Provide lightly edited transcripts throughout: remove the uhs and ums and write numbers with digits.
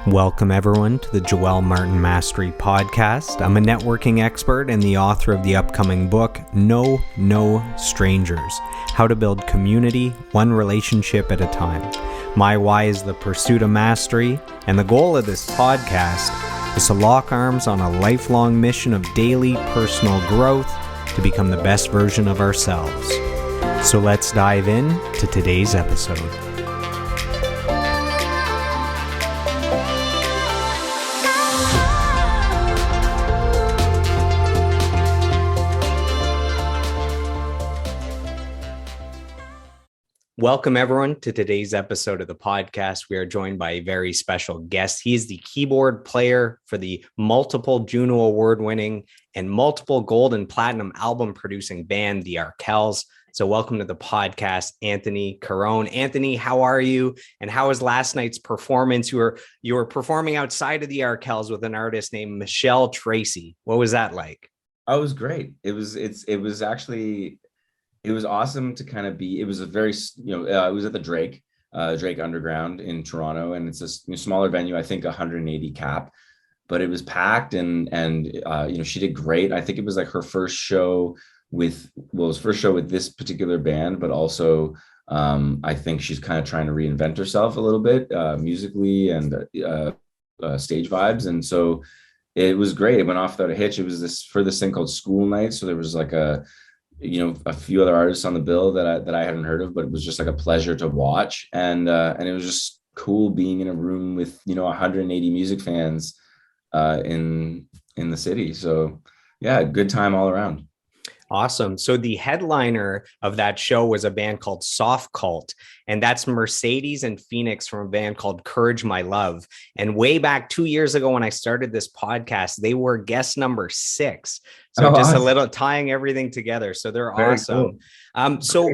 Welcome, everyone, to the Joel Martin Mastery Podcast. I'm a networking expert and the author of the upcoming book, No Strangers, How to Build Community, One Relationship at a Time. My why is the pursuit of mastery, and the goal of this podcast is to lock arms on a lifelong mission of daily personal growth to become the best version of ourselves. So let's dive in to today's episode. Welcome, everyone, to today's episode of the podcast. We are joined by a very special guest. He is the keyboard player for the multiple Juno Award-winning and multiple gold and platinum album-producing band, the Arkells. So welcome to the podcast, Anthony Carone. Anthony, how are you? And how was last night's performance? You were performing outside of the Arkells with an artist named Michelle Tracy. What was that like? Oh, it was great. It was awesome to kind of be, it was a very, it was at the Drake Underground in Toronto, and it's a smaller venue, I think 180 cap, but it was packed and she did great. I think it was like her first show with this particular band, but also I think she's kind of trying to reinvent herself a little bit musically and stage vibes. And so it was great. It went off without a hitch. It was this thing called School Night. So there was like a few other artists on the bill that I hadn't heard of, but it was just like a pleasure to watch. And it was just cool being in a room with, 180 music fans in the city. So yeah, good time all around. Awesome. So the headliner of that show was a band called Soft Cult, and that's Mercedes and Phoenix from a band called Courage My Love. And way back 2 years ago when I started this podcast, they were guest number 6. So just awesome. A little tying everything together. So they're very awesome. Cool. So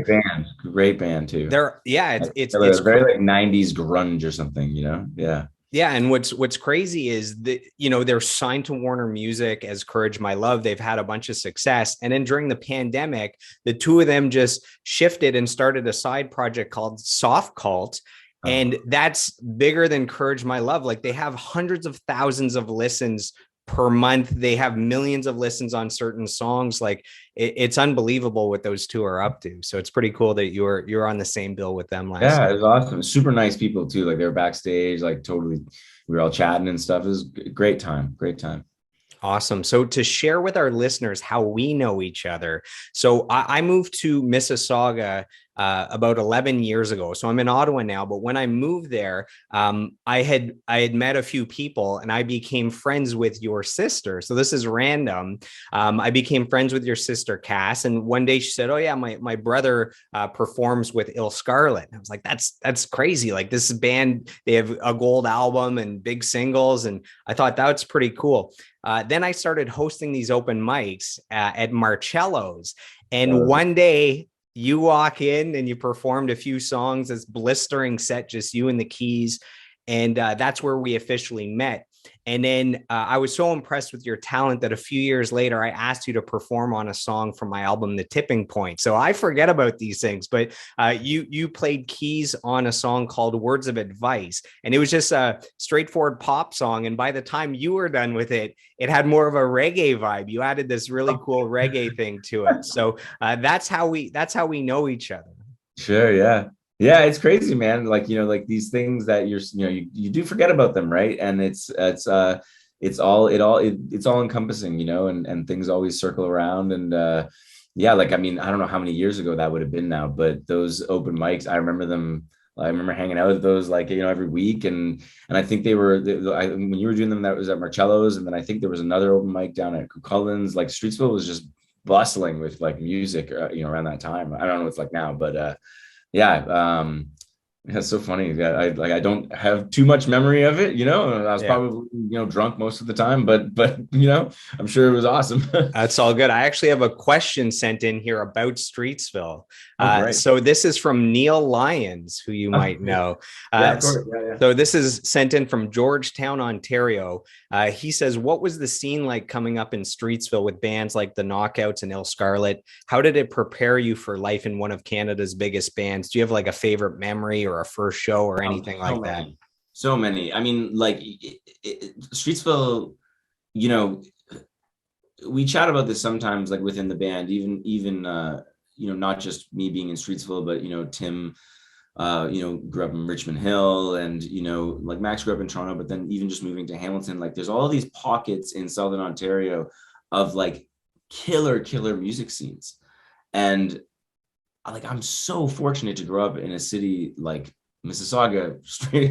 great band too. It's very like 90s grunge or something, Yeah. Yeah. And what's crazy is that, they're signed to Warner Music as Courage My Love. They've had a bunch of success. And then during the pandemic, the two of them just shifted and started a side project called Soft Cult. And that's bigger than Courage My Love. Like, they have hundreds of thousands of listens per month. They have millions of listens on certain songs. Like, it's unbelievable what those two are up to. So it's pretty cool that you're on the same bill with them last night. It was awesome. Super nice people too. Like, they were backstage, like totally, we were all chatting and stuff. It was a great time. Awesome. So to share with our listeners how we know each other. So I moved to Mississauga about 11 years ago. So I'm in Ottawa now, but when I moved there, I had met a few people and I became friends with your sister. So this is random. I became friends with your sister, Cass. And one day she said, "Oh yeah, my brother performs with Ill Scarlet." I was like, that's crazy. Like, this band, they have a gold album and big singles. And I thought that's pretty cool. Then I started hosting these open mics at Marcello's. And one day you walk in and you performed a few songs, this blistering set, just you and the keys. And that's where we officially met. And then I was so impressed with your talent that a few years later, I asked you to perform on a song from my album, The Tipping Point. So I forget about these things, but you played keys on a song called Words of Advice. And it was just a straightforward pop song. And by the time you were done with it, it had more of a reggae vibe. You added this really cool reggae thing to it. So that's how we know each other. Sure. Yeah. Yeah, it's crazy, man. Like, like these things that you do forget about them, right? And it's all encompassing, and things always circle around. And like, I mean, I don't know how many years ago that would have been now, but those open mics, I remember hanging out with those, like, every week. And I think when you were doing them, that was at Marcello's. And then I think there was another open mic down at Cullen's. Like, Streetsville was just bustling with like music, around that time. I don't know what it's like now, but it's so funny. I don't have too much memory of it, I was probably, drunk most of the time, but I'm sure it was awesome. That's all good. I actually have a question sent in here about Streetsville. Right. So this is from Neil Lyons, who you might know. Of course. Yeah. So this is sent in from Georgetown, Ontario. He says, "What was the scene like coming up in Streetsville with bands like the Knockouts and Ill Scarlet? How did it prepare you for life in one of Canada's biggest bands? Do you have like a favorite memory or a first show or anything like that?" So many. I mean, like Streetsville, you know, we chat about this sometimes, like within the band, not just me being in Streetsville, but Tim, grew up in Richmond Hill, and like Max grew up in Toronto, but then even just moving to Hamilton, like there's all these pockets in Southern Ontario of like killer music scenes. And like I'm so fortunate to grow up in a city like Mississauga.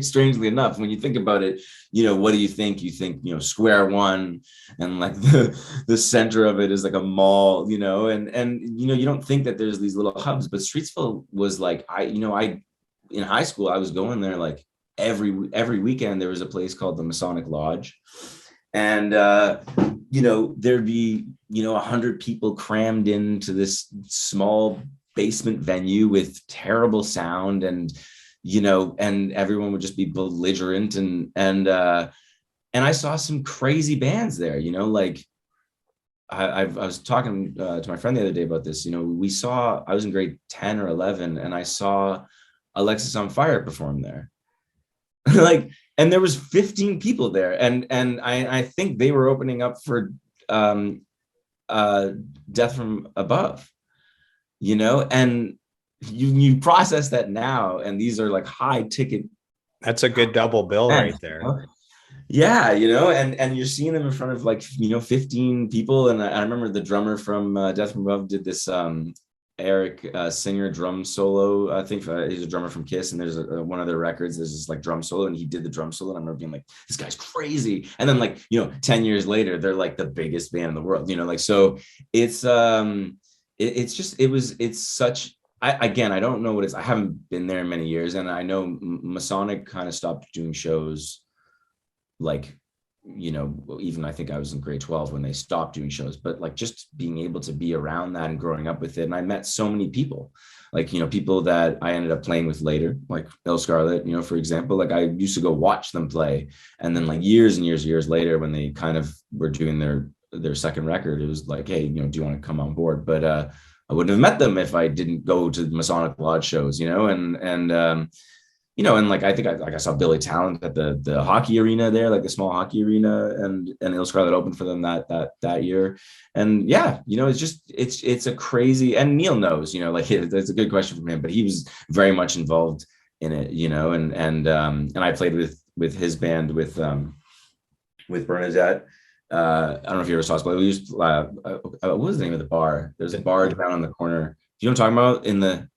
Strangely enough, when you think about it, what do you think? You think Square One, and like the center of it is like a mall, and you don't think that there's these little hubs. But Streetsville was like I in high school I was going there like every weekend. There was a place called the Masonic Lodge, and there'd be 100 people crammed into this small basement venue with terrible sound, and everyone would just be belligerent, and I saw some crazy bands there, like I was talking to my friend the other day about this. I was in grade 10 or 11, and I saw Alexis on Fire perform there. Like, and there was 15 people there, and I think they were opening up for Death from Above, and you process that now, and these are like high ticket. That's a good double bill right there. Yeah, and you're seeing them in front of like 15 people. And I remember the drummer from Death from Above did this Eric Singer drum solo. I think he's a drummer from Kiss, and there's one of their records, there's this like drum solo, and he did the drum solo, and I remember being like, this guy's crazy. And then like 10 years later, they're like the biggest band in the world, like, so it's it's such, I don't know what it's, I haven't been there in many years, and I know Masonic kind of stopped doing shows, like even I think I was in grade 12 when they stopped doing shows, but like just being able to be around that and growing up with it. And I met so many people, like people that I ended up playing with later, like Ill Scarlet, for example. Like I used to go watch them play, and then like years and years later, when they kind of were doing their second record, it was like, hey, do you want to come on board? But I wouldn't have met them if I didn't go to the Masonic Lodge shows, and like I think I saw Billy Talent at the hockey arena there, like the small hockey arena, and Ill Scarlet opened for them that year. And yeah, it's a crazy, and Neil knows, like that's a good question from him, but he was very much involved in it, and I played with his band with Bernadette. I don't know if you ever saw us play. We used what was the name of the bar? There's a bar down on the corner. You know what I'm talking about? In the,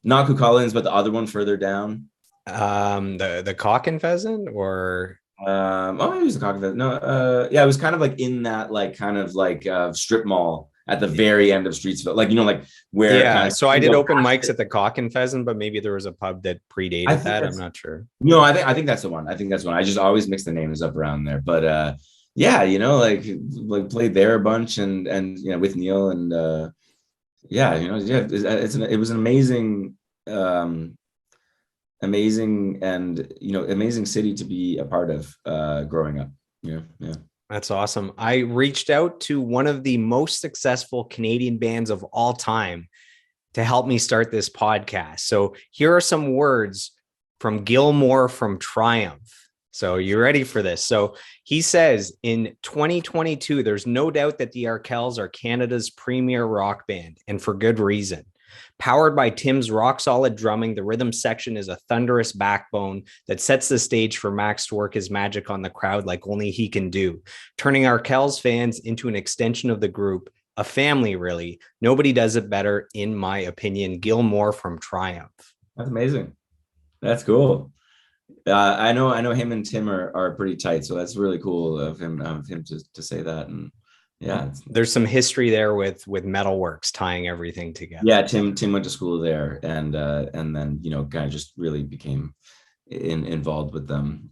not Cucullins, but the other one further down. The Cock and Pheasant, or it was the Cock and Pheasant. No, yeah, it was kind of like in that like kind of like strip mall at the very end of Streetsville, like like where. Yeah, kind of, so I did open mics at the Cock and Pheasant, but maybe there was a pub that predated that. I'm not sure. No, I think that's the one. I think that's one. I just always mix the names up around there, but yeah, like played there a bunch, and with Neil, and yeah, it was an amazing and amazing city to be a part of growing up. Yeah. That's awesome. I reached out to one of the most successful Canadian bands of all time to help me start this podcast. So here are some words from Gilmore from Triumph. So you ready for this? So he says, in 2022, there's no doubt that the Arkells are Canada's premier rock band, and for good reason. Powered by Tim's rock-solid drumming, the rhythm section is a thunderous backbone that sets the stage for Max to work his magic on the crowd like only he can do, turning Arkells fans into an extension of the group, a family, really. Nobody does it better, in my opinion. Gilmore from Triumph. That's amazing. That's cool. I know him and Tim are pretty tight, so that's really cool of him to say that. And yeah, there's some history there with Metalworks tying everything together. Yeah, Tim went to school there, and then kind of just really became involved with them.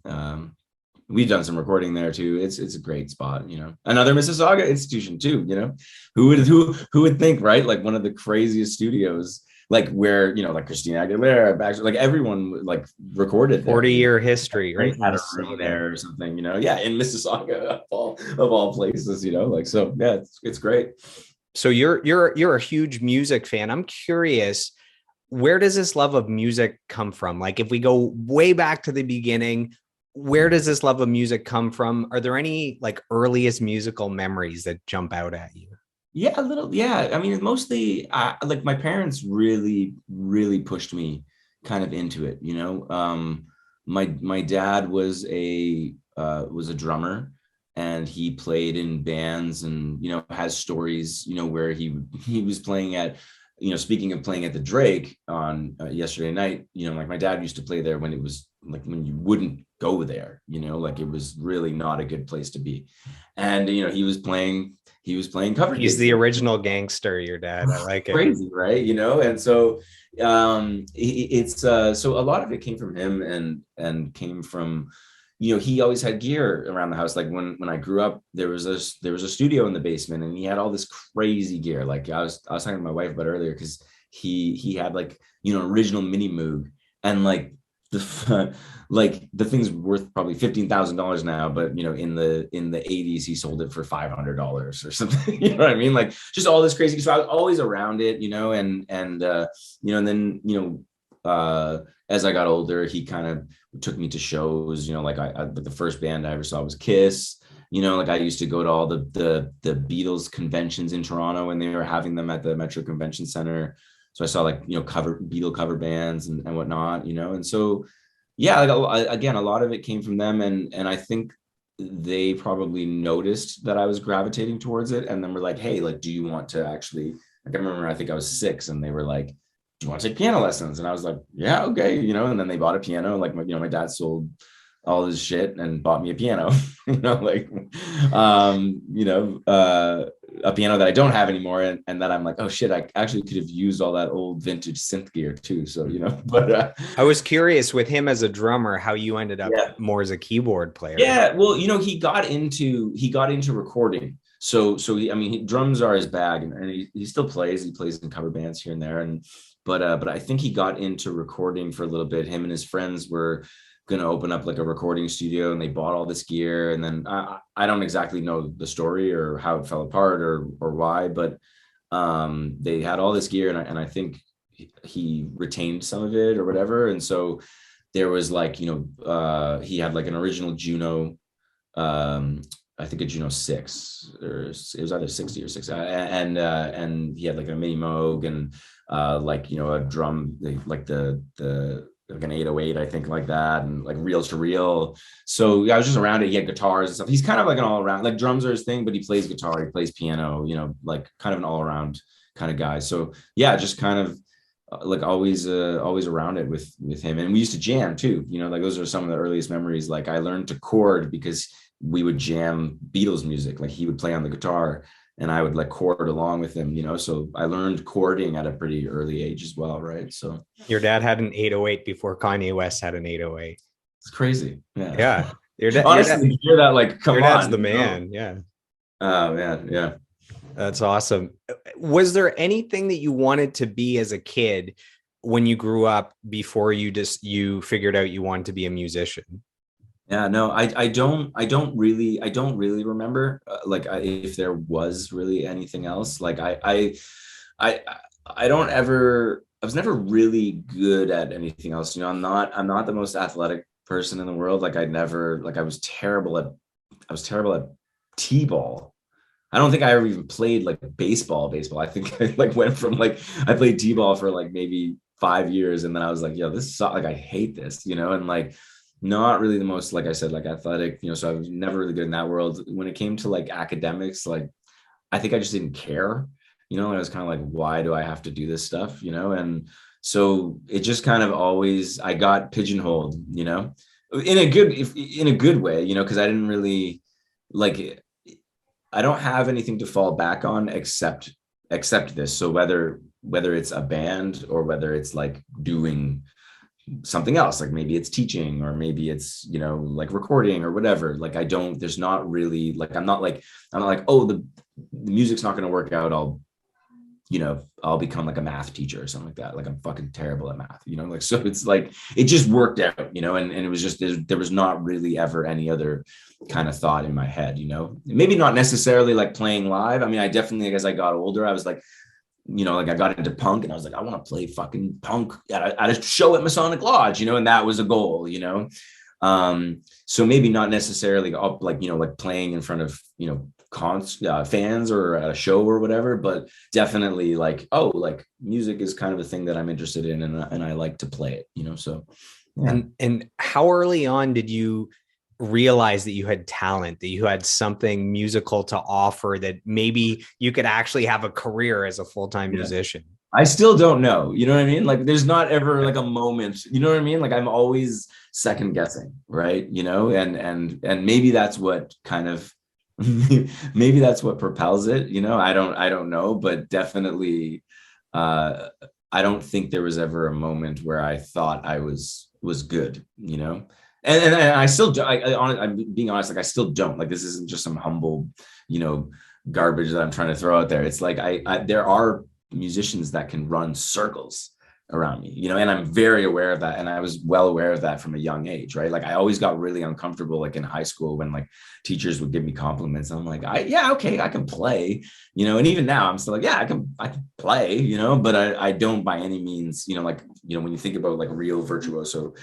We've done some recording there too. It's a great spot, another Mississauga institution too. Who would think, right? Like one of the craziest studios, like where like Christina Aguilera, like everyone like recorded 40-year history, right? Had a room there or something, yeah, in Mississauga of all places, like, so yeah, it's great. So you're a huge music fan. I'm curious, where does this love of music come from? Like if we go way back to the beginning, where does this love of music come from? Are there any like earliest musical memories that jump out at you? Yeah, a little. Yeah, I mean, mostly, like my parents really, really pushed me kind of into it. My dad was a drummer, and he played in bands, and has stories, where he was playing at, speaking of playing at the Drake on yesterday night. Like my dad used to play there when it was like when you wouldn't go there. Like it was really not a good place to be, and he was playing cover He's gigs the there. original gangster, your dad. I like it. Crazy, right? And so it's so a lot of it came from him, and came from, he always had gear around the house. Like when I grew up, there was a studio in the basement, and he had all this crazy gear. Like I was talking to my wife about earlier, because he had like, original mini Moog, and like the like the thing's worth probably $15,000 now, but in the 80s he sold it for $500 or something. You know what I mean? Like just all this crazy. So I was always around it, and then as I got older, he kind of took me to shows. Like the first band I ever saw was Kiss. Like I used to go to all the Beatles conventions in Toronto when they were having them at the Metro Convention Center. So I saw like, Beatle cover bands and whatnot, and so, yeah, like again, a lot of it came from them. And I think they probably noticed that I was gravitating towards it, and then were like, hey, like, do you want to actually, like, I remember, I think I was 6, and they were like, do you want to take piano lessons? And I was like, yeah, okay. And then they bought a piano. Like my dad sold all his shit and bought me a piano, like, a piano that I don't have anymore. And that I'm like, oh shit, I actually could have used all that old vintage synth gear too. So, but I was curious with him as a drummer, how you ended up yeah. more as a keyboard player. Yeah. Well, he got into recording. So I mean, drums are his bag, and he still plays. He plays in cover bands here and there. But I think he got into recording for a little bit. Him and his friends were going to open up like a recording studio, and they bought all this gear. And then I don't exactly know the story or how it fell apart or why, but they had all this gear, and I think he retained some of it or whatever. And so there was like, he had like an original Juno, I think a Juno 6, or it was either 60 or 6, and he had like a mini Moog, and like, a drum, like the like an 808, I think, like that, and like reels to reel. So yeah, I was just around it. He had guitars and stuff. He's kind of like an all around, like drums are his thing, but he plays guitar, he plays piano, like kind of an all around kind of guy. So yeah, just kind of like always around it with him. And we used to jam too, like those are some of the earliest memories. Like I learned to chord because we would jam Beatles music. Like he would play on the guitar, and I would like chord along with him, so I learned chording at a pretty early age as well, right? So Your dad had an 808 before Kanye West had an 808. it's crazy. Yeah. Yeah. Your dad, Honestly, you hear that, like, come your dad's on, the man. Yeah. Oh man, yeah. That's awesome. Was there anything that you wanted to be as a kid when you grew up before you figured out you wanted to be a musician? Yeah, no, I don't really remember, like, if there was really anything else. Like I I don't ever, I was never really good at anything else. I'm not the most athletic person in the world. Like I was terrible at t-ball. I don't think I ever even played like baseball. I think I like went from like, I played t-ball for like maybe 5 years, and then I was like, yo, this sucks. Like I hate this, and like not really the most, like I said, like athletic, so I was never really good in that world. When it came to like academics, like I think I just didn't care. I was kind of like, why do I have to do this stuff? And so it just kind of always, I got pigeonholed, in a good way, because I didn't really like, I don't have anything to fall back on except this. So whether it's a band or whether it's like doing something else, like maybe it's teaching or maybe it's, like recording or whatever, like there's not really like, I'm not like, oh, the music's not going to work out, I'll become like a math teacher or something like that. Like I'm fucking terrible at math, like, so it's like, it just worked out, and it was just, there was not really ever any other kind of thought in my head, maybe not necessarily like playing live. I mean, I definitely, as I got older, I was like, like I got into punk, and I was like, I want to play fucking punk at a show at Masonic Lodge, and that was a goal, So maybe not necessarily up like, like playing in front of, fans or at a show or whatever, but definitely like, oh, like music is kind of a thing that I'm interested in, and I like to play it, so yeah. And how early on did you realize that you had talent, that you had something musical to offer, that maybe you could actually have a career as a full-time musician? I still don't know. You know what I mean? Like there's not ever like a moment, you know what I mean? Like I'm always second guessing, right? And maybe that's what kind of maybe that's what propels it, I don't know, but definitely I don't think there was ever a moment where I thought I was good, And I still do. I'm being honest, like I still don't. Like this isn't just some humble, garbage that I'm trying to throw out there. It's like there are musicians that can run circles around me, and I'm very aware of that. And I was well aware of that from a young age, right? Like I always got really uncomfortable, like in high school when like teachers would give me compliments. And I'm like, yeah, okay, I can play, and even now I'm still like, yeah, I can play, but I don't by any means, like, when you think about like real virtuoso,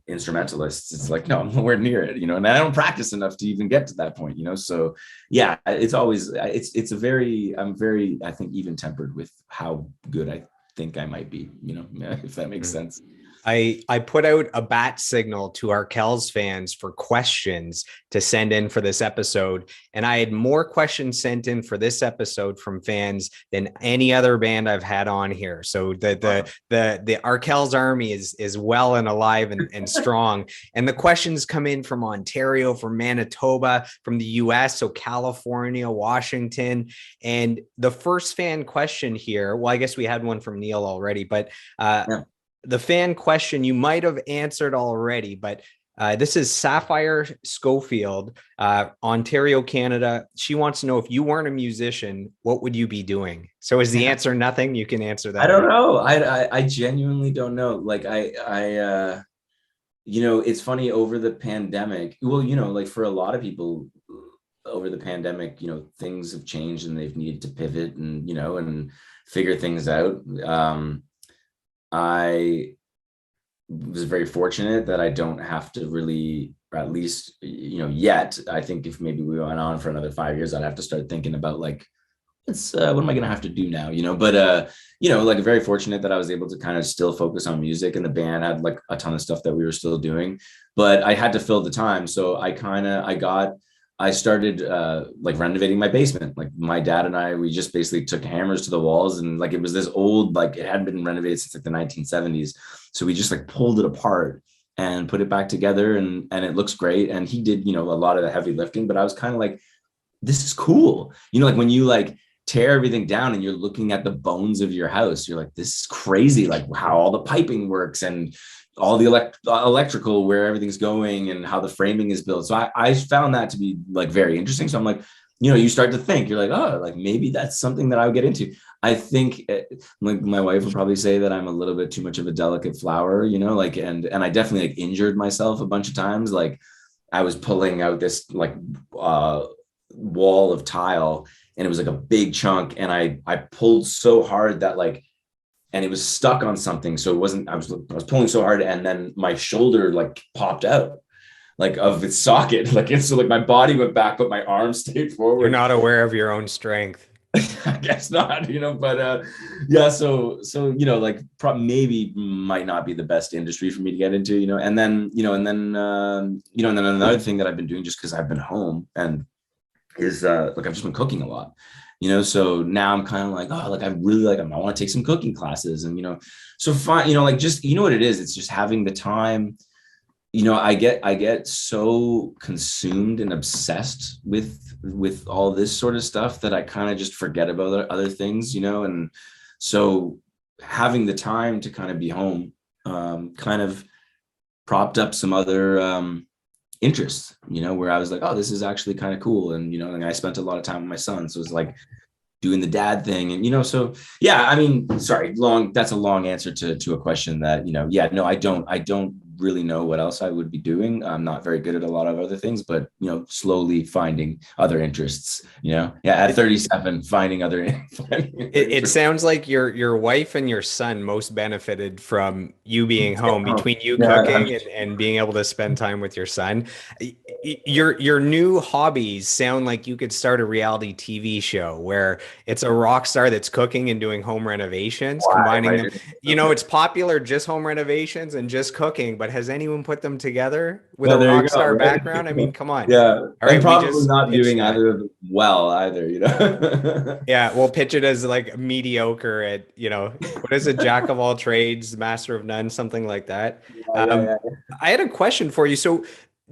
instrumentalists, it's like, no, I'm nowhere near it, and I don't practice enough to even get to that point, so yeah, it's always, I'm very, I think, even tempered with how good I think I might be, if that makes sense. I put out a bat signal to Arkells fans for questions to send in for this episode, and I had more questions sent in for this episode from fans than any other band I've had on here. So the Arkells army is well and alive and strong. And the questions come in from Ontario, from Manitoba, from the US, so California, Washington. And the first fan question here, well, I guess we had one from Neil already, but yeah. The fan question you might have answered already, but this is Sapphire Schofield, Ontario, Canada. She wants to know, if you weren't a musician, what would you be doing? So is the answer nothing? You can answer that. I don't know. I genuinely don't know. Like it's funny, over the pandemic, well, like for a lot of people over the pandemic, things have changed and they've needed to pivot and, and figure things out. I was very fortunate that I don't have to really, or at least, yet. I think if maybe we went on for another 5 years, I'd have to start thinking about like, what am I going to have to do now? But, like very fortunate that I was able to kind of still focus on music, and the band had like a ton of stuff that we were still doing, but I had to fill the time. So I started like renovating my basement. Like my dad and I, we just basically took hammers to the walls, and like it was this old, like it hadn't been renovated since like the 1970s. So we just like pulled it apart and put it back together, and it looks great. And he did, a lot of the heavy lifting, but I was kind of like, this is cool. Like when you like tear everything down and you're looking at the bones of your house, you're like, this is crazy. Like how all the piping works and all the electrical, where everything's going and how the framing is built. So I found that to be like very interesting. So I'm like, you start to think, you're like, oh, like maybe that's something that I would get into. I think like my wife would probably say that I'm a little bit too much of a delicate flower, like, and I definitely like injured myself a bunch of times. Like I was pulling out this like wall of tile, and it was like a big chunk, and I pulled so hard that like, and it was stuck on something. So it wasn't, I was pulling so hard, and then my shoulder like popped out like of its socket. Like it's so like my body went back, but my arm stayed forward. You're not aware of your own strength. I guess not, but yeah. So, like maybe might not be the best industry for me to get into, and then another thing that I've been doing just because I've been home and is like I've just been cooking a lot. So now I'm kind of like, oh, like I really like, I want to take some cooking classes, and, so fine, like just, what it is, it's just having the time. I get so consumed and obsessed with all this sort of stuff that I kind of just forget about other things, and so having the time to kind of be home, kind of propped up some other, interests, where I was like, oh, this is actually kind of cool. And, and I spent a lot of time with my son. So it's like doing the dad thing. And, so yeah, I mean, sorry, that's a long answer to a question that, yeah, no, I don't really know what else I would be doing. I'm not very good at a lot of other things, but slowly finding other interests. Yeah, at 37, finding other It interests. sounds like your wife and your son most benefited from you being home, between you Yeah, cooking and being able to spend time with your son. Your new hobbies sound like you could start a reality TV show where it's a rock star that's cooking and doing home renovations, why am combining I them. doing It's popular just home renovations and just cooking, but has anyone put them together with Yeah, a there you rock go, star right? background? I mean, come on. Yeah, All and right, we probably just not pitched doing that. either of them well either. Yeah, we'll pitch it as like mediocre at, what is it, jack of all trades, master of none, something like that. Yeah, yeah, Um, yeah. I had a question for you. So,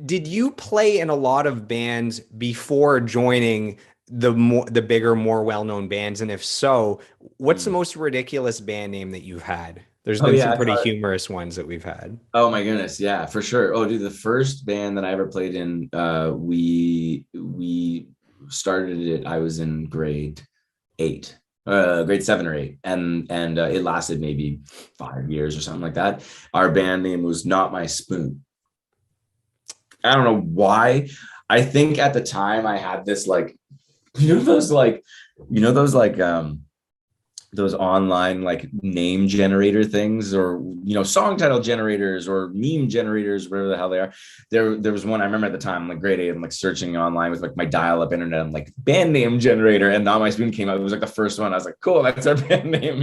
did you play in a lot of bands before joining the bigger, more well-known bands? And if so, what's the Hmm. most ridiculous band name that you've had? There's Oh been yeah, some I pretty thought. humorous ones that we've had. Oh my goodness, yeah, for sure. Oh, dude, the first band that I ever played in, we started it. I was in grade 8, grade 7 or 8, and it lasted maybe 5 years or something like that. Our band name was Not My Spoon. I don't know why. I think at the time I had this like, you know those like, you know those like those online like name generator things, or song title generators or meme generators, whatever the hell they are. There was one I remember at the time, like grade 8. I'm like searching online with like my dial-up internet. I'm like band name generator, and Not My Spoon came out. It was like the first one. I was like, cool, that's our band name.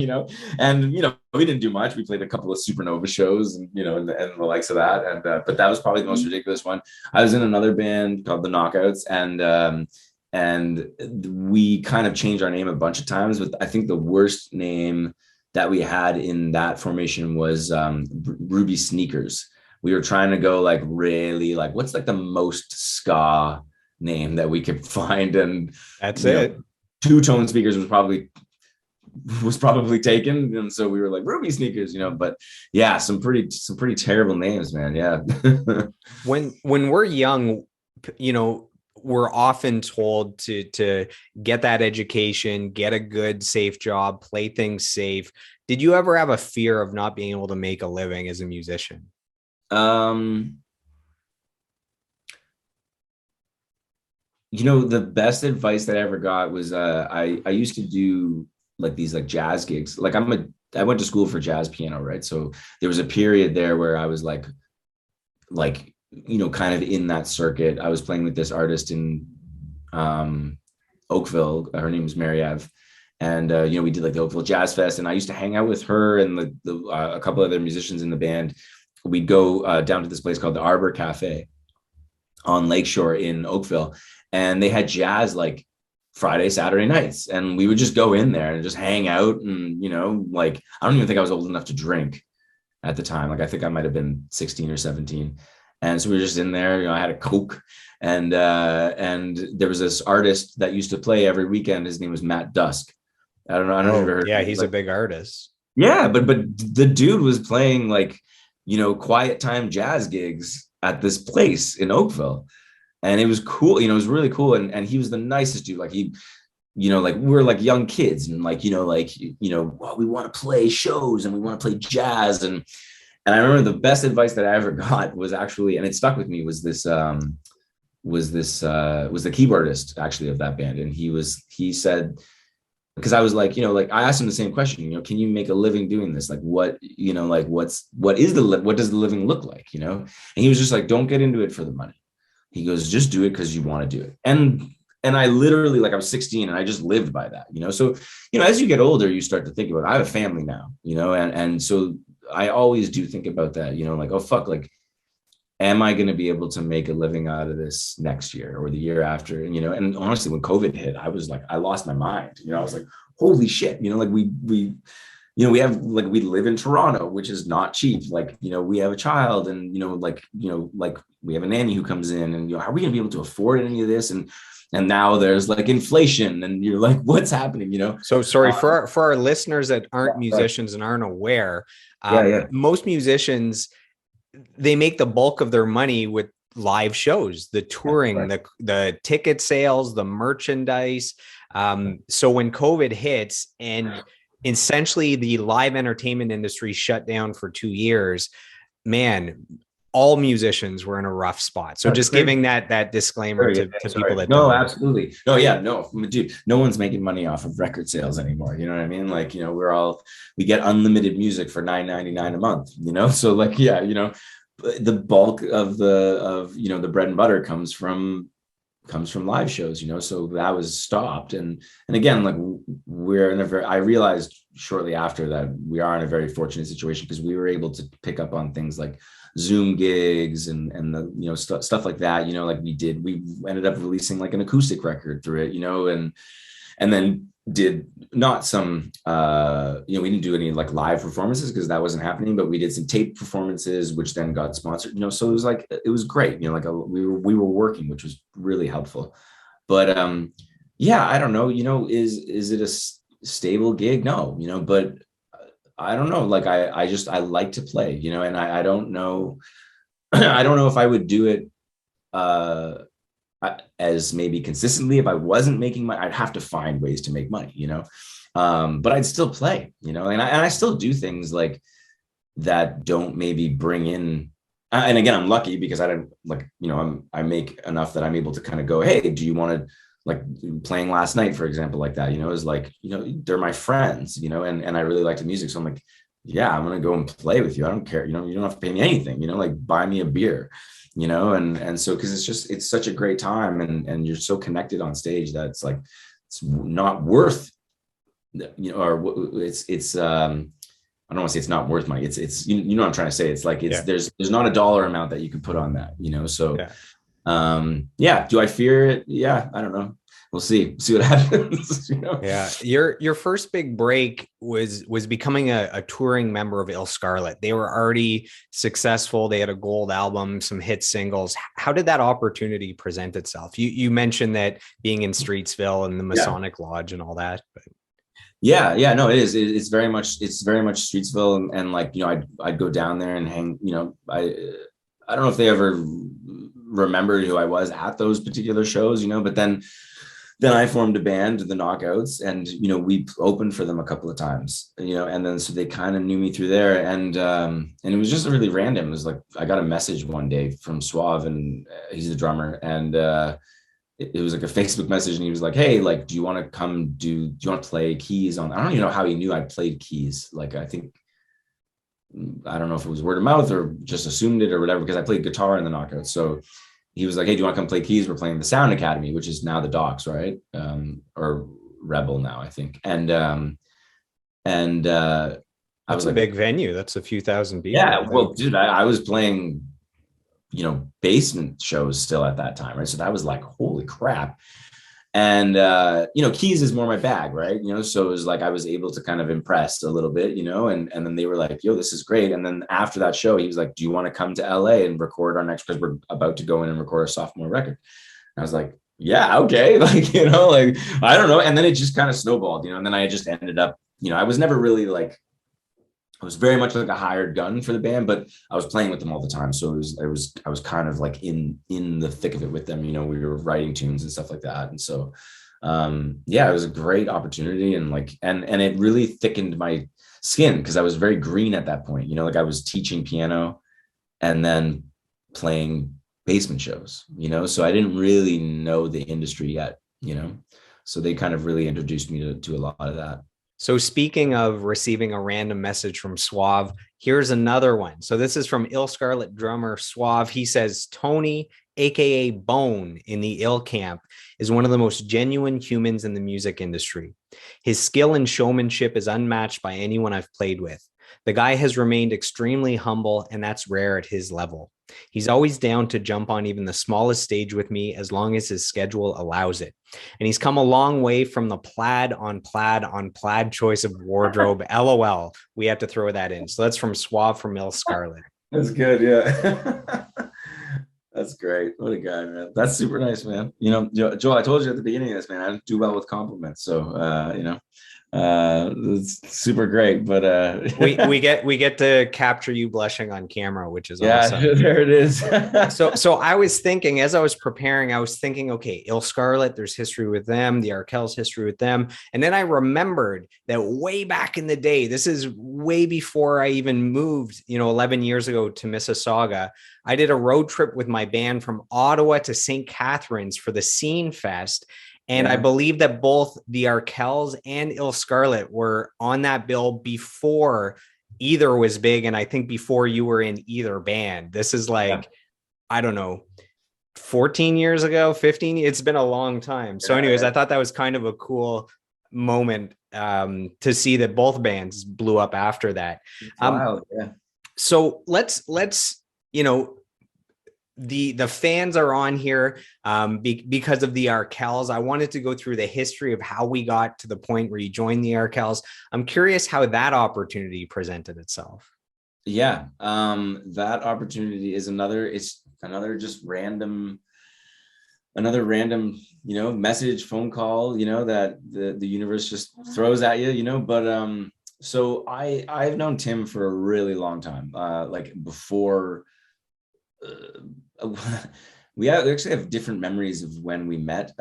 And we didn't do much. We played a couple of Supernova shows, and the likes of that. And but that was probably the most ridiculous one. I was in another band called the Knockouts, and we kind of changed our name a bunch of times, but I think the worst name that we had in that formation was Ruby Sneakers. We were trying to go like really like, what's like the most ska name that we could find, and That's you know it. Two Tone Speakers was probably taken, and so we were like Ruby Sneakers. But yeah, some pretty terrible names, man. Yeah. When we're young, you know, we're often told to get that education, get a good, safe job, play things safe. Did you ever have a fear of not being able to make a living as a musician? um the best advice that I ever got was I used to do like these like jazz gigs. Like I went to school for jazz piano, right? So there was a period there where I was kind of in that circuit. I was playing with this artist in Oakville. Her name is Mary Ave. And we did like the Oakville Jazz Fest, and I used to hang out with her and a couple other musicians in the band. We'd go down to this place called the Arbor Cafe on Lakeshore in Oakville, and they had jazz like Friday, Saturday nights, and we would just go in there and just hang out. And like I don't even think I was old enough to drink at the time. Like I think I might have been 16 or 17. And so we were just in there. I had a Coke, and there was this artist that used to play every weekend. His name was Matt Dusk. I don't know. I don't know if you've Oh, ever heard yeah, of him. he's a big artist. Yeah, but the dude was playing like, quiet time jazz gigs at this place in Oakville. And it was cool, it was really cool. And he was the nicest dude. Like like we were like young kids, and like, well, we want to play shows and we want to play jazz. And I remember the best advice that I ever got was actually, and it stuck with me, was the keyboardist actually of that band. And he said, because I was like, like I asked him the same question, can you make a living doing this? Like what what does the living look like? And he was just like, don't get into it for the money. He goes, just do it because you want to do it. And I literally, like, I was 16 and I just lived by that, so, as you get older, you start to think about, I have a family now, and so I always do think about that, like, oh, fuck, like, am I going to be able to make a living out of this next year or the year after? And honestly, when COVID hit, I was like, I lost my mind. I was like, holy shit, like we have, like, we live in Toronto, which is not cheap. Like, we have a child, and, like we have a nanny who comes in, and, are we going to be able to afford any of this? And now there's like inflation, and you're like, what's happening, So sorry Um, for our listeners that aren't right. musicians and aren't aware. Yeah, yeah. Most musicians, they make the bulk of their money with live shows, the touring, Right. the ticket sales, the merchandise. So when COVID hits and essentially the live entertainment industry shut down for 2 years, man, all musicians were in a rough spot. So That's just crazy. giving that disclaimer Sorry, to people sorry. that No, don't know. absolutely. No, yeah, no, dude, no one's making money off of record sales anymore. You know what I mean? Like, we get unlimited music for $9.99 a month, So like, yeah, the bulk of the bread and butter comes from live shows, so that was stopped. And again, like we're in a very, I realized shortly after that we are in a very fortunate situation because we were able to pick up on things like Zoom gigs and the stuff like that, like we ended up releasing like an acoustic record through it, and then did not some we didn't do any like live performances because that wasn't happening, but we did some tape performances which then got sponsored, so it was great, we were working, which was really helpful. But yeah, I don't know, is it a stable gig? No, but I don't know, like I like to play, and I don't know I don't know if I would do it uh as maybe consistently. If I wasn't making money, I'd have to find ways to make money, but I'd still play, and I still do things like that don't maybe bring in, and again, I'm lucky because I don't like, I make enough that I'm able to kind of go, hey, do you want to, like playing last night, for example, like that, is like, they're my friends, and I really like the music. So I'm like, yeah, I'm going to go and play with you. I don't care. You don't have to pay me anything, like buy me a beer, and so, cause it's such a great time and you're so connected on stage that it's like, it's not worth, or I don't want to say it's not worth money. It's you know what I'm trying to say. It's like there's not a dollar amount that you can put on that, So Yeah. yeah. Do I fear it? Yeah, I don't know. We'll see what happens. Yeah. Your first big break was becoming a touring member of Ill Scarlet. They were already successful. They had a gold album, some hit singles. How did that opportunity present itself? You mentioned that being in Streetsville and the Masonic Lodge and all that, but yeah, no, it is. It's very much Streetsville, and like, I'd go down there and hang. I don't know if they ever remembered who I was at those particular shows, but then I formed a band, the Knockouts, and we opened for them a couple of times, and then so they kind of knew me through there, and it was just really random. It was like I got a message one day from Suave, and he's the drummer, and it was like a Facebook message, and he was like, hey, like, do you want to play keys on, I don't even know how he knew I played keys. Like, I don't know if it was word of mouth or just assumed it or whatever, because I played guitar in the Knockouts. So he was like, hey, do you want to come play keys? We're playing the Sound Academy, which is now the Docks, right? Or Rebel now, I think. And I was that's a like, big venue. That's a few thousand people. yeah, well, dude, I was playing basement shows still at that time, right? So that was like, holy crap. And keys is more my bag, right? So it was like I was able to kind of impress a little bit, and then they were like, yo, this is great. And then after that show, he was like, do you want to come to LA and record our next, because we're about to go in and record our sophomore record. And I was like, yeah, okay. Like, like, I don't know. And then it just kind of snowballed, and then I just ended up, I was never really like, I was very much like a hired gun for the band, but I was playing with them all the time. So I was kind of like in the thick of it with them. We were writing tunes and stuff like that. And so, yeah, it was a great opportunity, and like, and it really thickened my skin because I was very green at that point. Like I was teaching piano and then playing basement shows. So I didn't really know the industry yet. So they kind of really introduced me to a lot of that. So speaking of receiving a random message from Suave, here's another one. So this is from Ill Scarlet drummer Suave. He says, Tony, aka Bone, in the Ill camp is one of the most genuine humans in the music industry. His skill and showmanship is unmatched by anyone I've played with. The guy has remained extremely humble, and that's rare at his level. He's always down to jump on even the smallest stage with me as long as his schedule allows it. And he's come a long way from the plaid on plaid choice of wardrobe. LOL. We have to throw that in. So that's from Suave from Ill Scarlet. That's good. Yeah. That's great. What a guy, man. That's super nice, man. Joel, I told you at the beginning of this, man, I do well with compliments. So, It's super great, but We get to capture you blushing on camera, which is yeah, awesome. there it is. So I was thinking, as I was preparing, I was thinking, okay, Il Scarlet, there's history with them, the Arkells history with them. And then I remembered that way back in the day, this is way before I even moved, 11 years ago to Mississauga. I did a road trip with my band from Ottawa to St. Catharines for the Scene Fest. And I Yeah, believe that both the Arkells and Il Scarlet were on that bill before either was big. And I think before you were in either band. This is yeah, like, I don't know, 14 years ago, 15. It's been a long time. So, anyways, yeah. I thought that was kind of a cool moment to see that both bands blew up after that. It's Um, wild. Yeah. so let's the fans are on here because of the Arkells. I wanted to go through the history of how we got to the point where you joined the Arkells. I'm curious how that opportunity presented itself. Yeah. That opportunity is it's another just random, message, phone call, that the universe just throws at you, but so I've known Tim for a really long time. Like before we actually have different memories of when we met.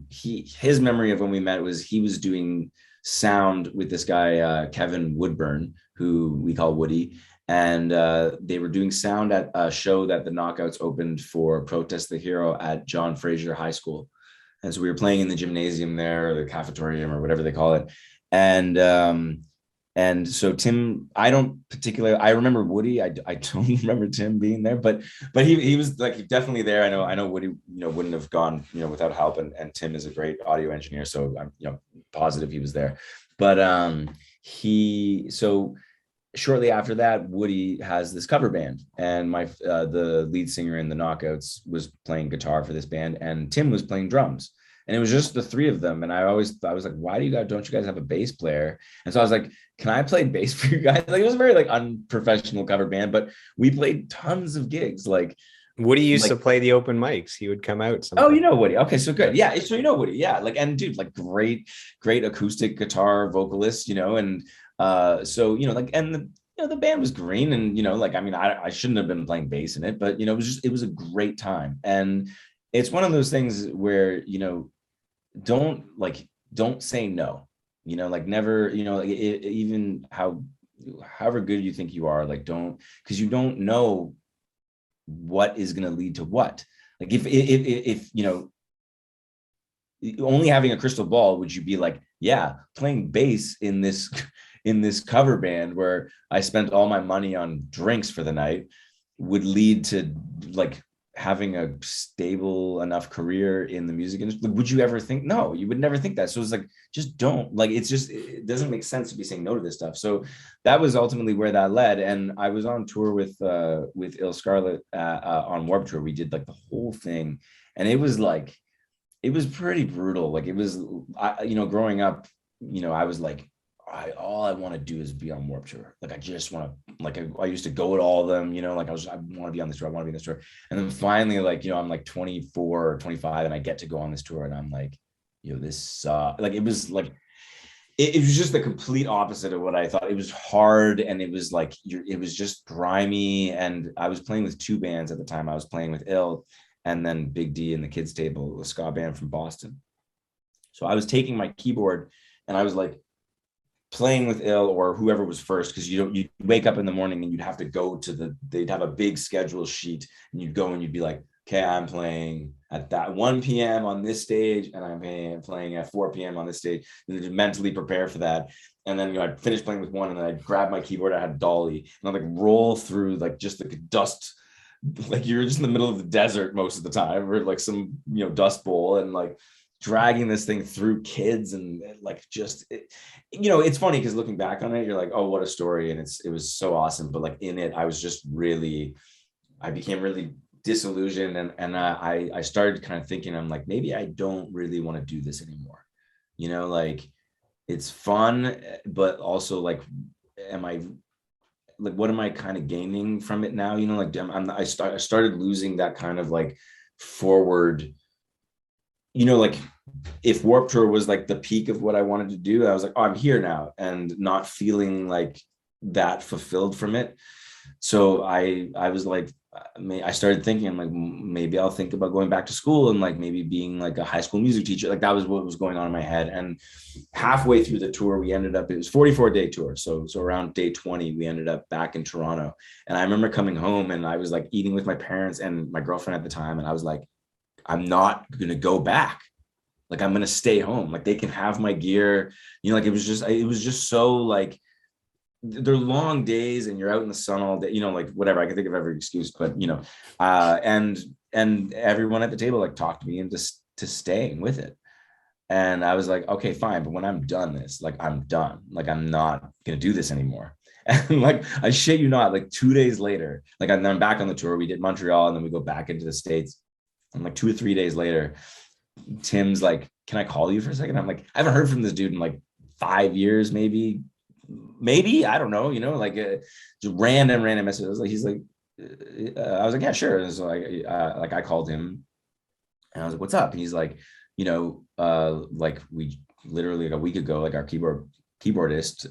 His memory of when we met was he was doing sound with this guy Kevin Woodburn, who we call Woody, and they were doing sound at a show that the Knockouts opened for Protest the Hero at John Fraser High School, and so we were playing in the gymnasium there, or the cafetorium, or whatever they call it, and so Tim, I remember Woody. I don't remember Tim being there, but he was like definitely there. I know Woody, wouldn't have gone, without help. And Tim is a great audio engineer. So I'm, positive he was there. But so shortly after that, Woody has this cover band, and the lead singer in the Knockouts was playing guitar for this band, and Tim was playing drums. And it was just the three of them. And I was like, why don't you guys have a bass player? And so I was like, can I play bass for you guys? Like, it was a very like unprofessional cover band, but we played tons of gigs. Woody used to Like, play the open mics. He would come out oh, sometimes. Woody. Okay, so good. Yeah, so Woody. Yeah, like, and dude, like great acoustic guitar vocalist, and so like, and the band was green, and like, I mean, I shouldn't have been playing bass in it, but it was a great time. And it's one of those things where don't say no, like never, like even however good you think you are, like don't, because you don't know what is going to lead to what. Like if only having a crystal ball, would you be like, yeah, playing bass in this in this cover band where I spent all my money on drinks for the night would lead to like having a stable enough career in the music industry? Would you ever think? No, you would never think that. So it's like, just don't. Like, it doesn't make sense to be saying no to this stuff. So that was ultimately where that led. And I was on tour with Il Scarlet on Warped Tour. We did like the whole thing, and it was pretty brutal. Like, it was, growing up, I was like, all I want to do is be on Warped Tour. Like, I just want to, like, I used to go to all of them, like, I want to be on this tour. I want to be on this tour. And then finally, like, I'm like 24 or 25 and I get to go on this tour, and I'm like, this, like, it was like, it was just the complete opposite of what I thought. It was hard, and it was like, it was just grimy. And I was playing with two bands at the time. I was playing with Ill, and then Big D and the Kids Table, a ska band from Boston. So I was taking my keyboard and I was like playing with Ill or whoever was first, because you wake up in the morning and you'd have to go to they'd have a big schedule sheet, and you'd go and you'd be like, okay, I'm playing at that 1 p.m. on this stage, and I'm playing at 4 p.m. on this stage, and to mentally prepare for that. And then I'd finish playing with one, and then I'd grab my keyboard. I had dolly, and I'd like roll through like just the dust, like you're just in the middle of the desert most of the time, or like some dust bowl, and like dragging this thing through kids, and like just it's funny because looking back on it, you're like, oh, what a story, and it was so awesome. But like in it, I became really disillusioned, and I started kind of thinking, I'm like, maybe I don't really want to do this anymore. Like, it's fun, but also like, am I like, what am I kind of gaining from it now? Like, I started losing that kind of like forward like if Warped Tour was like the peak of what I wanted to do, I was like, oh, I'm here now, and not feeling like that fulfilled from it. So I was like, I started thinking, I'm like, maybe I'll think about going back to school and like maybe being like a high school music teacher. Like that was what was going on in my head. And halfway through the tour, we ended up, it was 44-day tour. So around day 20, we ended up back in Toronto. And I remember coming home and I was like eating with my parents and my girlfriend at the time. And I was like, I'm not going to go back. Like I'm going to stay home. Like they can have my gear, like it was just so like, they're long days and you're out in the sun all day, like whatever. I can think of every excuse, but and everyone at the table like talked me into staying with it. And I was like, okay, fine. But when I'm done this, like I'm done. Like I'm not gonna do this anymore. And like I shit you not, like 2 days later, like I'm back on the tour. We did Montreal and then we go back into the States. And like 2 or 3 days later, Tim's like, can I call you for a second? I'm like, I haven't heard from this dude in like 5 years, maybe, I don't know, like just random messages. Like he's like, I was like, yeah, sure. And so I called him and I was like, what's up? And he's like, like we literally like a week ago, like our keyboardist,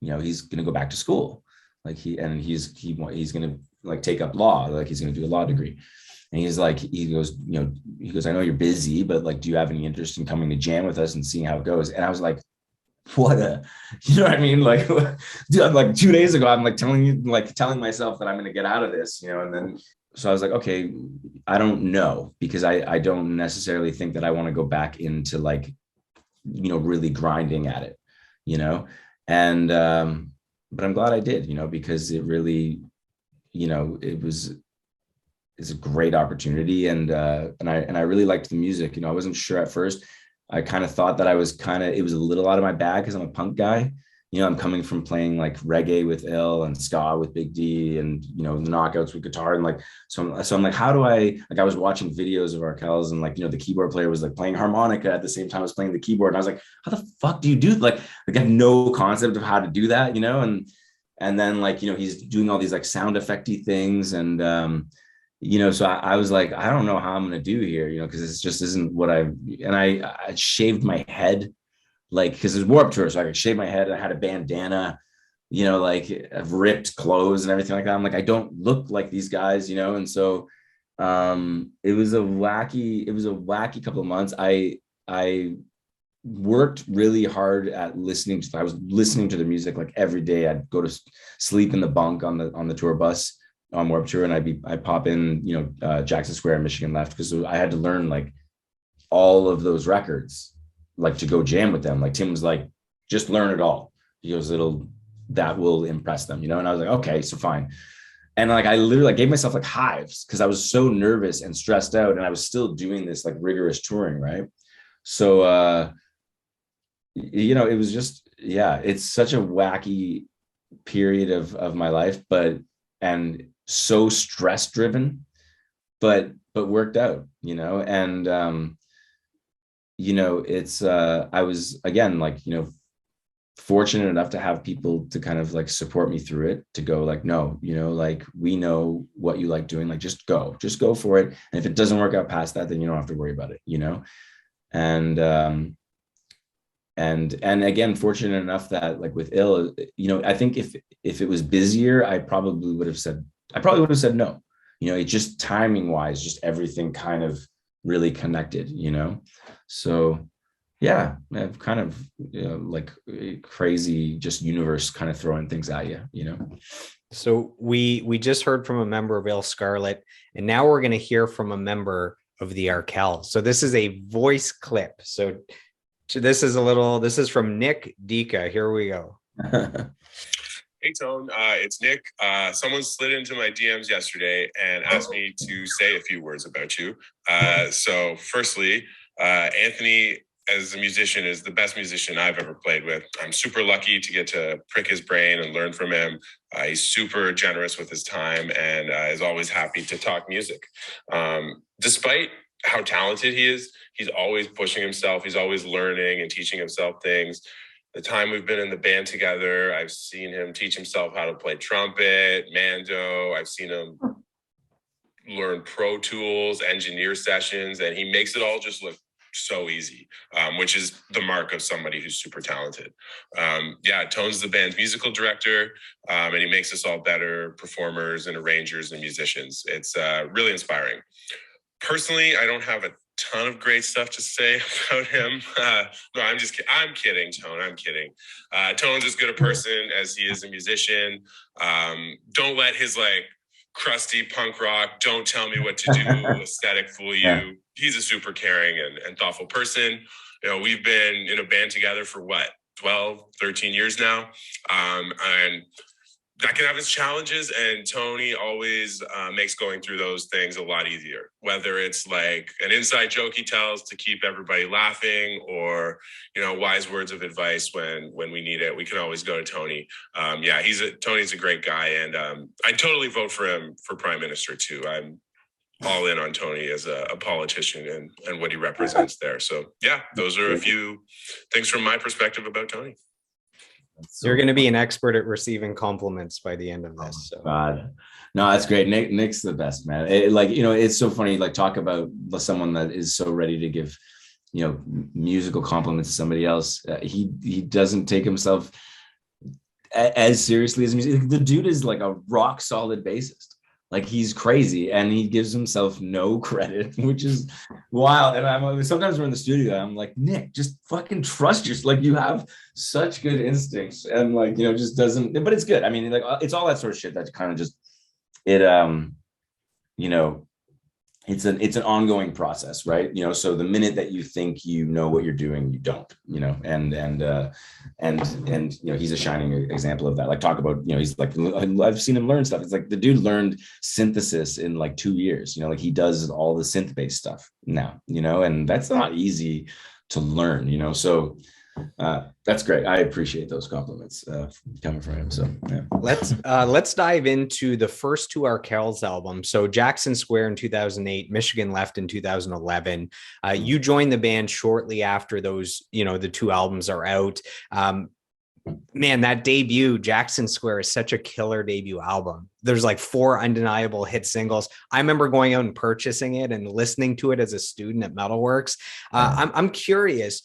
he's gonna go back to school. Like he's gonna like take up law, like he's gonna do a law degree. And he's like, he goes, I know you're busy, but like, do you have any interest in coming to jam with us and seeing how it goes? And I was like, what you know what I mean? Like, dude, like 2 days ago, I'm like telling myself that I'm going to get out of this, and then, so I was like, okay, I don't know, because I don't necessarily think that I want to go back into like, really grinding at it, and, but I'm glad I did, because it really, it's a great opportunity. And I really liked the music. I wasn't sure at first. I kind of thought that it was a little out of my bag because I'm a punk guy. I'm coming from playing like reggae with Ill and ska with Big D and, the knockouts with guitar. And like, so I'm like, how do I was watching videos of Arkells and like, the keyboard player was like playing harmonica at the same time as playing the keyboard. And I was like, how the fuck do you do? Like I have no concept of how to do that, and then like, he's doing all these like sound effecty things. And, so I was like, I don't know how I'm going to do here, because this just isn't what I shaved my head, like, because it's Warped Tour. So I could shave my head. I had a bandana, like I've ripped clothes and everything like that. I'm like, I don't look like these guys, and so it was a wacky couple of months. I worked really hard at I was listening to the music like every day. I'd go to sleep in the bunk on the tour bus on Warped Tour, and I'd pop in, Jackson Square, Michigan Left, because I had to learn like all of those records, like to go jam with them. Like Tim was like, just learn it all. He goes, that will impress them, and I was like, okay, so fine. And like I literally gave myself like hives because I was so nervous and stressed out, and I was still doing this like rigorous touring, right? So it was just, yeah, it's such a wacky period of my life, and so stress driven, but worked out, and it's I was again like, fortunate enough to have people to kind of like support me through it, to go like, no, like we know what you like doing, like just go for it. And if it doesn't work out past that, then you don't have to worry about it, and and again, fortunate enough that like with Ill, I think if it was busier, I probably would have said no. It just timing wise, just everything kind of really connected, so yeah, I've kind of like crazy just universe kind of throwing things at you, So we just heard from a member of Il Scarlet, and now we're going to hear from a member of the Arkells. So this is a voice clip. So this is from Nick Dika. Here we go. Hey, Tone, it's Nick. Someone slid into my DMs yesterday and asked me to say a few words about you. So firstly, Anthony, as a musician, is the best musician I've ever played with. I'm super lucky to get to prick his brain and learn from him. He's super generous with his time and is always happy to talk music. Despite how talented he is, he's always pushing himself. He's always learning and teaching himself things. The time we've been in the band together, I've seen him teach himself how to play trumpet, mando. I've seen him learn Pro Tools, engineer sessions, and he makes it all just look so easy, which is the mark of somebody who's super talented. Tone's the band's musical director, and he makes us all better performers and arrangers and musicians. It's really inspiring. Personally, I don't have a ton of great stuff to say about him. No, I'm kidding, Tone. I'm kidding. Tone's as good a person as he is a musician. Don't let his crusty punk rock, don't tell me what to do aesthetic fool you. Yeah. He's a super caring and thoughtful person. We've been in a band together for 12, 13 years now. And that can have its challenges, and Tony always makes going through those things a lot easier, whether it's like an inside joke he tells to keep everybody laughing, or wise words of advice when we need it. We can always go to Tony. Tony's a great guy, and I totally vote for him for prime minister too. I'm all in on Tony as a politician and what he represents there. So those are a few things from my perspective about Tony. You're going to be an expert at receiving compliments by the end of this. So. God, no, that's great. Nick's the best, man. It's so funny. Talk about someone that is so ready to give, musical compliments to somebody else. He doesn't take himself as seriously as music. The dude is like a rock solid bassist. He's crazy, and he gives himself no credit, which is wild. And sometimes we're in the studio, I'm like, Nick, just fucking trust yourself. You have such good instincts, and just doesn't. But it's good. I mean, it's all that sort of shit that kind of just it's an ongoing process, right? So the minute that you think you know what you're doing, you don't. And he's a shining example of that. Talk about, he's I've seen him learn stuff. It's the dude learned synthesis in 2 years. He does all the synth based stuff now. And that's not easy to learn. So that's great. I appreciate those compliments coming from him. So let's dive into the first two Arkells albums. So Jackson Square in 2008, Michigan Left in 2011. You joined the band shortly after those, the two albums are out. Man, that debut, Jackson Square, is such a killer debut album. There's 4 undeniable hit singles. I remember going out and purchasing it and listening to it as a student at Metalworks. I'm curious,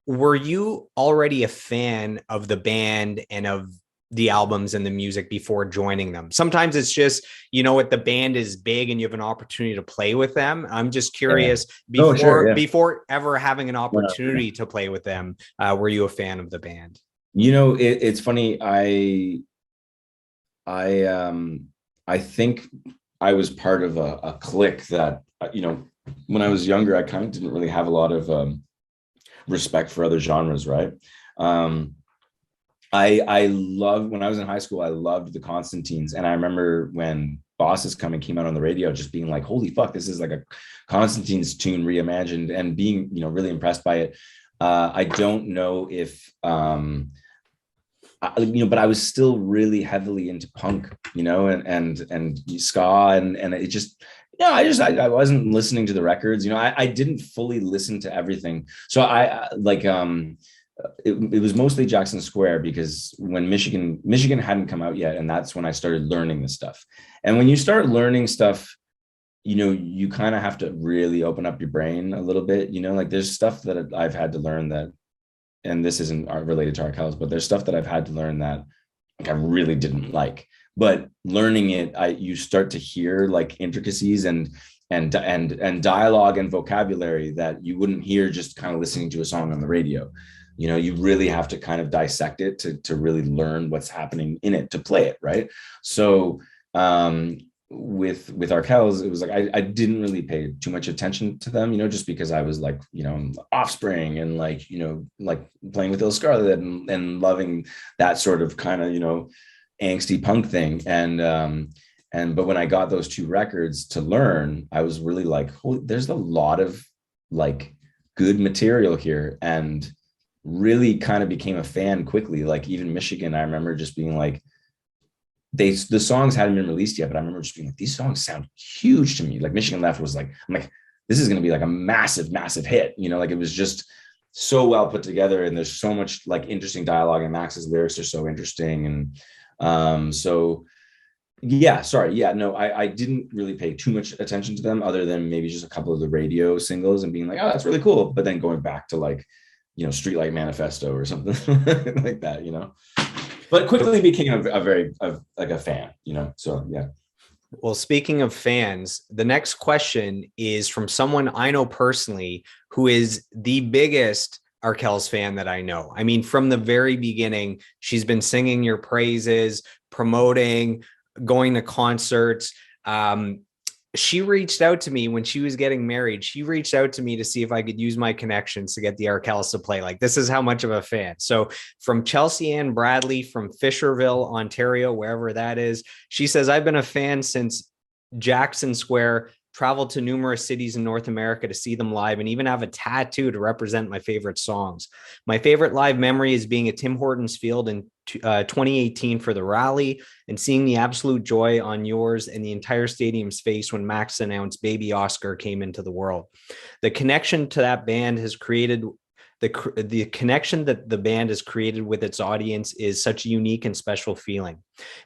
were you already a fan of the band and of the albums and the music before joining them? Sometimes it's just, the band is big and you have an opportunity to play with them. I'm just curious, before ever having an opportunity to play with them, were you a fan of the band? It's funny. I think I was part of a clique that, when I was younger, I kind of didn't really have a lot of respect for other genres, right? I loved, when I was in high school, I loved the Constantines, and I remember when Bosses Coming came out on the radio, just being like, holy fuck, this is a Constantines tune reimagined, and being really impressed by it. I don't know if but I was still really heavily into punk, and ska, and it just, I wasn't listening to the records. I didn't fully listen to everything. So it was mostly Jackson Square, because when Michigan hadn't come out yet, and that's when I started learning this stuff. And when you start learning stuff, you kind of have to really open up your brain a little bit. There's stuff that I've had to learn that, and this isn't related to Arkells, but there's stuff that I've had to learn that I really didn't like. But learning it, you start to hear intricacies and dialogue and vocabulary that you wouldn't hear just kind of listening to a song on the radio. You really have to kind of dissect it to really learn what's happening in it, to play it, right? So with Arkells, it was I didn't really pay too much attention to them, just because I was Offspring and playing with Il Scarlet and loving that sort of kind of angsty punk thing. But when I got those two records to learn, I was really holy, there's a lot of good material here, and really kind of became a fan quickly. Even Michigan, I remember just being the songs hadn't been released yet, but I remember just being these songs sound huge to me. Michigan Left was I'm this is going to be a massive hit. It was just so well put together, and there's so much interesting dialogue, and Max's lyrics are so interesting. And so Yeah, sorry. Yeah, no, I didn't really pay too much attention to them other than maybe just a couple of the radio singles and being like, oh, that's really cool. But then going back to like, Streetlight Manifesto or something like that, But quickly became like a fan, So yeah. Well, speaking of fans, the next question is from someone I know personally who is the biggest Arkells fan that I know. I mean, from the very beginning, she's been singing your praises, promoting, going to concerts. She reached out to me when she was getting married. She reached out to me to see if I could use my connections to get the Arkells to play. Like, this is how much of a fan. So from Chelsea Ann Bradley from Fisherville, Ontario, wherever that is, she says, I've been a fan since Jackson Square, traveled to numerous cities in North America to see them live, and even have a tattoo to represent my favorite songs. My favorite live memory is being at Tim Hortons Field in 2018 for the rally and seeing the absolute joy on yours and the entire stadium's face when Max announced Baby Oscar came into the world. The connection to that band has created the connection that the band has created with its audience is such a unique and special feeling.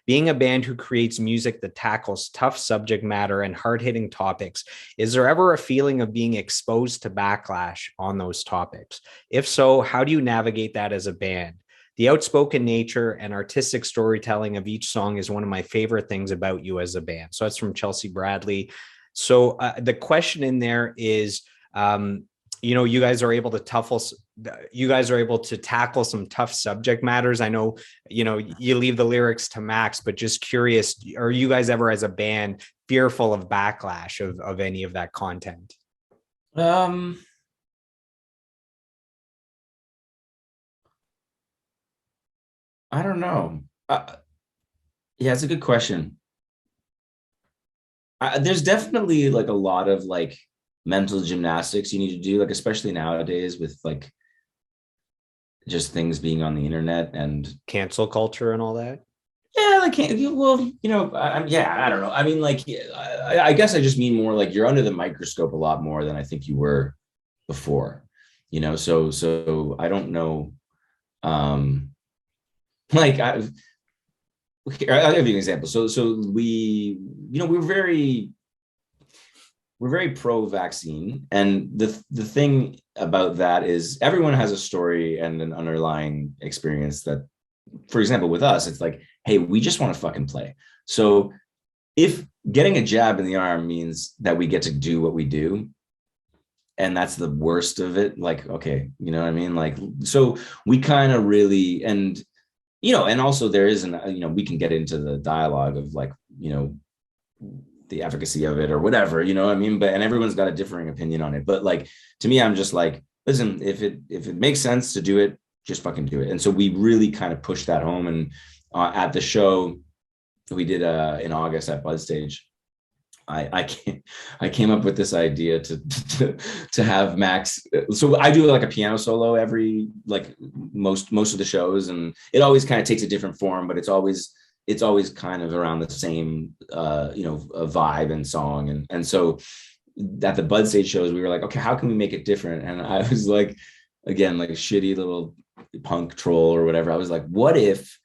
Being a band who creates music that tackles tough subject matter and hard-hitting topics, is there ever a feeling of being exposed to backlash on those topics? If so, how do you navigate that as a band? The outspoken nature and artistic storytelling of each song is one of my favorite things about you as a band. So that's from Chelsea Bradley. So the question in there is, you guys are able to tackle some tough subject matters. I know, you leave the lyrics to Max, but just curious, are you guys ever as a band fearful of backlash of any of that content? I don't know. Yeah, it's a good question. There's definitely like a lot of like mental gymnastics you need to do, like especially nowadays with like just things being on the internet and cancel culture and all that. Yeah, like well, yeah, I don't know. I mean, like, I guess I just mean more like you're under the microscope a lot more than I think you were before. So I don't know. Like I'll give you an example. So we're very pro-vaccine, and the thing about that is everyone has a story and an underlying experience that, for example, with us, it's like, hey, we just want to fucking play. So if getting a jab in the arm means that we get to do what we do, and that's the worst of it, like, okay, you know what I mean? Like, so we kind of really, and also there isn't, we can get into the dialogue of like, the efficacy of it or whatever, you know what I mean? And everyone's got a differing opinion on it. But like, to me, I'm just like, listen, if it makes sense to do it, just fucking do it. And so we really kind of pushed that home. And at the show we did in August at Buzz Stage, I came up with this idea to have Max. So I do like a piano solo every, like most of the shows, and it always kind of takes a different form, but it's always kind of around the same a vibe and song. And so at the Bud Stage shows, we were like, okay, how can we make it different? And I was like, again, like a shitty little punk troll or whatever. I was like, what if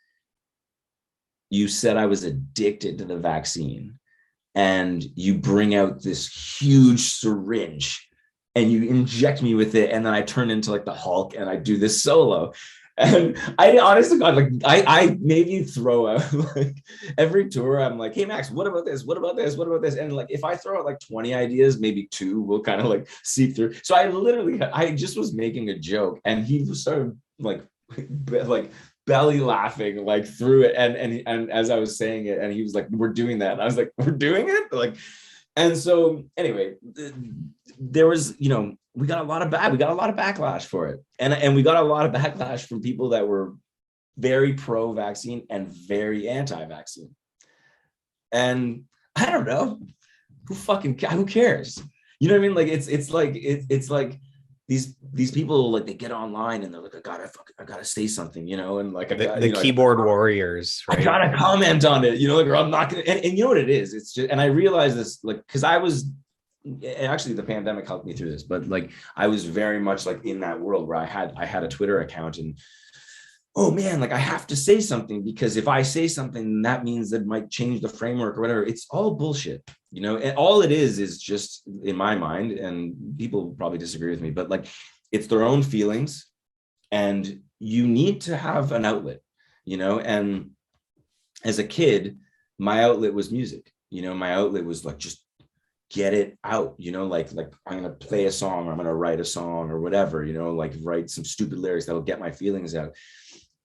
you said I was addicted to the vaccine and you bring out this huge syringe and you inject me with it, and then I turn into like the Hulk and I do this solo? And I honestly, God, like I maybe throw out like every tour. I'm like, hey Max, what about this? What about this? What about this? And like, if I throw out like 20 ideas, maybe 2 will kind of like seep through. So I just was making a joke, and he started like belly laughing like through it. And as I was saying it, and he was like, we're doing that. And I was like, we're doing it? Like, and so anyway, there was, we got a lot of backlash for it. And we got a lot of backlash from people that were very pro-vaccine and very anti-vaccine. And I don't know, who cares? You know what I mean? Like, it's like these people, like, they get online and they're like, I gotta say something, and like the keyboard warriors, right? I gotta comment on it, like, or I'm not gonna. And you know what it is? It's just, and I realized this, like, because I was actually, the pandemic helped me through this, but like I was very much like in that world where I had a Twitter account, and oh man, like I have to say something, because if I say something, that means that it might change the framework or whatever. It's all bullshit, you know. And all it is just, in my mind, and people probably disagree with me, but like, it's their own feelings, and you need to have an outlet, you know. And as a kid, my outlet was music, you know. My outlet was like, just get it out, you know, like I'm gonna play a song, or I'm gonna write a song or whatever, you know, like write some stupid lyrics that'll get my feelings out.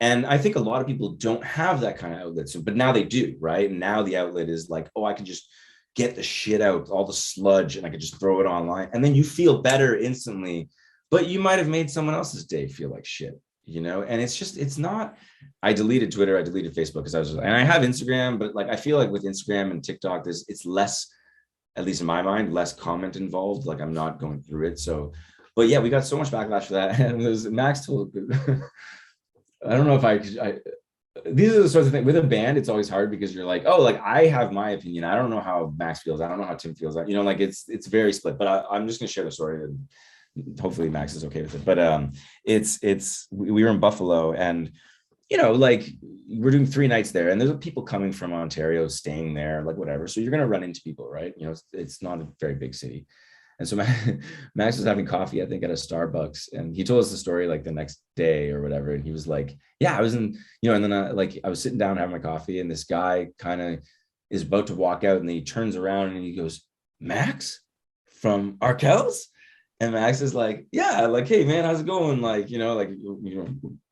And I think a lot of people don't have that kind of outlet. So, but now they do, right? And now the outlet is like, oh, I can just get the shit out, all the sludge, and I can just throw it online. And then you feel better instantly, but you might have made someone else's day feel like shit, you know? And it's just, it's not, I deleted Twitter, I deleted Facebook, because I was, and I have Instagram, but like, I feel like with Instagram and TikTok, it's less, at least in my mind, less comment involved. Like I'm not going through it. So, but yeah, we got so much backlash for that. And there's Max told, I don't know if these are the sorts of things with a band. It's always hard because you're like, oh, like I have my opinion. I don't know how Max feels. I don't know how Tim feels. You know, like it's very split. But I'm just gonna share the story, and hopefully Max is okay with it. But we were in Buffalo, and you know, like we're doing 3 nights there, and there's people coming from Ontario staying there, like whatever. So you're gonna run into people, right? You know, it's not a very big city. And so Max was having coffee, I think, at a Starbucks, and he told us the story like the next day or whatever. And he was like, "Yeah, I was in, you know," and then I was sitting down having my coffee, and this guy kind of is about to walk out, and then he turns around and he goes, "Max from Arkells?" And Max is like, "Yeah, like, hey man, how's it going?" Like, you know,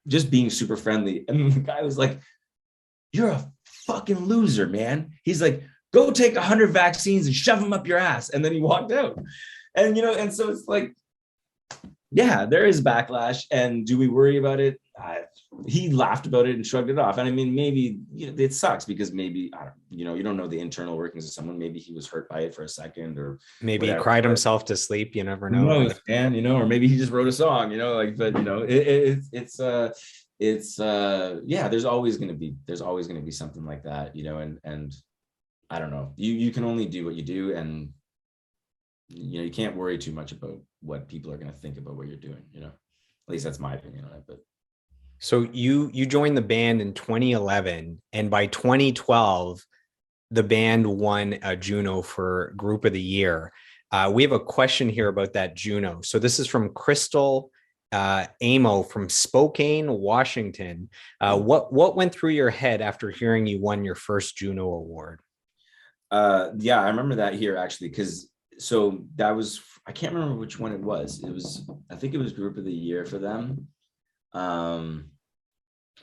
just being super friendly. And the guy was like, "You're a fucking loser, man." He's like, "Go take 100 vaccines and shove them up your ass." And then he walked out. And, you know, and so it's like, yeah, there is backlash. And do we worry about it? He laughed about it and shrugged it off. And I mean, maybe, you know, it sucks because maybe, you know, you don't know the internal workings of someone. Maybe he was hurt by it for a second, or maybe whatever. He cried himself to sleep. You never know. Who knows, man, you know, or maybe he just wrote a song, you know, like, but you know, yeah, there's always going to be something like that, you know. And I don't know, you can only do what you do, and you know, you can't worry too much about what people are going to think about what you're doing, you know. At least that's my opinion on it. But so you joined the band in 2011, and by 2012 the band won a Juno for Group of the Year. We have a question here about that Juno. So this is from Crystal Amo from Spokane, Washington. What went through your head after hearing you won your first Juno award? Yeah, I remember that here actually, because so that was, I can't remember which one it was. I think it was Group of the Year for them.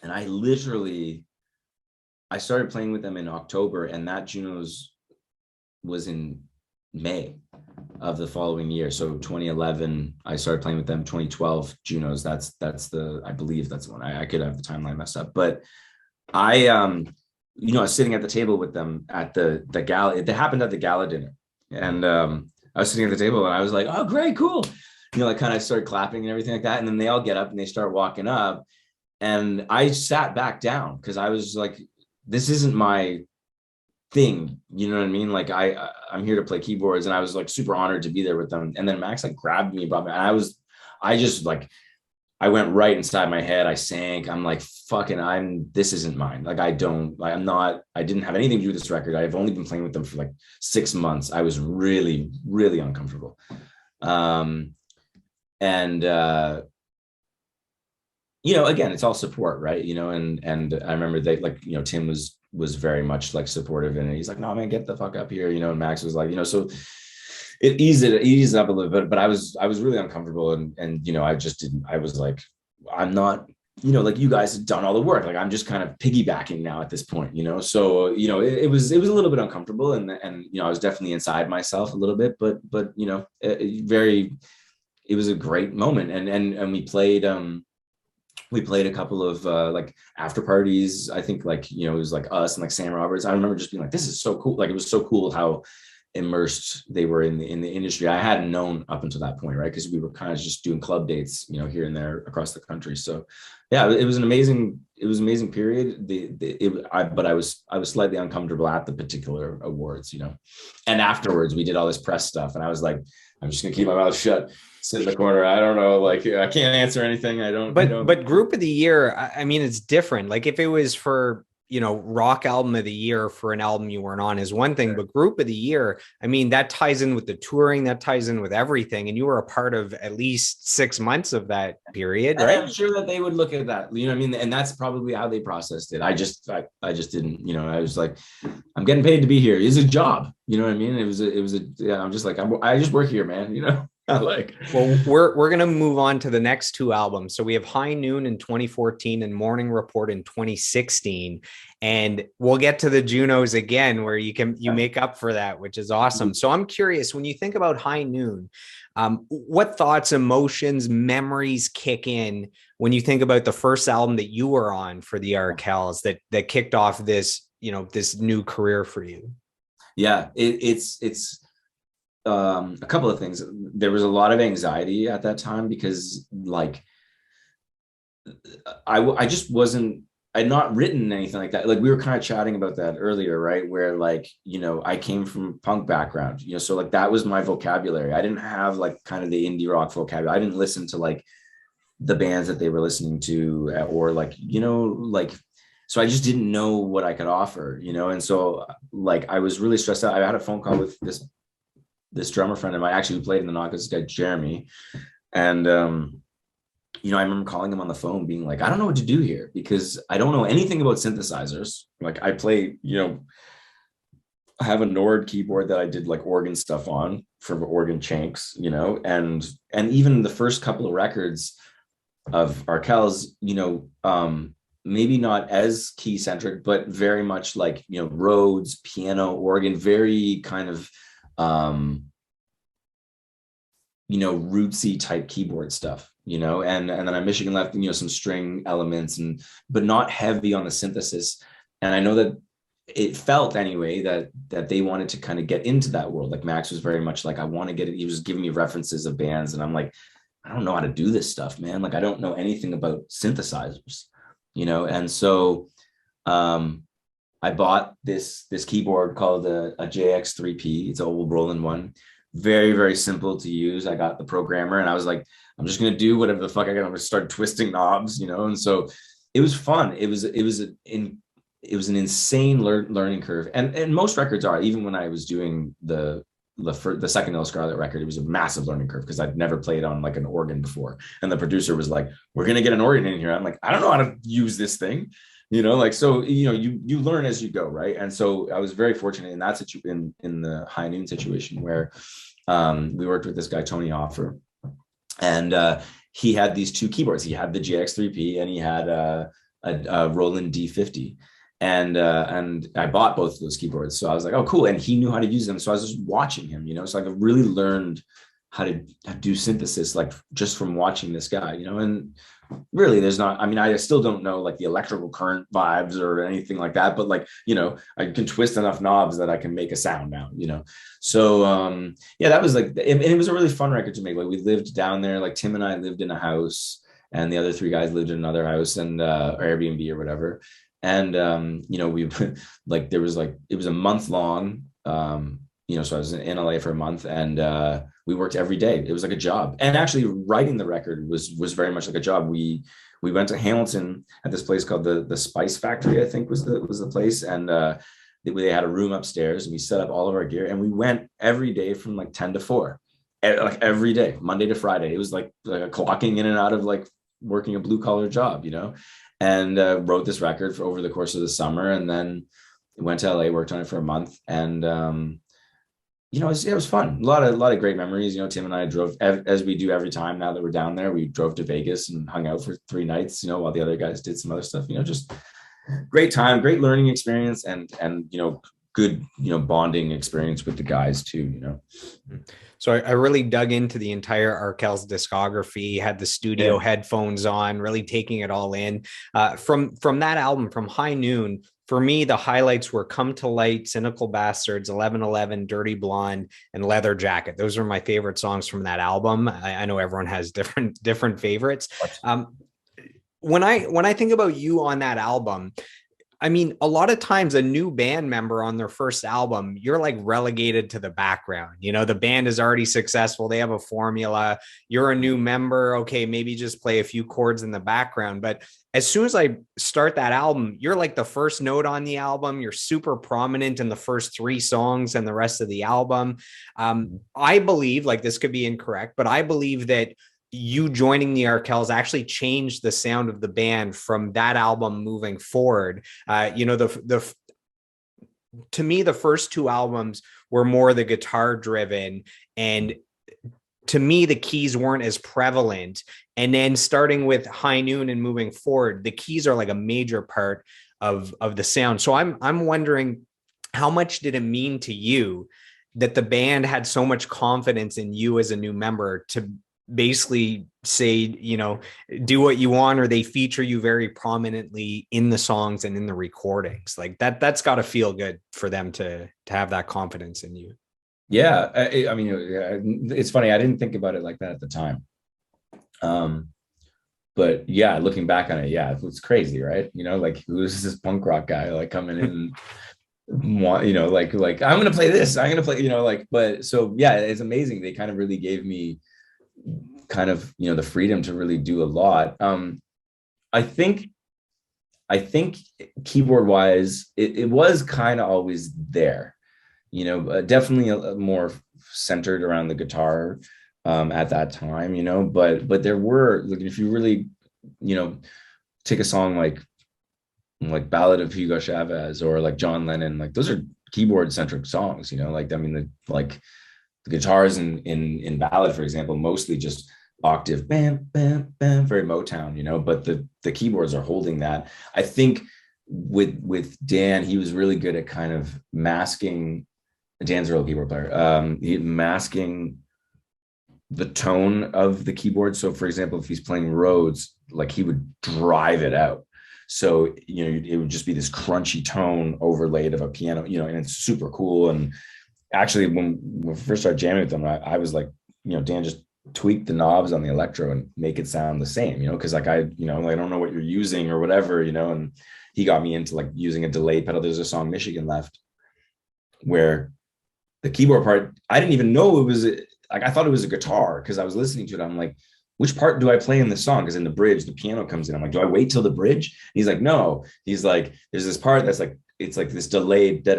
And I started playing with them in October, and that Juno's was in May of the following year. So 2011, I started playing with them. 2012 Junos. That's I believe that's the one. I could have the timeline messed up, but I you know, I was sitting at the table with them at the gala. It happened at the gala dinner, and I was sitting at the table, and I was like, "Oh, great, cool," you know, like kind of started clapping and everything like that. And then they all get up and they start walking up, and I sat back down because I was like, "This isn't my thing," you know what I mean? Like I'm here to play keyboards, and I was like super honored to be there with them. And then Max like grabbed me, brought me, and I just like, I went right inside my head. I sank. I'm like, fucking, this isn't mine. Like, I didn't have anything to do with this record. I've only been playing with them for like 6 months. I was really, really uncomfortable. And you know, again, it's all support, right? You know, and I remember they, like, you know, Tim was very much like supportive, and he's like, "No, man, get the fuck up here," you know. And Max was like, you know, so it eased up a little bit, but I was really uncomfortable, and you know, I was like, I'm not, you know, like, you guys have done all the work, like I'm just kind of piggybacking now at this point, you know. So you know, it was a little bit uncomfortable, and you know, I was definitely inside myself a little bit, but you know, it was a great moment, and we played a couple of like after parties. I think, like, you know, it was like us and like Sam Roberts. I remember just being like, this is so cool. Like, it was so cool how immersed they were in the industry. I hadn't known up until that point, right? Because we were kind of just doing club dates, you know, here and there across the country. So yeah, it was an amazing period. But I was slightly uncomfortable at the particular awards, you know. And afterwards we did all this press stuff, and I was like, I'm just gonna keep my mouth shut, sit in the corner. I don't know, like I can't answer anything. I don't. But group of the year, I mean, it's different. Like if it was for, you know, rock album of the year for an album you weren't on is one thing, but group of the year, I mean, that ties in with the touring, that ties in with everything. And you were a part of at least 6 months of that period, right? And I'm sure that they would look at that, you know what I mean? And that's probably how they processed it. I just didn't, you know, I was like, I'm getting paid to be here. It's a job. You know what I mean? Yeah, I'm just like, I just work here, man, you know? Like, well, we're gonna move on to the next two albums. So we have High Noon in 2014 and Morning Report in 2016, and we'll get to the Junos again, where you make up for that, which is awesome. So I'm curious, when you think about High Noon, what thoughts, emotions, memories kick in when you think about the first album that you were on for the Arkells that kicked off this, you know, this new career for you? Yeah, it's a couple of things. There was a lot of anxiety at that time because like I just wasn't, I'd not written anything like that. Like we were kind of chatting about that earlier, right? Where like, you know, I came from punk background, you know, so like that was my vocabulary. I didn't have like kind of the indie rock vocabulary. I didn't listen to like the bands that they were listening to, or like, you know, like, so I just didn't know what I could offer, you know? And so like, I was really stressed out. I had a phone call with this drummer friend of mine, actually, who played in the Knock, this guy, Jeremy. And, you know, I remember calling him on the phone being like, I don't know what to do here because I don't know anything about synthesizers. Like I play, you know, I have a Nord keyboard that I did like organ stuff on for organ chanks, you know, and even the first couple of records of Arkells, you know, maybe not as key centric, but very much like, you know, Rhodes, piano, organ, very kind of, you know, rootsy type keyboard stuff, you know, and then I Michigan left, you know, some string elements but not heavy on the synthesis. And I know that it felt anyway that they wanted to kind of get into that world. Like Max was very much like, I want to get it. He was giving me references of bands, and I'm like, I don't know how to do this stuff, man. Like I don't know anything about synthesizers, you know. And so I bought this keyboard called a JX3P. It's an old Roland one. Very, very simple to use. I got the programmer and I was like, I'm just going to do whatever the fuck I got. I'm going to start twisting knobs, you know? And so it was fun. It was an insane learning curve. And most records are, even when I was doing the second Ill Scarlet record, it was a massive learning curve because I'd never played on like an organ before. And the producer was like, we're going to get an organ in here. I'm like, I don't know how to use this thing. You know, like, so, you know, you learn as you go. Right. And so I was very fortunate in that situation, in the High Noon situation where we worked with this guy, Tony Offer, and he had these two keyboards. He had the JX3P and he had a Roland D50. And I bought both of those keyboards. So I was like, oh, cool. And he knew how to use them. So I was just watching him, you know, so I really learned how to do synthesis, like just from watching this guy, you know. And really there's not, I mean, I still don't know like the electrical current vibes or anything like that, but like, you know, I can twist enough knobs that I can make a sound now, you know. So yeah, that was like, and it was a really fun record to make. Like we lived down there, like Tim and I lived in a house and the other three guys lived in another house, and or Airbnb or whatever. And you know, we like, it was a month long, you know, so I was in LA for a month, and we worked every day. It was like a job. And actually writing the record was very much like a job. We went to Hamilton at this place called the Spice Factory, I think was the place. And they had a room upstairs, and we set up all of our gear, and we went every day from like 10 to 4, like every day, Monday to Friday. It was like a clocking in and out of like working a blue collar job, you know, and wrote this record for over the course of the summer, and then went to LA, worked on it for a month. And you know, it was fun. A lot of great memories. You know, Tim and I drove, as we do every time now that we're down there, we drove to Vegas and hung out for 3 nights, you know, while the other guys did some other stuff. You know, just great time, great learning experience, and you know, good, bonding experience with the guys too, So I really dug into the entire Arkells discography, had the studio headphones on, really taking it all in. From that album, from High Noon, for me, the highlights were Come to Light, Cynical Bastards, 1111, Dirty Blonde, and Leather Jacket. Those are my favorite songs from that album. I know everyone has different favorites. When I think about you on that album, I mean, a lot of times a new band member on their first album, you're like relegated to the background. The band is already successful. They have a formula. You're a new member. Okay, maybe just play a few chords in the background. But as soon as I start that album, you're like the first note on the album. You're super prominent in the first 3 songs and the rest of the album. I believe, like, this could be incorrect, but I believe that you joining the Arkells actually changed the sound of the band from that album moving forward. To me, the first 2 albums were more the guitar driven, and to me, the keys weren't as prevalent. And then starting with High Noon and moving forward, the keys are like a major part of the sound. So I'm wondering, how much did it mean to you that the band had so much confidence in you as a new member to basically say, do what you want, or they feature you very prominently in the songs and in the recordings? Like that's got to feel good for them to have that confidence in you. Yeah. I mean, it's funny. I didn't think about it like that at the time. But yeah, looking back on it, yeah, it's crazy, right? Like, who's this punk rock guy like coming in and like I'm going to play this, I'm going to play, but so yeah, it's amazing. They kind of really gave me kind of the freedom to really do a lot. I think keyboard wise, it was kind of always there, definitely more centered around the guitar at that time, but there were, like, if you really take a song like Ballad of Hugo Chavez or like John Lennon, like those are keyboard centric songs, like, I mean, the guitars in Ballad, for example, mostly just octave, bam, bam, bam, very Motown, but the keyboards are holding that. I think with Dan, he was really good at kind of masking. Dan's a real keyboard player. Masking the tone of the keyboard. So for example, if he's playing Rhodes, like, he would drive it out. So, it would just be this crunchy tone overlaid of a piano, and it's super cool. And actually, when we first started jamming with them, I was like, Dan, just tweak the knobs on the electro and make it sound the same, because like I don't know what you're using or whatever, and he got me into like using a delay pedal. There's a song, Michigan Left, where the keyboard part, I didn't even know it was like, I thought it was a guitar because I was listening to it. I'm like, which part do I play in this song? Because in the bridge, the piano comes in. I'm like, do I wait till the bridge? And he's like, no. He's like, there's this part that's like, it's like this delayed like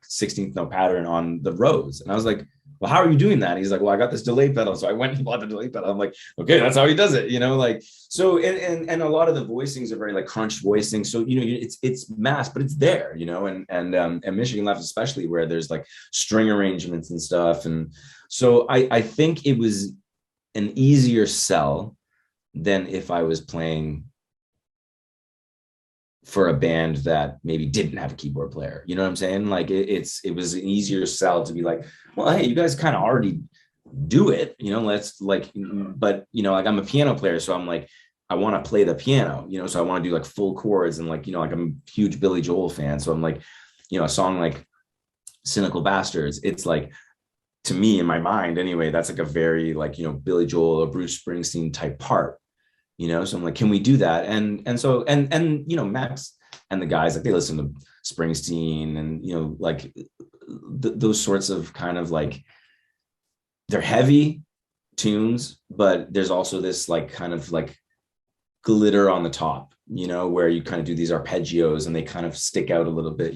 16th note pattern on the Rhodes. And I was like, well, how are you doing that? He's like, well, I got this delay pedal. So I went and bought the delay pedal. I'm like, okay, that's how he does it, like, so, and a lot of the voicings are very like crunched voicing. So, it's masked, but it's there, and Michigan Left, especially, where there's like string arrangements and stuff. And so I think it was an easier sell than if I was playing for a band that maybe didn't have a keyboard player. You know what I'm saying? Like, it was an easier sell to be like, well, hey, you guys kind of already do it, let's like, but like, I'm a piano player, so I'm like, I want to play the piano, so I want to do like full chords, and like, like, I'm a huge Billy Joel fan, so I'm like, a song like Cynical Bastards, it's like, to me, in my mind anyway, that's like a very like, Billy Joel or Bruce Springsteen type part, so I'm like, can we do that? And so Max and the guys, like, they listen to Springsteen and like those sorts of kind of like, they're heavy tunes, but there's also this like kind of like glitter on the top, where you kind of do these arpeggios and they kind of stick out a little bit,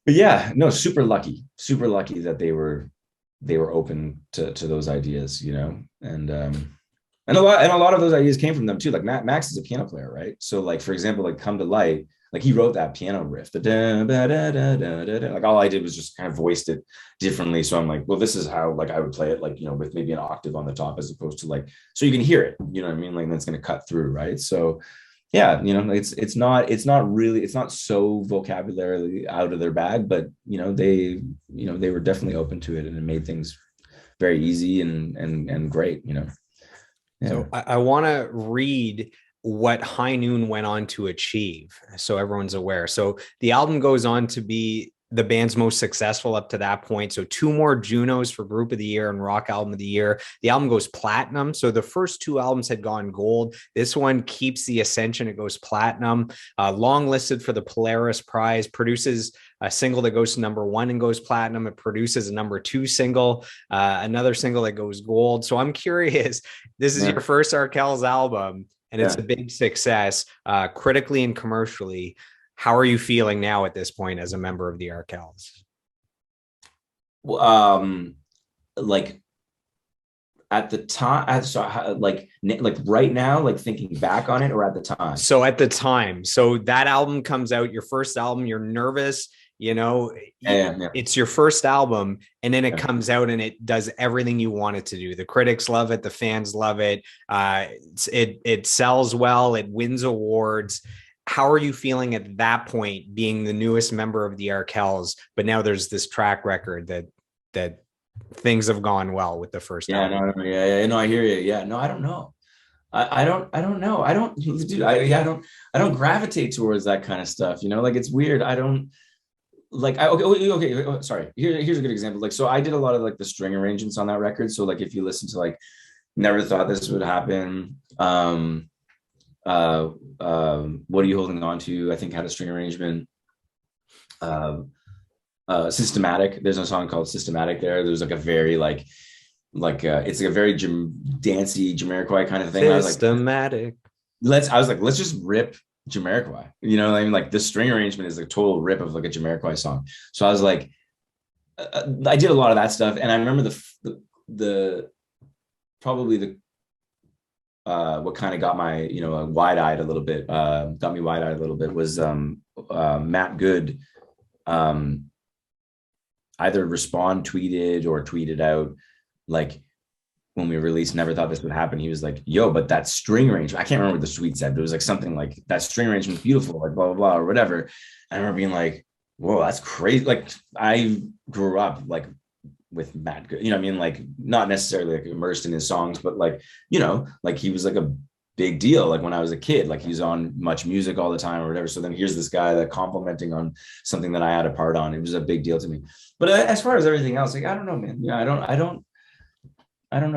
but yeah, no, super lucky that they were open to those ideas, and a lot of those ideas came from them too. Like Max is a piano player, right? So like, for example, like Come to Light, like he wrote that piano riff, the da, da, da, da, da, da, da. Like all I did was just kind of voiced it differently. So I'm like, well, this is how like I would play it, like, with maybe an octave on the top, as opposed to like, so you can hear it, you know what I mean? Like that's going to cut through, right? So yeah, it's not so vocabularily out of their bag, but they were definitely open to it, and it made things very easy and great, Yeah. So I want to read what High Noon went on to achieve so everyone's aware. So the album goes on to be the band's most successful up to that point. So 2 more Junos for Group of the Year and Rock Album of the Year. The album goes platinum. So the first 2 albums had gone gold. This one keeps the ascension. It goes platinum. Long listed for the Polaris Prize. Produces a single that goes to #1 and goes platinum. It produces a #2 single, another single that goes gold. So I'm curious, this is Yeah. your first Arkells album, and it's Yeah. a big success, critically and commercially. How are you feeling now at this point as a member of the Arkells? Like at the time, like right now, like thinking back on it, or at the time? So at the time, so that album comes out, your first album, you're nervous, Yeah. it's your first album, and then it Yeah. comes out and it does everything you want it to do. The critics love it, the fans love it. It sells well, it wins awards. How are you feeling at that point, being the newest member of the Arkells, but now there's this track record that things have gone well with the first album? No, I hear you. Yeah, no, I don't know. I don't know. I don't, dude. I don't gravitate towards that kind of stuff. Like it's weird. I don't like. Okay. Sorry. Here's a good example. Like, so I did a lot of like the string arrangements on that record. So like, if you listen to like, Never Thought This Would Happen. What Are You Holding On To? I think had a string arrangement. Systematic. There's a song called Systematic there. There's like a very it's like a very dancey Jamiroquai kind of thing. Systematic. I was like, let's just rip Jamiroquai. I mean, like the string arrangement is a total rip of like a Jamiroquai song. So I was like, I did a lot of that stuff, and I remember the probably the what kind of got my wide-eyed a little bit, got me wide-eyed a little bit was Matt Good either tweeted or tweeted out, like, when we released Never Thought This Would Happen, he was like, yo, but that string arrangement, I can't remember what the tweet said, but it was like something like, that string arrangement is beautiful, like blah blah blah or whatever. And I remember being like, whoa, that's crazy. Like I grew up like with Matt Good, I mean, like not necessarily like immersed in his songs, but like, like he was like a big deal. Like when I was a kid, like he's on Much Music all the time or whatever. So then here's this guy that complimenting on something that I had a part on. It was a big deal to me. But as far as everything else, like, I don't know, man. Yeah, I don't know. I don't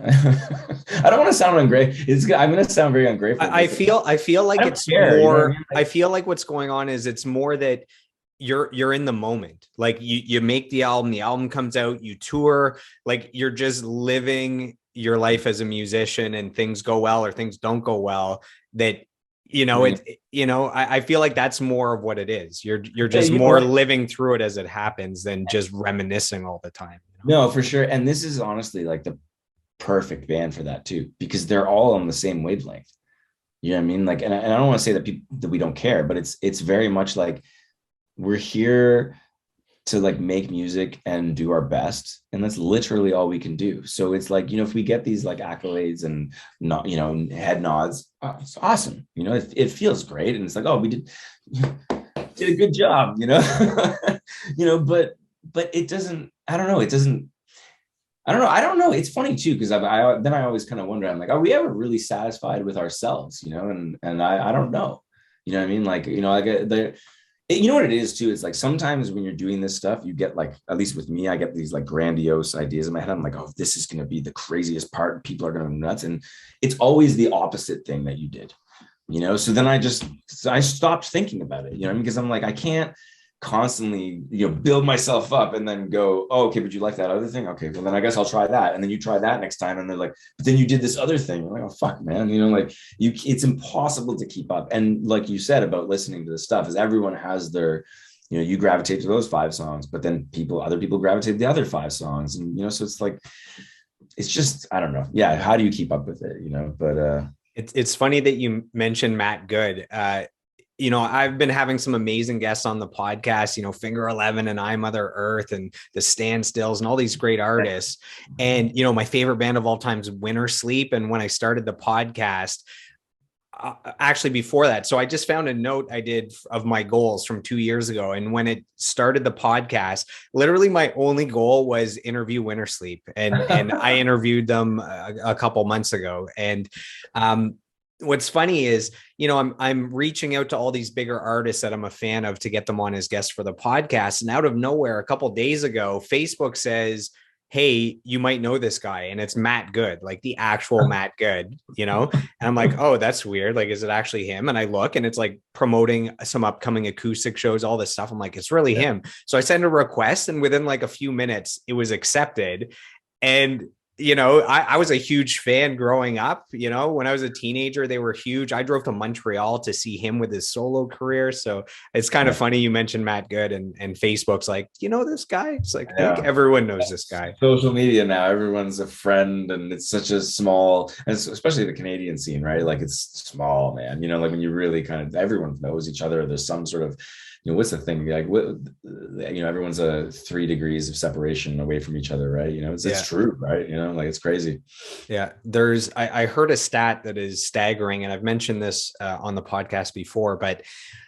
want to sound ungrateful. I'm going to sound very ungrateful. I feel like it's care, more, I mean? I feel like what's going on is it's more that you're in the moment. Like you make the album comes out, you tour, like you're just living your life as a musician, and things go well or things don't go well. That I feel like that's more of what it is. You're just more living through it as it happens than just reminiscing all the time. No, for sure. And this is honestly like the perfect band for that too, because they're all on the same wavelength. You know what I mean? Like, and I don't want to say that we don't care, but it's very much like we're here to like make music and do our best, and that's literally all we can do. So it's like, if we get these like accolades and not, head nods, it's awesome. It feels great, and it's like, oh, we did a good job, but it doesn't. I don't know. It doesn't. I don't know. It's funny too, because I always kind of wonder. I'm like, are we ever really satisfied with ourselves? And I don't know. You know what I mean? Like, what it is too. It's like sometimes when you're doing this stuff, you get like, at least with me, I get these like grandiose ideas in my head. I'm like, oh, this is going to be the craziest part. People are going to go nuts, and it's always the opposite thing that you did. So then I stopped thinking about it. Because I'm like, I can't constantly build myself up and then go, oh, okay, but you like that other thing, okay, well then I guess I'll try that, and then you try that next time, and they're like, but then you did this other thing. You're like, oh fuck, man, like it's impossible to keep up. And like you said about listening to the stuff, is everyone has their, you gravitate to those 5 songs, but then other people gravitate to the other 5 songs, and so it's like, it's just, I don't know, yeah, how do you keep up with it? But it's funny that you mentioned Matt Good. I've been having some amazing guests on the podcast, Finger 11 and I Mother Earth and the Standstills and all these great artists. And, my favorite band of all time is Winter Sleep. And when I started the podcast, actually before that. So I just found a note I did of my goals from 2 years ago. And when it started the podcast, literally my only goal was interview Winter Sleep. And I interviewed them a couple months ago. And what's funny is, I'm reaching out to all these bigger artists that I'm a fan of to get them on as guests for the podcast. And out of nowhere, a couple of days ago, Facebook says, hey, you might know this guy. And it's Matt Good, like the actual Matt Good, And I'm like, oh, that's weird. Like, is it actually him? And I look and it's like promoting some upcoming acoustic shows, all this stuff. I'm like, it's really him. So I send a request and within like a few minutes, it was accepted. And I was a huge fan growing up. When I was a teenager, they were huge. I drove to Montreal to see him with his solo career. So it's kind of funny you mentioned Matt Good and Facebook's like, this guy? It's like, I think everyone knows this guy. Social media now, everyone's a friend, and it's such a small, especially the Canadian scene, right? Like it's small, man. Like when you really everyone knows each other. There's some sort of, what's the thing? Like, everyone's 3 degrees of separation away from each other, right? It's true, right? Like it's crazy. Yeah. I heard a stat that is staggering, and I've mentioned this on the podcast before, but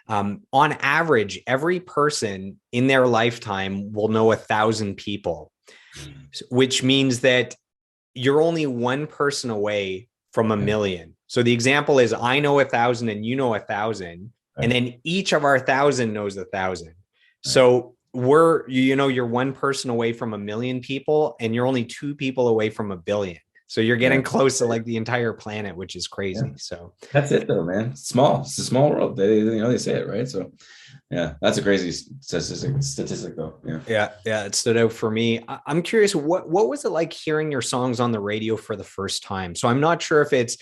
on average, every person in their lifetime will know 1,000 people, which means that you're only one person away from a million. So the example is I know 1,000 and you know 1,000. And then each of our 1,000 knows 1,000. So you're one person away from a million people, and you're only 2 people away from a billion. So you're getting close to like the entire planet, which is crazy. Yeah. So that's it though, man. It's small. It's a small world. They say it, right? So yeah, that's a crazy statistic though. Yeah. It stood out for me. I'm curious, what was it like hearing your songs on the radio for the first time? So I'm not sure if it's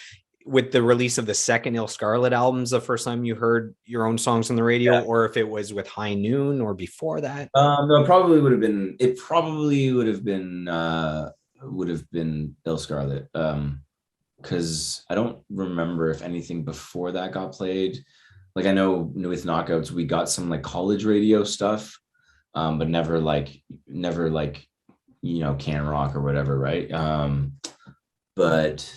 with the release of the second Il Scarlet albums, the first time you heard your own songs on the radio, or if it was with High Noon or before that. No, it probably would have been Il Scarlet. Because I don't remember if anything before that got played. Like I know with Knockouts, we got some like college radio stuff, but never like Can Rock or whatever, right? But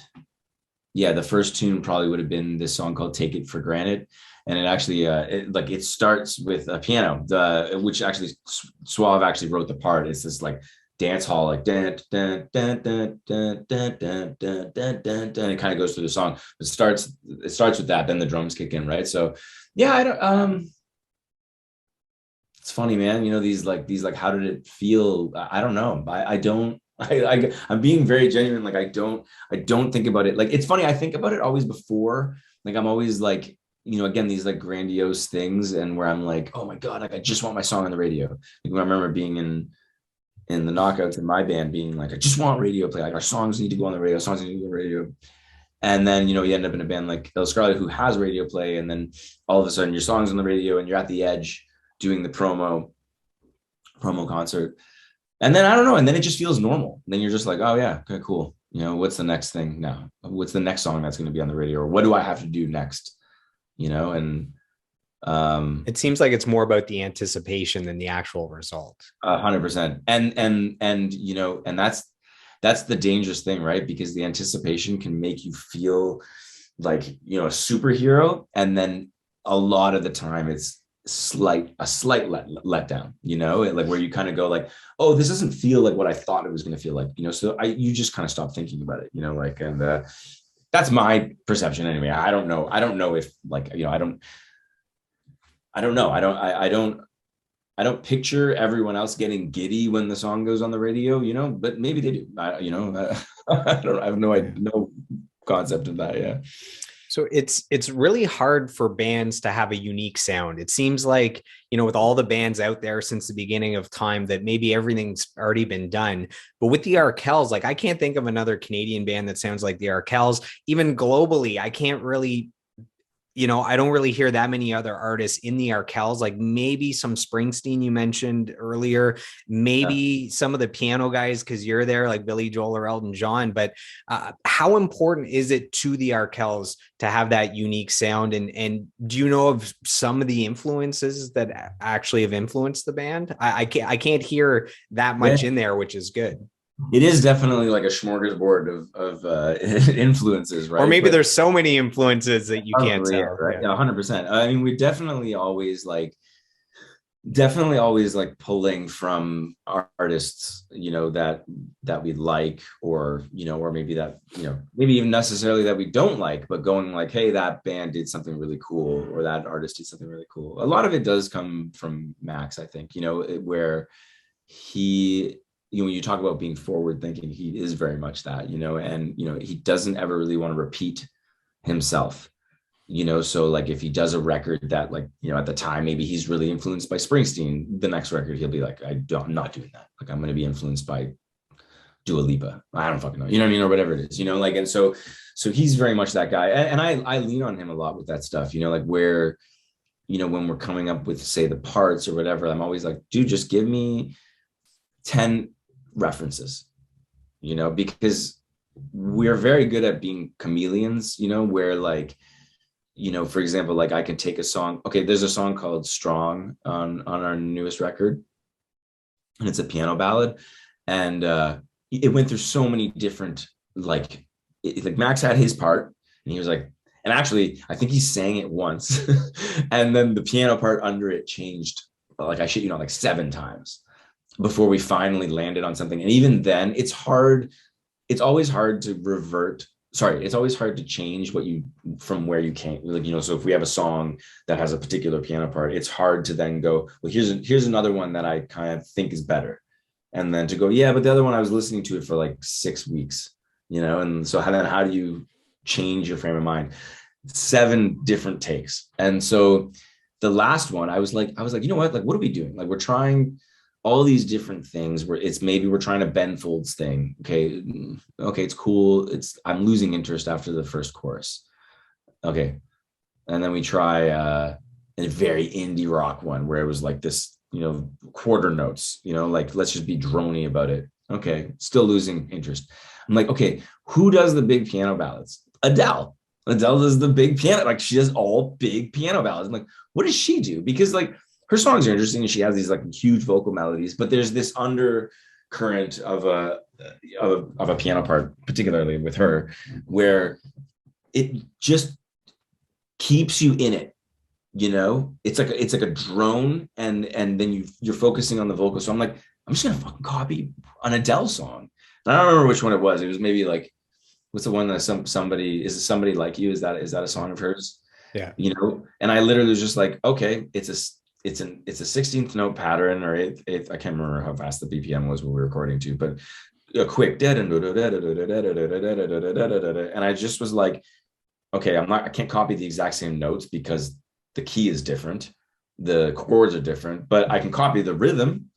yeah, the first tune probably would have been this song called "Take It for Granted," and it actually it starts with a piano, which actually Suave actually wrote the part. It's this like dance hall, like dun, dun, dun, dun, dun, dun, dun, dun, dun, dun, dun. It kind of goes through the song. It starts with that, then the drums kick in, right? So yeah, I don't. It's funny, man. These how did it feel? I don't know. I don't. I'm being very genuine. Like I don't think about it. Like it's funny. I think about it always before. Like I'm always like, again, these like grandiose things, and where I'm like, oh my god, like I just want my song on the radio. Like I remember being in the Knockouts in my band, being like, I just want radio play. Like our songs need to go on the radio. Songs need to go on the radio. And then you end up in a band like Il Scarlet who has radio play, and then all of a sudden your song's on the radio, and you're at the Edge doing the promo concert. And then I don't know. And then it just feels normal. And then you're just like, oh yeah, okay, cool. What's the next thing now? What's the next song that's going to be on the radio? Or what do I have to do next? And it seems like it's more about the anticipation than the actual result. 100%. And that's the dangerous thing, right? Because the anticipation can make you feel like, a superhero. And then a lot of the time it's a slight letdown, like where you kind of go like, oh, this doesn't feel like what I thought it was going to feel like, so you just kind of stop thinking about it, and that's my perception anyway. I don't know if like, I don't picture everyone else getting giddy when the song goes on the radio, but maybe they do. I have no concept of that. Yeah. So it's really hard for bands to have a unique sound. It seems like, with all the bands out there since the beginning of time, that maybe everything's already been done. But with the Arkells, like I can't think of another Canadian band that sounds like the Arkells. Even globally, I can't really, I don't really hear that many other artists in the Arkells, like maybe some Springsteen you mentioned earlier, maybe some of the piano guys, because you're there, like Billy Joel or Elton John. But how important is it to the Arkells to have that unique sound? And do you know of some of the influences that actually have influenced the band? I can't hear that much in there, which is good. it is definitely like a smorgasbord of influences, right? Or maybe But there's so many influences that you can't probably, yeah, tell. right? Yeah. Yeah, 100%. I mean, we definitely always like pulling from artists, that we like, or or maybe that, maybe even necessarily that we don't like, but going like, hey, that band did something really cool, or that artist did something really cool. A lot of it does come from Max, I think, where he, when you talk about being forward thinking, he is very much that, and he doesn't ever really want to repeat himself. So like if he does a record that, like, at the time maybe he's really influenced by Springsteen, the next record he'll be like, I'm not doing that. Like, I'm going to be influenced by Dua Lipa. I don't fucking know, what I mean, or whatever it is, like. And so he's very much that guy, and I lean on him a lot with that stuff, like where, when we're coming up with, say, the parts or whatever, I'm always like, dude, just give me 10 references, because we're very good at being chameleons, where like, for example, like I can take a song. Okay, there's a song called Strong on our newest record, and it's a piano ballad, and it went through so many different, like, like Max had his part, and he was like, and actually I think he sang it once, and then the piano part under it changed, like, I shit you not, like 7 times before we finally landed on something. And even then, it's always hard to revert. Sorry, it's always hard to change what you, from where you came. Like, so if we have a song that has a particular piano part, it's hard to then go, well, here's another one that I kind of think is better. And then to go, yeah, but the other one, I was listening to it for like 6 weeks, and so how do you change your frame of mind? 7 different takes. And so the last one, I was like, you know what? Like, what are we doing? Like, we're trying all these different things where maybe we're trying to Ben Folds thing. Okay, it's cool. I'm losing interest after the first chorus. Okay. And then we try a very indie rock one where it was like this, quarter notes, like, let's just be droney about it. Okay, still losing interest. I'm like, okay, who does the big piano ballads? Adele. Adele does the big piano, like, she does all big piano ballads. I'm like, what does she do? Because like, her songs are interesting and she has these like huge vocal melodies, but there's this undercurrent of a piano part, particularly with her, where it just keeps you in it. It's like a drone, and then you're focusing on the vocal. So I'm like, I'm just gonna fucking copy an Adele song. And I don't remember which one it was. It was maybe like, what's the one that somebody like you? Is that a song of hers? Yeah. And I literally was just like, okay, it's a 16th note pattern, or eighth, I can't remember how fast the BPM was when we were recording to, but a quick, and I just was like, okay, I can't copy the exact same notes because the key is different, the chords are different, but I can copy the rhythm,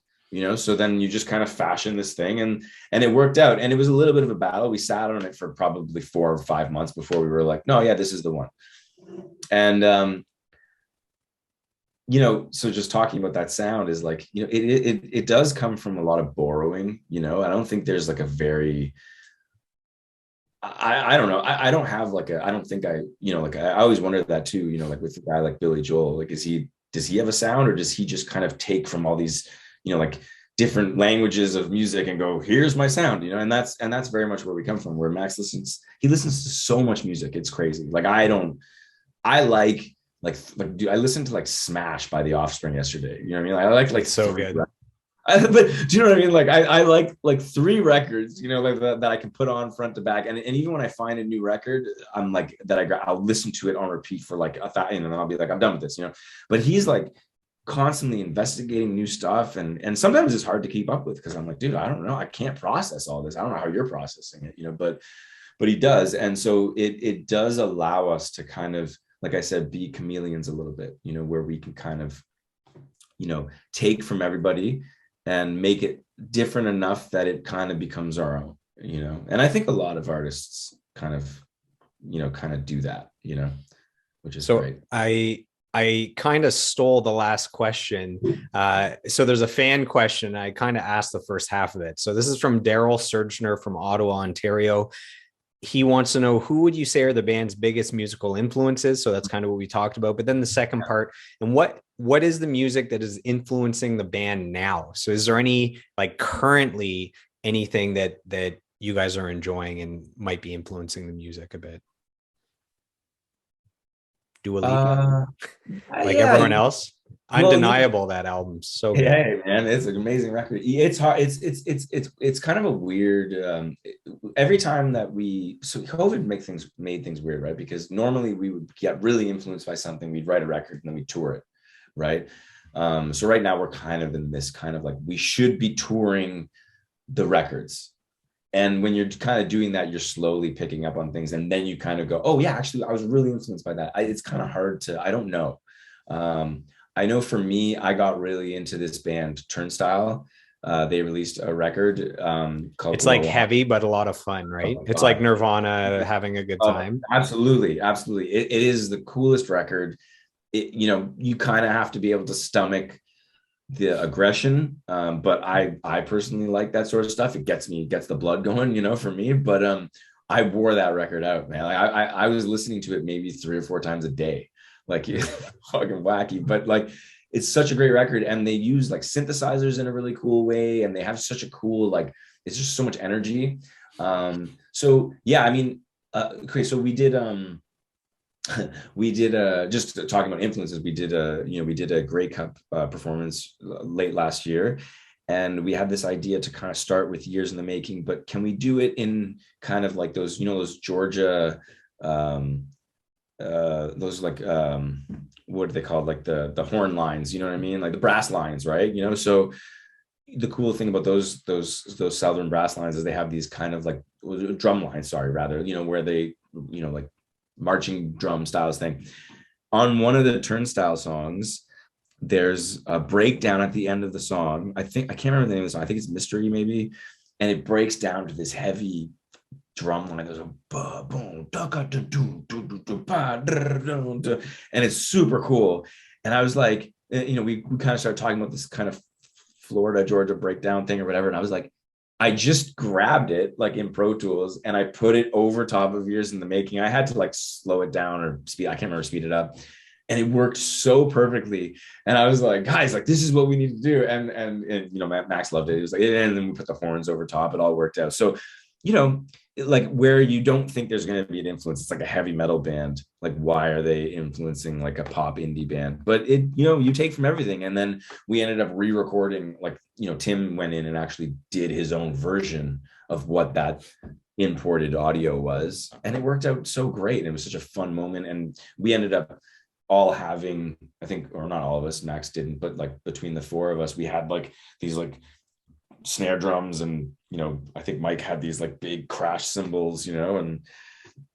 so then you just kind of fashion this thing, and it worked out. And it was a little bit of a battle. We sat on it for probably 4 or 5 months before we were like, no, yeah, this is the one. And so just talking about that sound is like, it does come from a lot of borrowing. I don't think there's like a very, I don't know. I don't have like I don't think like, I always wondered that too, like with a guy like Billy Joel, like, does he have a sound, or does he just kind of take from all these, like different languages of music and go, here's my sound, and that's very much where we come from, where Max he listens to so much music. It's crazy. Like, dude, I listened to like Smash by The Offspring yesterday. You know what I mean? I like so good. But do you know what I mean? Like, I like 3 records, like that I can put on front to back. And even when I find a new record, I'm like, I'll listen to it on repeat for like and then I'll be like, I'm done with this, But he's like constantly investigating new stuff. And sometimes it's hard to keep up with, because I'm like, dude, I don't know. I can't process all this. I don't know how you're processing it, but he does. And so it does allow us to kind of, like I said, be chameleons a little bit, where we can kind of, take from everybody and make it different enough that it kind of becomes our own, And I think a lot of artists kind of do that, which is great. I kind of stole the last question. So there's a fan question. I kind of asked the first half of it. So this is from Daryl Surgener from Ottawa, Ontario. He wants to know, who would you say are the band's biggest musical influences? So that's kind of what we talked about. But then the second part, and what is the music that is influencing the band now? So is there any, like, currently anything that you guys are enjoying and might be influencing the music a bit? Dua Lipa, like Yeah. everyone else. Well, yeah. Undeniable, that album's so good. Hey man, it's an amazing record. It's hard. It's kind of a weird. Every time that COVID made things weird, right? Because normally we would get really influenced by something, we'd write a record and then we'd tour it, right? So right now we're kind of in this kind of like we should be touring the records. And when you're kind of doing that, you're slowly picking up on things, and then you kind of go, "Oh yeah, actually, I was really influenced by that." It's kind of hard to. I don't know. I know for me, I got really into this band Turnstile. They released a record called. It's like heavy, but a lot of fun, right? It's like Nirvana having a good time. Absolutely, absolutely. It is the coolest record. You kind of have to be able to stomach the aggression, but I personally like that sort of stuff. It gets the blood going, for me. But I wore that record out, man. Like, I was listening to it maybe 3 or 4 times a day. Like it's fucking wacky, but like it's such a great record, and they use like synthesizers in a really cool way, and they have such a cool it's just so much energy. So yeah, I mean, okay, so we did just talking about influences, we did a Grey Cup performance late last year, and we had this idea to kind of start with years in the making, but can we do it in kind of like those Georgia those like what are they called, like the horn lines, you know what I mean, like the brass lines, right? So the cool thing about those southern brass lines is they have these kind of like drum lines, where they like marching drum styles thing. On one of the Turnstile songs, there's a breakdown at the end of the song. I can't remember the name of the song. I think it's Mystery maybe, and it breaks down to this heavy drum line. There's a boom, and it's super cool. And I was like, we kind of started talking about this kind of Florida Georgia breakdown thing or whatever, and I was like, I just grabbed it like in Pro Tools and I put it over top of Years in the Making. I had to like slow it down or speed it up, and it worked so perfectly. And I was like, guys, like this is what we need to do. And Max loved it. He was like, and then we put the horns over top. It all worked out. So like where you don't think there's going to be an influence, it's like a heavy metal band. Like, why are they influencing like a pop indie band? But it, you take from everything. And then we ended up re-recording, like, Tim went in and actually did his own version of what that imported audio was. And it worked out so great. It was such a fun moment. And we ended up all having, I think, or not all of us, Max didn't, but like between the 4 of us, we had like these like snare drums, and I think Mike had these like big crash cymbals, and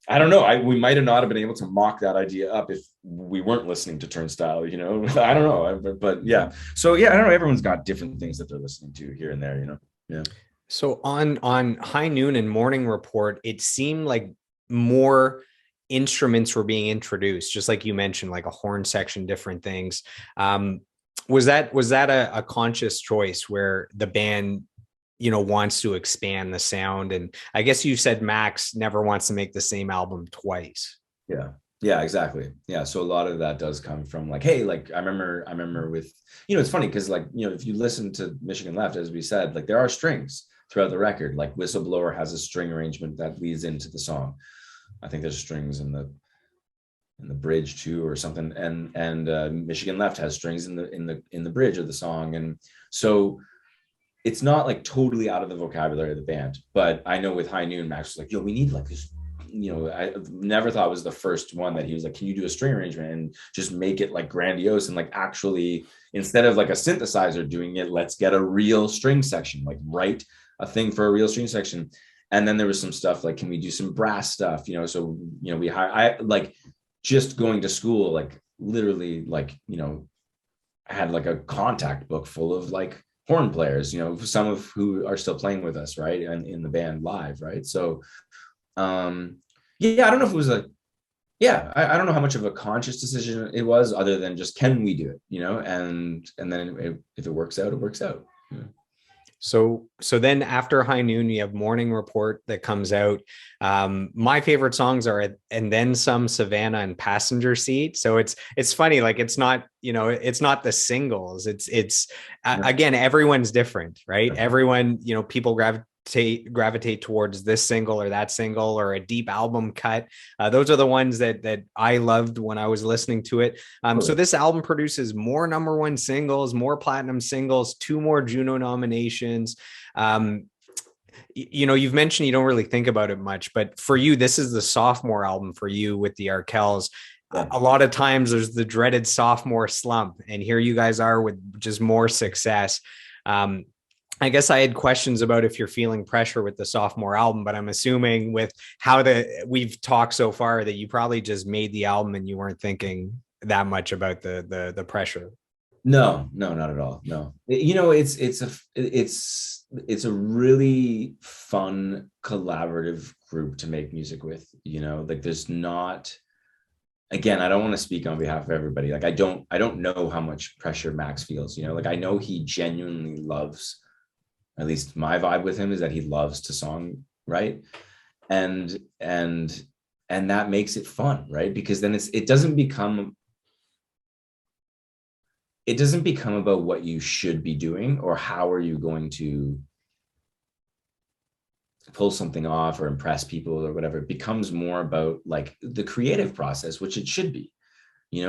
I don't know, we might have not have been able to mock that idea up if we weren't listening to Turnstile, I don't know, but yeah. So yeah, I don't know, everyone's got different things that they're listening to here and there, yeah. So on High Noon and Morning Report, it seemed like more instruments were being introduced, just like you mentioned, like a horn section, different things. Was that a conscious choice where the band, wants to expand the sound? And I guess you said Max never wants to make the same album twice. Yeah, exactly. Yeah. So a lot of that does come from like, hey, like I remember with, it's funny because like, if you listen to Michigan Left, as we said, like there are strings throughout the record. Like Whistleblower has a string arrangement that leads into the song. I think there's strings in the bridge too or something, and Michigan Left has strings in the bridge of the song. And so it's not like totally out of the vocabulary of the band. But I know with High Noon, Max was like, yo, we need like this, I never thought it was the first one that he was like, can you do a string arrangement and just make it like grandiose, and like actually instead of like a synthesizer doing it, let's get a real string section, like write a thing for a real string section. And then there was some stuff like, can we do some brass stuff, so I like just going to school, like literally, like, I had like a contact book full of like horn players, some of who are still playing with us, right, and in the band live, right? So yeah, I don't know if it was I don't know how much of a conscious decision it was, other than just, can we do it, and then if it works out, it works out. Yeah. So then after High Noon, you have Morning Report that comes out. My favorite songs are And Then Some, Savannah, and Passenger Seat. So it's funny, like it's not, it's not the singles. It's again, everyone's different, right? Everyone, people gravitate gravitate towards this single or that single or a deep album cut. Those are the ones that I loved when I was listening to it. So this album produces more #1 singles, more platinum singles, 2 more Juno nominations. You've mentioned you don't really think about it much, but for you, this is the sophomore album for you with the Arkells. Yeah. A lot of times there's the dreaded sophomore slump, and here you guys are with just more success. I guess I had questions about if you're feeling pressure with the sophomore album, but I'm assuming with how we've talked so far that you probably just made the album and you weren't thinking that much about the pressure. No, not at all. No, it's a really fun collaborative group to make music with. Like there's not. Again, I don't want to speak on behalf of everybody. Like I don't know how much pressure Max feels. Like I know he genuinely loves. At least my vibe with him is that he loves to songwrite, and that makes it fun, right? Because then it doesn't become about what you should be doing or how are you going to pull something off or impress people or whatever. It becomes more about like the creative process, which it should be,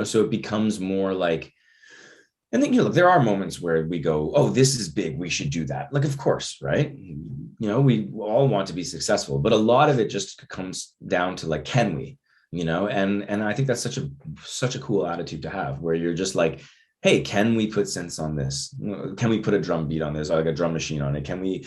so it becomes more like, and then, look, there are moments where we go, oh, this is big, we should do that. Like, of course, right? We all want to be successful, but a lot of it just comes down to like, can we, and I think that's such a cool attitude to have, where you're just like, hey, can we put synths on this? Can we put a drum beat on this, or like a drum machine on it? Can we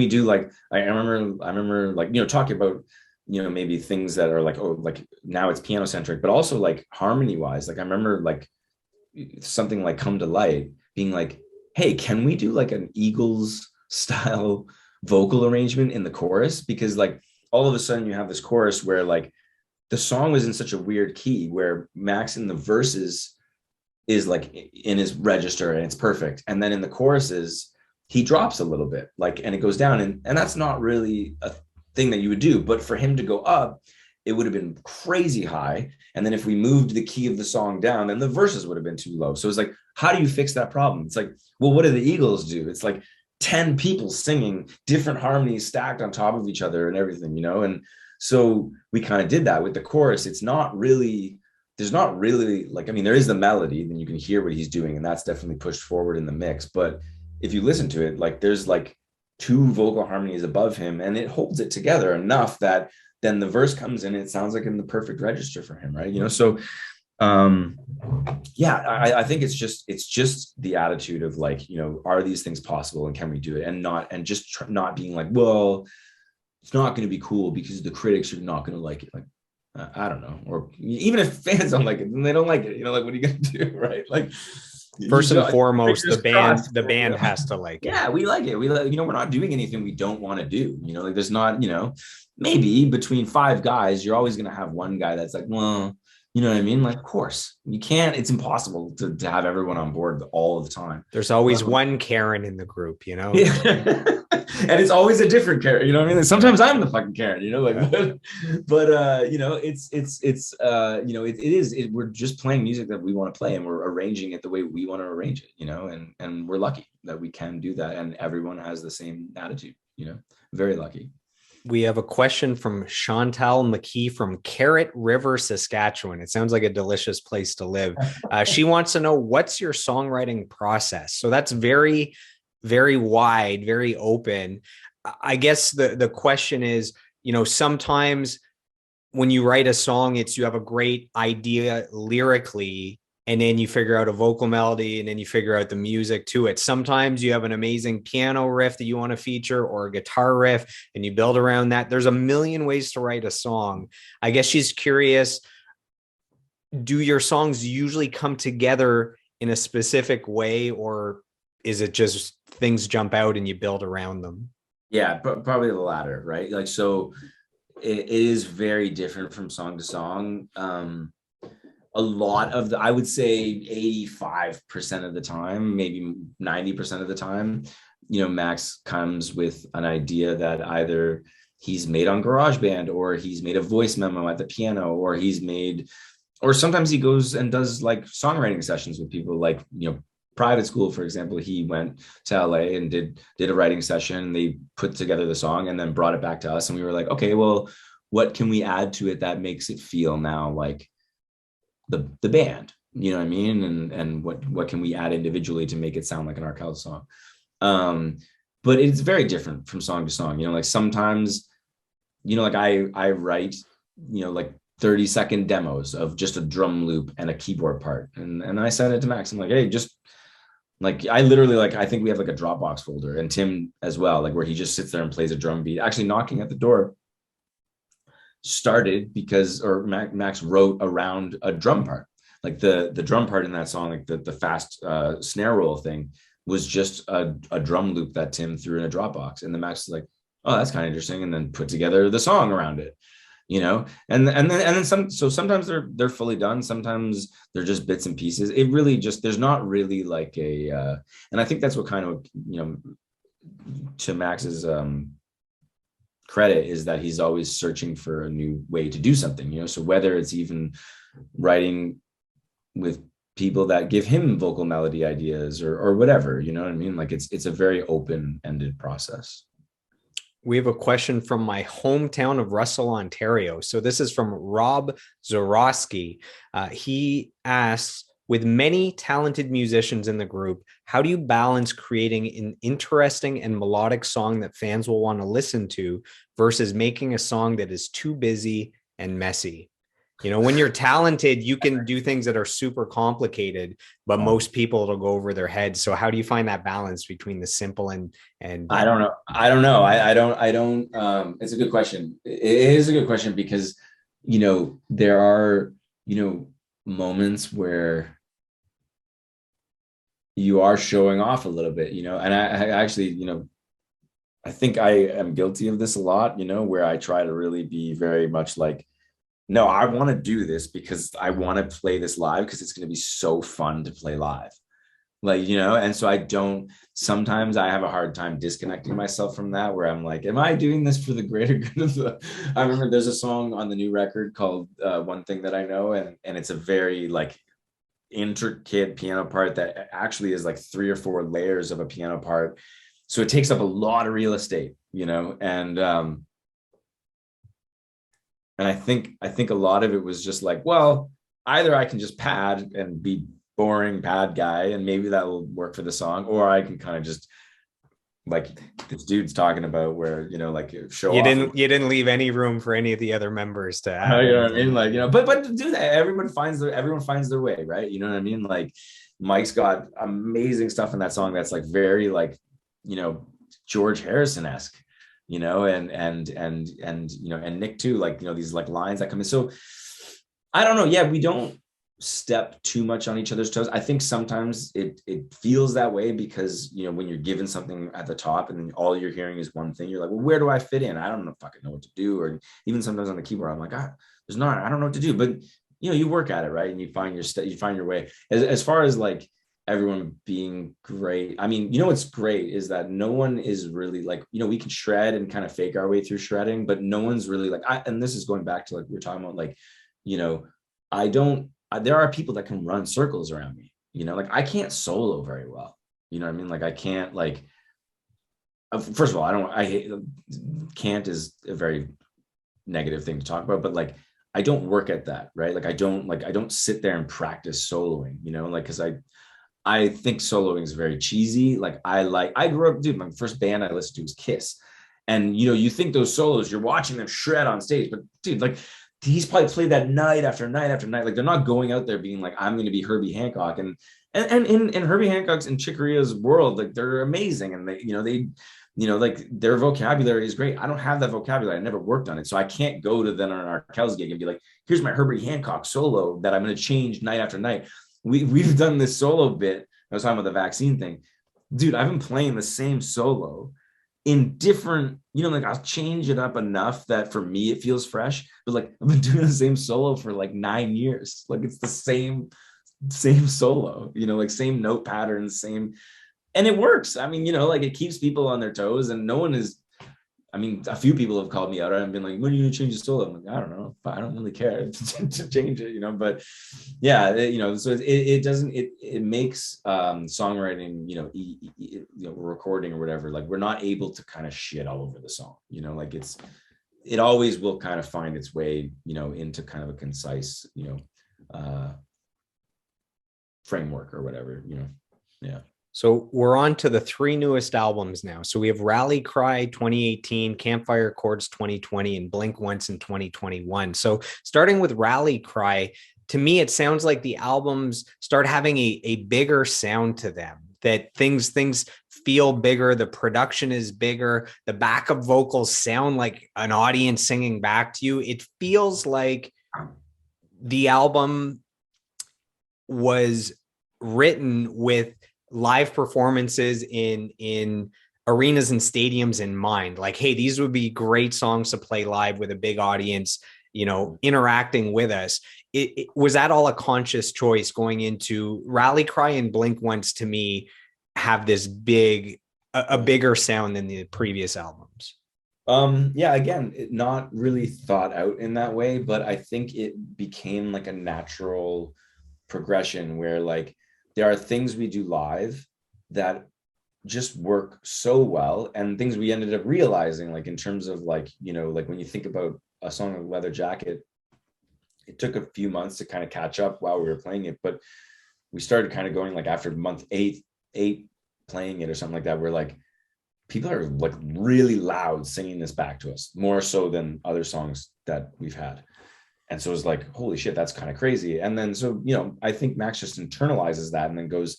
do like, I remember like, talking about, maybe things that are like, oh, like now it's piano centric, but also like harmony wise. Like I remember like something like Come to Light being like, hey, can we do like an Eagles style vocal arrangement in the chorus? Because like all of a sudden you have this chorus where like the song was in such a weird key where Max in the verses is like in his register and it's perfect. And then in the choruses, he drops a little bit, like, and it goes down. And that's not really a thing that you would do, but for him to go up, it would have been crazy high. And then if we moved the key of the song down, then the verses would have been too low. So it's like, how do you fix that problem? It's like, well, what do the Eagles do? It's like 10 people singing different harmonies stacked on top of each other and everything, And so we kind of did that with the chorus. There's not really like, I mean, there is the melody, then you can hear what he's doing. And that's definitely pushed forward in the mix. But if you listen to it, like there's like 2 vocal harmonies above him and it holds it together enough that then the verse comes in, it sounds like in the perfect register for him, right? So I think it's just the attitude of like, are these things possible and can we do it? And not being like, well, it's not going to be cool because the critics are not going to like it. Like, I don't know. Or even if fans don't like it, then they don't like it. Like, what are you going to do, right? Like, first and foremost, the band has to like it. Yeah, we like it. We like, we're not doing anything we don't want to do. Like there's not, maybe between 5 guys, you're always going to have one guy that's like, well, you know what I mean? Like, of course, you can't, it's impossible to have everyone on board all the time. There's always one Karen in the group, Yeah. And it's always a different Karen, what I mean? Sometimes I'm the fucking Karen, we're just playing music that we want to play and we're arranging it the way we want to arrange it, and we're lucky that we can do that. And everyone has the same attitude, very lucky. We have a question from Chantal McKee from Carrot River, Saskatchewan. It sounds like a delicious place to live. She wants to know, what's your songwriting process? So that's very, very wide, very open. I guess the question is, sometimes when you write a song, you have a great idea lyrically, and then you figure out a vocal melody, and then you figure out the music to it. Sometimes you have an amazing piano riff that you want to feature, or a guitar riff, and you build around that. There's a million ways to write a song. I guess she's curious, do your songs usually come together in a specific way, or is it just things jump out and you build around them? Yeah, probably the latter, right? Like, so it is very different from song to song. A lot of I would say 85% of the time, maybe 90% of the time, Max comes with an idea that either he's made on GarageBand, or he's made a voice memo at the piano, or sometimes he goes and does like songwriting sessions with people, like, private school, for example, he went to LA and did a writing session. They put together the song and then brought it back to us. And we were like, okay, well, what can we add to it that makes it feel now like the band? You know what I mean? And what can we add individually to make it sound like an Arkells song? But it's very different from song to song. You know, like sometimes, you know, like I write, you know, like 30-second demos of just a drum loop and a keyboard part. And I sent it to Max. I'm like, hey, just like, I literally, like, I think we have like a Dropbox folder, and Tim as well, like where he just sits there and plays a drum beat. Actually, Knocking at the Door started because, or Max wrote around a drum part. Like the drum part in that song, like the fast snare roll thing was just a drum loop that Tim threw in a Dropbox. And the Max was like, oh, that's kind of interesting. And then put together the song around it, you know? And then some, so sometimes they're fully done. Sometimes they're just bits and pieces. It really just, there's not really like a, and I think that's what kind of, you know, to Max's credit is that he's always searching for a new way to do something, you know? So whether it's even writing with people that give him vocal melody ideas or whatever, you know what I mean? Like it's a very open-ended process. We have a question from my hometown of Russell, Ontario. So this is from Rob Zorowski. He asks, with many talented musicians in the group, how do you balance creating an interesting and melodic song that fans will want to listen to versus making a song that is too busy and messy? You know, when you're talented, you can do things that are super complicated, but most people it'll go over their heads. So how do you find that balance between the simple and I don't know. I don't it's a good question. It is a good question because, you know, there are, you know, moments where you are showing off a little bit, you know, and I actually, you know, I think I am guilty of this a lot, you know, where I try to really be very much like, no, I want to do this because I want to play this live because it's going to be so fun to play live. Like, you know, and so sometimes I have a hard time disconnecting myself from that, where I'm like, am I doing this for the greater good of the, I remember there's a song on the new record called One Thing That I Know. And it's a very like intricate piano part that actually is like 3 or 4 layers of a piano part. So it takes up a lot of real estate, you know, and I think a lot of it was just like, well, either I can just pad and be boring pad guy, and maybe that will work for the song, or I can kind of just like this dude's talking about where, you know, like show you off. You didn't leave any room for any of the other members to add. You know what I mean? Like, you know, but to do that, everyone finds their way, right? You know what I mean? Like Mike's got amazing stuff in that song that's like very like, you know, George Harrison-esque. You know, and you know, and Nick too, like, you know, these like lines that come in. So I don't know. Yeah, we don't step too much on each other's toes. I think sometimes it feels that way because, you know, when you're given something at the top and then all you're hearing is one thing, you're like, well, where do I fit in? I don't know if I know what to do. Or even sometimes on the keyboard, I'm like, I don't know what to do. But, you know, you work at it, right? And you find your way. As far as like everyone being great. I mean, you know, what's great is that no one is really like, you know, we can shred and kind of fake our way through shredding, but no one's really like, and this is going back to like, we're talking about like, you know, there are people that can run circles around me, you know, like I can't solo very well, you know what I mean? Like I can't like, first of all, can't is a very negative thing to talk about, but like, I don't work at that, right? Like I don't sit there and practice soloing, you know, like, cause I think soloing is very cheesy. Like I grew up, dude, my first band I listened to was Kiss. And, you know, you think those solos, you're watching them shred on stage, but dude, like he's probably played that night after night after night. Like they're not going out there being like, I'm going to be Herbie Hancock. And in Herbie Hancock's and Chick Corea's world, like they're amazing. And they, like their vocabulary is great. I don't have that vocabulary. I never worked on it. So I can't go to then on our Arkells gig and be like, here's my Herbie Hancock solo that I'm going to change night after night. We've done this solo bit. I was talking about the vaccine thing. Dude, I've been playing the same solo in different, you know, like I'll change it up enough that for me it feels fresh. But like I've been doing the same solo for like 9 years. Like it's the same solo, you know, like same note patterns, and it works. I mean, you know, like it keeps people on their toes and no one is, I mean, a few people have called me out and been like, when are you gonna change the solo? I'm like, I don't know, but I don't really care to change it, but yeah, so it doesn't, it makes songwriting, recording or whatever, like we're not able to kind of shit all over the song, like it always will kind of find its way, into kind of a concise, framework or whatever, yeah. So we're on to the 3 newest albums now. So we have Rally Cry 2018, Campfire Chords 2020, and Blink Once in 2021. So starting with Rally Cry, to me, it sounds like the albums start having a bigger sound to them, that things feel bigger, the production is bigger, the backup vocals sound like an audience singing back to you. It feels like the album was written with live performances in arenas and stadiums in mind. Like, hey, these would be great songs to play live with a big audience, interacting with us. Was that all a conscious choice going into Rally Cry and Blink Once? To me, have this a bigger sound than the previous albums. Yeah, again, not really thought out in that way, but I think it became like a natural progression where like there are things we do live that just work so well, and things we ended up realizing, like in terms of like, like when you think about a song like Leather Jacket, it took a few months to kind of catch up while we were playing it, but we started kind of going like after month eight playing it or something like that, we're like, people are like really loud singing this back to us, more so than other songs that we've had. And so it's like, holy shit, that's kind of crazy. And then, so, I think Max just internalizes that and then goes,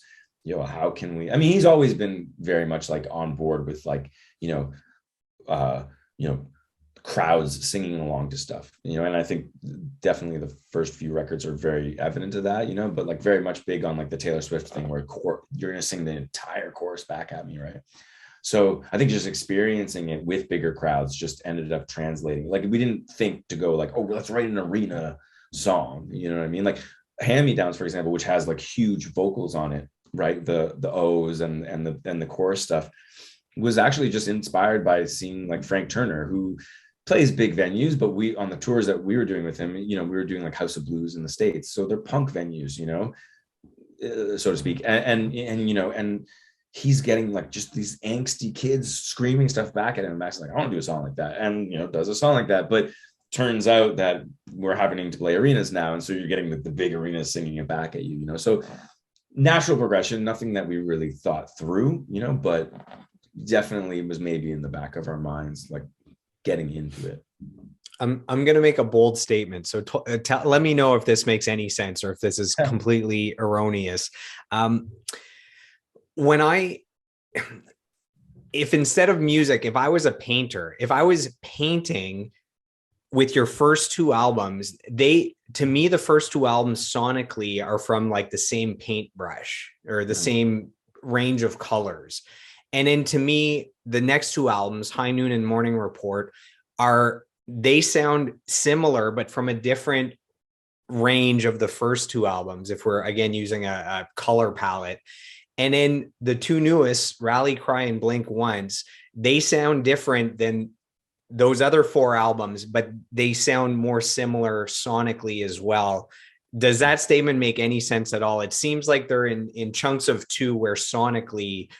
how can we, I mean, he's always been very much like on board with like, crowds singing along to stuff, and I think definitely the first few records are very evident of that, but like very much big on like the Taylor Swift thing where you're going to sing the entire chorus back at me. Right. So I think just experiencing it with bigger crowds just ended up translating. Like we didn't think to go like, oh, let's write an arena song. You know what I mean? Like Hand Me Downs, for example, which has like huge vocals on it, right? The O's and the chorus stuff was actually just inspired by seeing like Frank Turner, who plays big venues, but we on the tours that we were doing with him, we were doing like House of Blues in the States. So they're punk venues, so to speak. And he's getting like just these angsty kids screaming stuff back at him. And Max is like, I want to do a song like that. And, does a song like that. But turns out that we're having to play arenas now. And so you're getting the big arenas singing it back at you, so natural progression, nothing that we really thought through, but definitely was maybe in the back of our minds, like getting into it. I'm going to make a bold statement. So let me know if this makes any sense or if this is completely erroneous. If instead of music, if I was a painter, if I was painting with your first 2 albums, to me, the first 2 albums sonically are from like the same paintbrush or the same range of colors. And then to me, the next 2 albums, High Noon and Morning Report, they sound similar, but from a different range of the first 2 albums, if we're again using a color palette. And then the 2 newest, Rally Cry and Blink Once, they sound different than those other 4 albums, but they sound more similar sonically as well. Does that statement make any sense at all? It seems like they're in chunks of 2 where sonically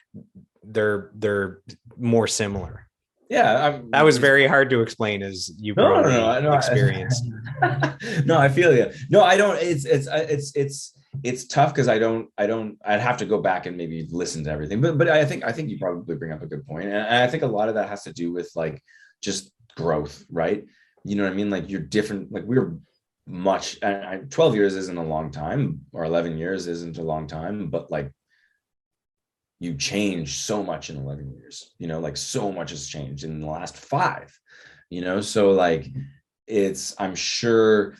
they're more similar. Yeah, that was very hard to explain, as you probably experienced. No, I feel you. No, I don't. It's tough because I'd have to go back and maybe listen to everything. But I think you probably bring up a good point, and I think a lot of that has to do with like just growth, right? You know what I mean? Like you're different. Like we're 12 years isn't a long time, or 11 years isn't a long time, but like you change so much in 11 years, like so much has changed in the last 5, so like I'm sure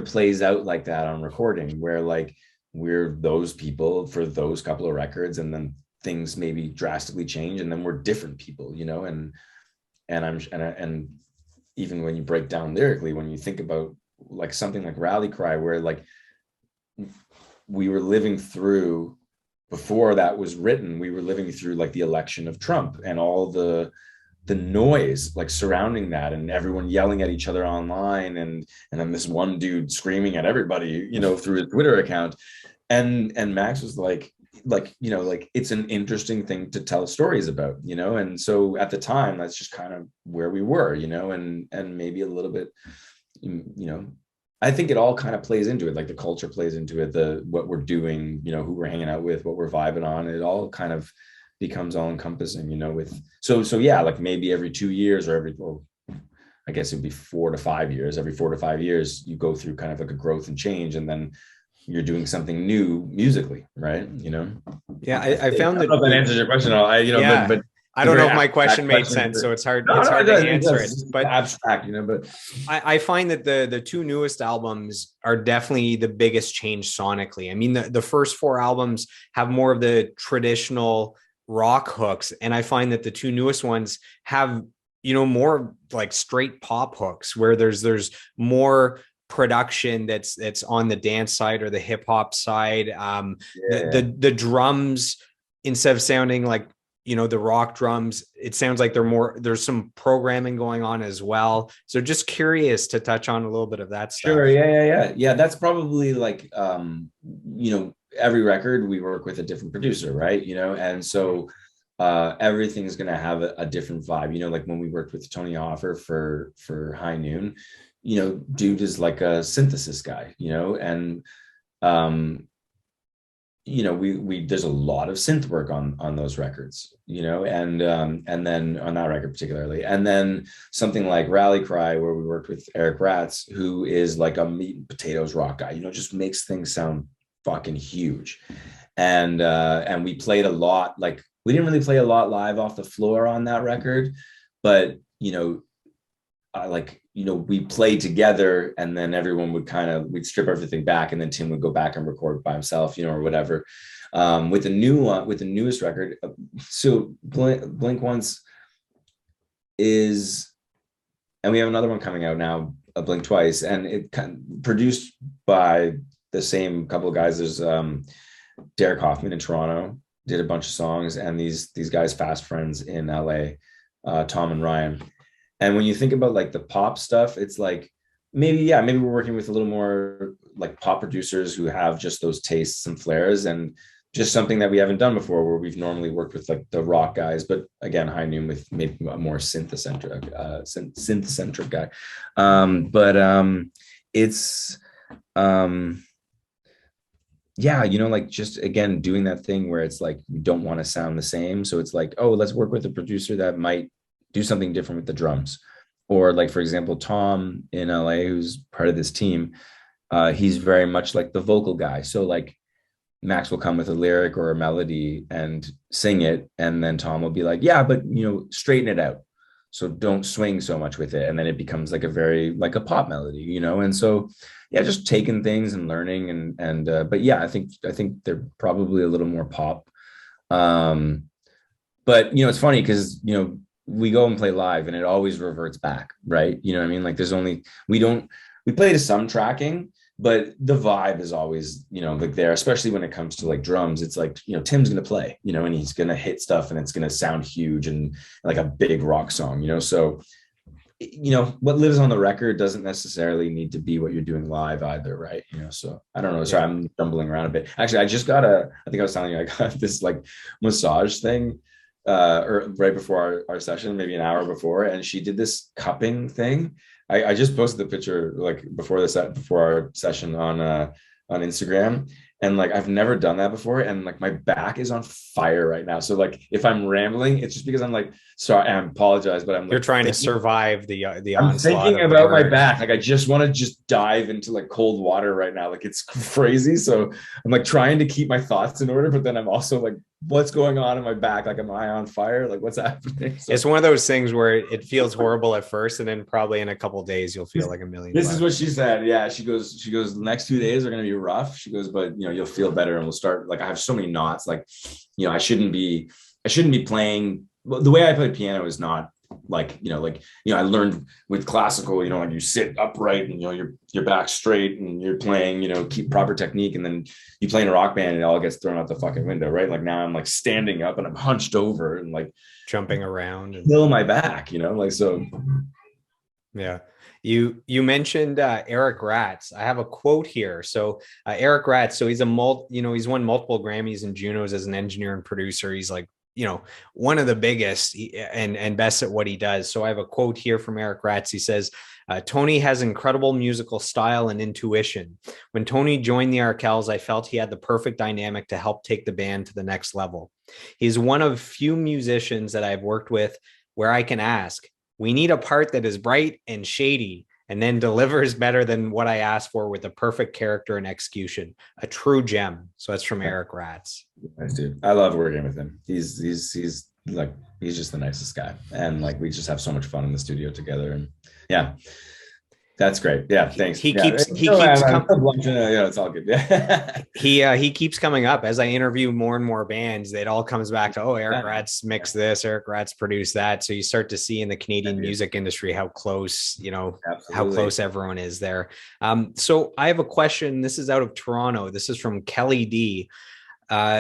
plays out like that on recording, where like we're those people for those couple of records, and then things maybe drastically change, and then we're different people, and even when you break down lyrically, when you think about like something like Rally Cry, where like we were living through, before that was written, we were living through like the election of Trump and all the the noise like surrounding that, and everyone yelling at each other online, and then this one dude screaming at everybody, through his Twitter account. And Max was like it's an interesting thing to tell stories about, and so at the time that's just kind of where we were, and maybe a little bit, I think it all kind of plays into it, like the culture plays into it, what we're doing, who we're hanging out with, what we're vibing on, it all kind of becomes all encompassing, with so yeah, like maybe every 2 years or I guess it'd be 4 to 5 years, every 4 to 5 years you go through kind of like a growth and change, and then you're doing something new musically, right? Yeah, I found that that answers your question. But I don't know if my question made sense, so it's hard to answer it. But abstract, but I find that the two newest albums are definitely the biggest change sonically. I mean, the first 4 albums have more of the traditional rock hooks, and I find that the two newest ones have, more like straight pop hooks, where there's more production that's on the dance side or the hip hop side. The drums, instead of sounding like, the rock drums, it sounds like there's some programming going on as well. So just curious to touch on a little bit of that stuff. Sure. Yeah. That's probably like, every record we work with a different producer, right? And so everything's going to have a different vibe, like when we worked with Tony Hoffer for High Noon, dude is like a synthesis guy, and we there's a lot of synth work on those records, and then on that record particularly, and then something like Rally Cry, where we worked with Eric Ratz, who is like a meat and potatoes rock guy, just makes things sound fucking huge. And we played a lot, like we didn't really play a lot live off the floor on that record, but we played together, and then everyone would we'd strip everything back, and then Tim would go back and record by himself, or whatever. With the newest record, so Blink Once is, and we have another one coming out now, Blink Twice, and it produced by the same couple of guys. There's Derek Hoffman in Toronto, did a bunch of songs, and these guys fast friends in LA, Tom and Ryan. And when you think about like the pop stuff, it's like maybe we're working with a little more like pop producers who have just those tastes and flares, and just something that we haven't done before, where we've normally worked with like the rock guys, but again, High Noon with maybe a more synth-centric guy. It's like just again doing that thing where it's like you don't want to sound the same, so it's like, oh, let's work with a producer that might do something different with the drums. Or like, for example, Tom in LA, who's part of this team, he's very much like the vocal guy. So like Max will come with a lyric or a melody and sing it, and then Tom will be like, yeah, but straighten it out, so don't swing so much with it, and then it becomes like a pop melody, and so yeah, just taking things and learning, and but yeah, I think they're probably a little more pop, but it's funny because we go and play live and it always reverts back, right? You know what I mean? Like we play to some tracking, but the vibe is always, like there, especially when it comes to like drums. It's like, Tim's going to play, and he's going to hit stuff and it's going to sound huge and like a big rock song, so, what lives on the record doesn't necessarily need to be what you're doing live either. Right. So I don't know. Sorry, I'm jumbling around a bit. Actually, I think I was telling you, I got this like massage thing or right before our session, maybe an hour before, and she did this cupping thing. I just posted the picture like before our session on Instagram, and like I've never done that before, and like my back is on fire right now. So like if I'm rambling, it's just because I'm like, sorry, I apologize, but I'm like, you're trying to survive the I'm thinking about my back. Like I just want to just dive into like cold water right now. Like it's crazy. So I'm like trying to keep my thoughts in order, but then I'm also like, what's going on in my back? Like, am I on fire? Like what's happening? So, it's one of those things where it feels horrible at first, and then probably in a couple of days you'll feel like a million. This is what she said. Yeah, she goes the next 2 days are going to be rough. She goes, but you'll feel better, and we'll start. Like I have so many knots. Like I shouldn't be playing. The way I play piano is not I learned with classical, like you sit upright and your back straight and you're playing, keep proper technique, and then you play in a rock band and it all gets thrown out the fucking window, right? Like now I'm like standing up and I'm hunched over and like jumping around and kill my back, so. Yeah. You mentioned Eric Ratz. I have a quote here. So Eric Ratz, so he's he's won multiple Grammys and Junos as an engineer and producer. He's like, one of the biggest and best at what he does. So I have a quote here from Eric Ratz. He says, Tony has incredible musical style and intuition. When Tony joined the Arkells, I felt he had the perfect dynamic to help take the band to the next level. He's one of few musicians that I've worked with where I can ask, we need a part that is bright and shady and then delivers better than what I asked for with a perfect character and execution. A true gem. So that's from Eric Ratz. Nice dude. I love working with him. He's just the nicest guy. And like, we just have so much fun in the studio together. And yeah, that's great. Yeah. Thanks. It's all good. Yeah. He keeps coming up as I interview more and more bands. It all comes back to, Eric Ratz mixed this, Eric Ratz produced that. So you start to see in the Canadian music industry how close, how close everyone is there. So I have a question. This is out of Toronto. This is from Kelly D.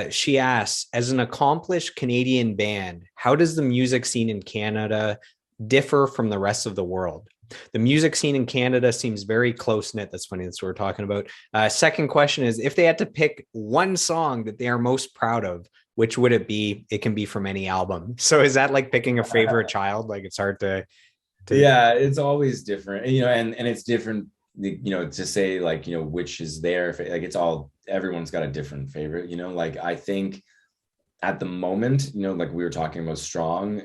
She asks, as an accomplished Canadian band, how does the music scene in Canada differ from the rest of the world? The music scene in Canada seems very close-knit. That's funny. That's what we're talking about. Second question is, if they had to pick one song that they are most proud of, which would it be? It can be from any album. So is that like picking a favorite child? Like it's hard to... Yeah, it's always different, and it's different, to say like, which is there. Like it's all, everyone's got a different favorite, like I think at the moment, like we were talking about Strong,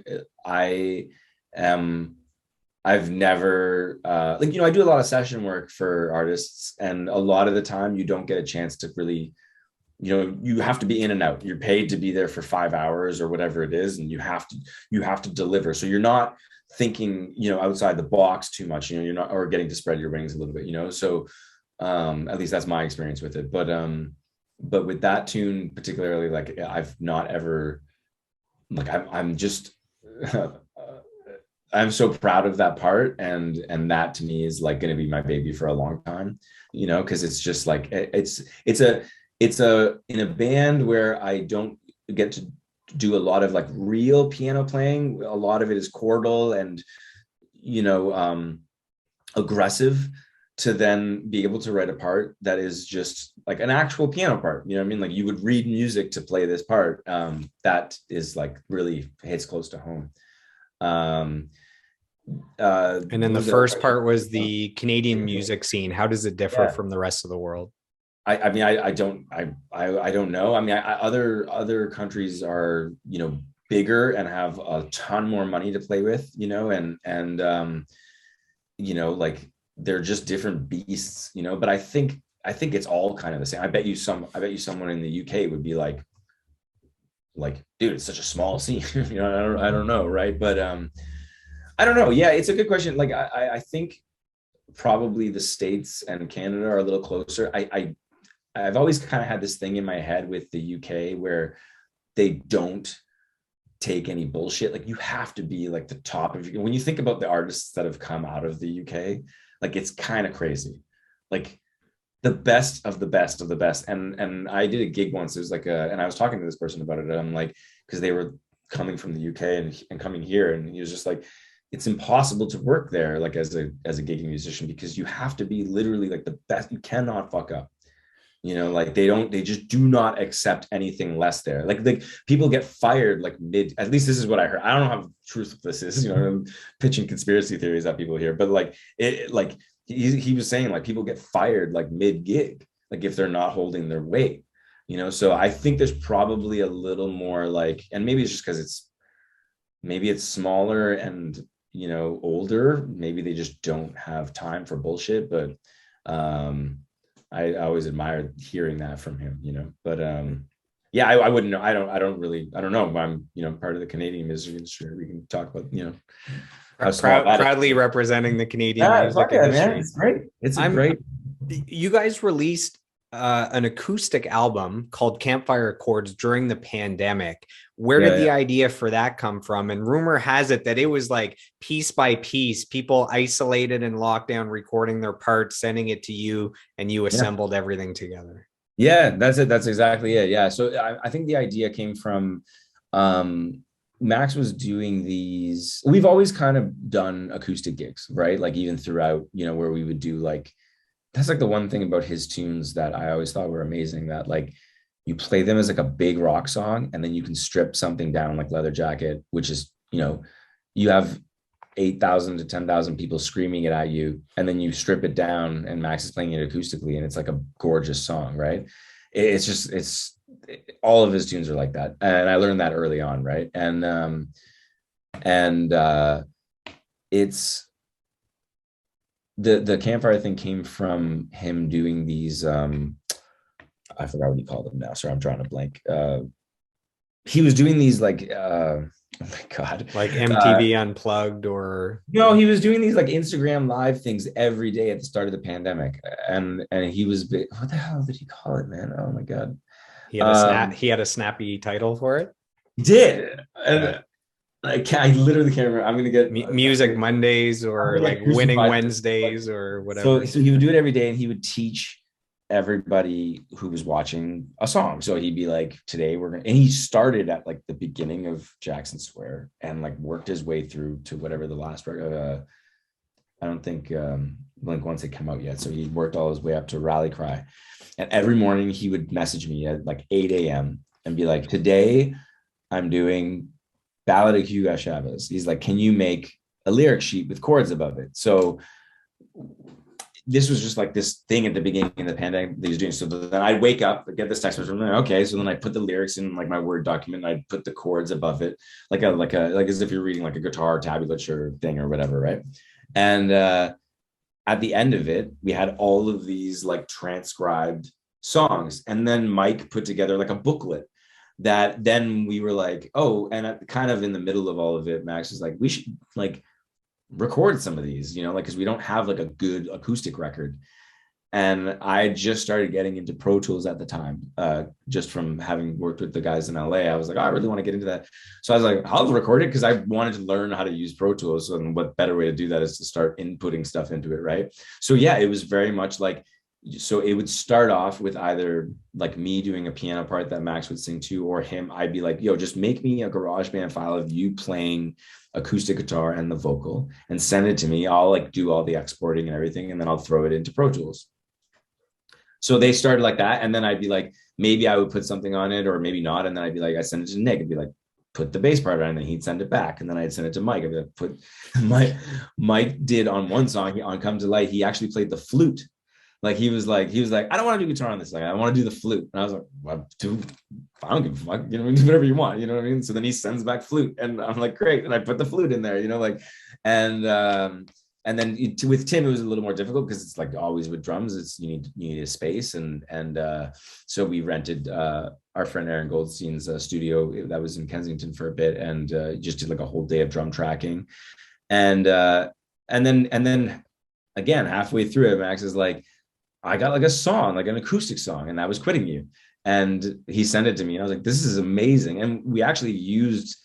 I've never I do a lot of session work for artists, and a lot of the time you don't get a chance to really, you have to be in and out. You're paid to be there for 5 hours or whatever it is, and you have to deliver. So you're not thinking, outside the box too much, you're not, or getting to spread your wings a little bit, so at least that's my experience with it. But with that tune particularly, like I've not ever, like I'm just I'm so proud of that part, and that to me is like going to be my baby for a long time, because it's just like it's in a band where I don't get to do a lot of like real piano playing. A lot of it is chordal and aggressive, to then be able to write a part that is just like an actual piano part. You know what I mean? Like you would read music to play this part. That is like really hits close to home. And then the first part was the Canadian music scene. How does it differ from the rest of the world? I don't know. I mean, other countries are, bigger and have a ton more money to play with, and like they're just different beasts, but I think it's all kind of the same. I bet you someone in the UK would be like, dude, it's such a small scene. I don't know. Right. But, I don't know. Yeah, it's a good question. Like, I think probably the States and Canada are a little closer. I've always kind of had this thing in my head with the UK where they don't take any bullshit. Like you have to be like the top of, when you think about the artists that have come out of the UK, like it's kind of crazy. Like the best of the best of the best. And I did a gig once. It was like and I was talking to this person about it. And I'm like, because they were coming from the UK and coming here, and he was just like, it's impossible to work there, like as a gigging musician, because you have to be literally like the best. You cannot fuck up. Like they just do not accept anything less there. Like people get fired like mid, at least this is what I heard. I don't know how truthful this is, I'm pitching conspiracy theories at people here, but like he was saying like people get fired like mid gig, like if they're not holding their weight, so I think there's probably a little more like, and maybe it's just because maybe it's smaller and, older, maybe they just don't have time for bullshit, but, I always admired hearing that from him, but, yeah, I wouldn't know. I don't know. I'm, part of the Canadian music industry. We can talk about, proudly representing the Canadian music industry. Man, it's great. Great. You guys released an acoustic album called Campfire Chords during the pandemic. Where did Yeah, the yeah. idea for that come from? And rumor has it that it was like piece by piece, people isolated in lockdown, recording their parts, sending it to you, and you Yeah. assembled everything together. Yeah, that's it. That's exactly it. Yeah. So I think the idea came from um Max was doing these. We've always kind of done acoustic gigs, right? Like even throughout, where we would do like that's like the one thing about his tunes that I always thought were amazing, that like you play them as like a big rock song and then you can strip something down like Leather Jacket, which is, you have 8,000 to 10,000 people screaming it at you, and then you strip it down and Max is playing it acoustically and it's like a gorgeous song, right? It's just all of his tunes are like that, and I learned that early on, right? And it's the campfire thing came from him doing these I forgot what he called them now, sorry, I'm drawing a blank. He was doing these like oh my god, Like MTV Unplugged or no, he was doing these like Instagram live things every day at the start of the pandemic, and he was what the hell did he call it, man? Oh my god, he had a snappy title for it. he did, Yeah. and I literally can't remember. I'm gonna get Music Mondays or I'm gonna like get Winning crucified. Wednesdays or So whatever. he would do it every day, and he would teach everybody who was watching a song. So he'd be like, today we're gonna, and he started at like the beginning of Jackson Square and like worked his way through to whatever the last record. I don't think Blink Once had come out yet. So he worked all his way up to Rally Cry. And every morning he would message me at like 8 a.m. and be like, today I'm doing Ballad of Hugo Chavez. He's like, can you make a lyric sheet with chords above it? So this was just like this thing at the beginning of the pandemic that he was doing. So then I'd wake up, get this text message from there. Okay. So then I put the lyrics in like my Word document and I'd put the chords above it, like as if you're reading like a guitar tablature thing or whatever. Right. And at the end of it, we had all of these like transcribed songs. And then Mike put together like a booklet that then we were like, oh, and kind of in the middle of all of it, Max was like, we should like record some of these, like, because we don't have like a good acoustic record. And I just started getting into Pro Tools at the time, just from having worked with the guys in LA. I was like, oh, I really want to get into that. So I was like, I'll record it, because I wanted to learn how to use Pro Tools. And what better way to do that is to start inputting stuff into it, right? So yeah, it was very much like, so it would start off with either like me doing a piano part that Max would sing to, or him. I'd be like, yo, just make me a GarageBand file of you playing acoustic guitar and the vocal and send it to me. I'll like do all the exporting and everything, and then I'll throw it into Pro Tools. So they started like that. And then I'd be like, maybe I would put something on it or maybe not. And then I'd be like, I send it to Nick. I'd be like, put the bass part on, and then he'd send it back. And then I'd send it to Mike. I'd be like, put Mike did on one song on Come to Light, he actually played the flute. Like he was like, I don't want to do guitar on this. Like, I want to do the flute. And I was like, well, dude, I don't give a fuck. Do whatever you want. You know what I mean? So then he sends back flute, and I'm like, great. And I put the flute in there. Like, and then with Tim, it was a little more difficult, because it's like always with drums, it's you need a space, and so we rented our friend Aaron Goldstein's studio that was in Kensington for a bit, and just did like a whole day of drum tracking, and then again halfway through it, Max is like, I got like a song, like an acoustic song, and I was Quitting You. And he sent it to me, and I was like, this is amazing. And we actually used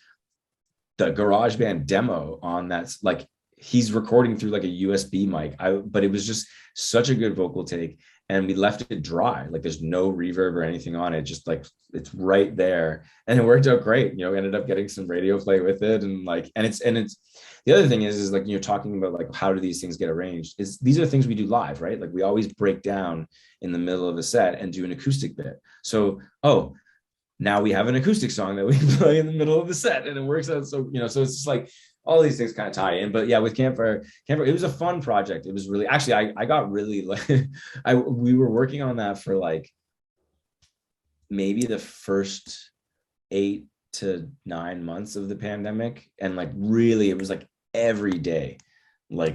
the GarageBand demo on that. Like, he's recording through like a USB mic. But it was just such a good vocal take. And we left it dry. Like, there's no reverb or anything on it. Just like, it's right there. And it worked out great. Ended up getting some radio play with it. And it's the other thing is like, talking about like, how do these things get arranged, is these are things we do live, right? Like, we always break down in the middle of a set and do an acoustic bit. So, now we have an acoustic song that we can play in the middle of the set, and it works out. So, so it's just like, all these things kind of tie in. But yeah, with Campfire, it was a fun project. It was really, actually, I got really like, we were working on that for like maybe the first 8 to 9 months of the pandemic. And like, really, it was like every day, I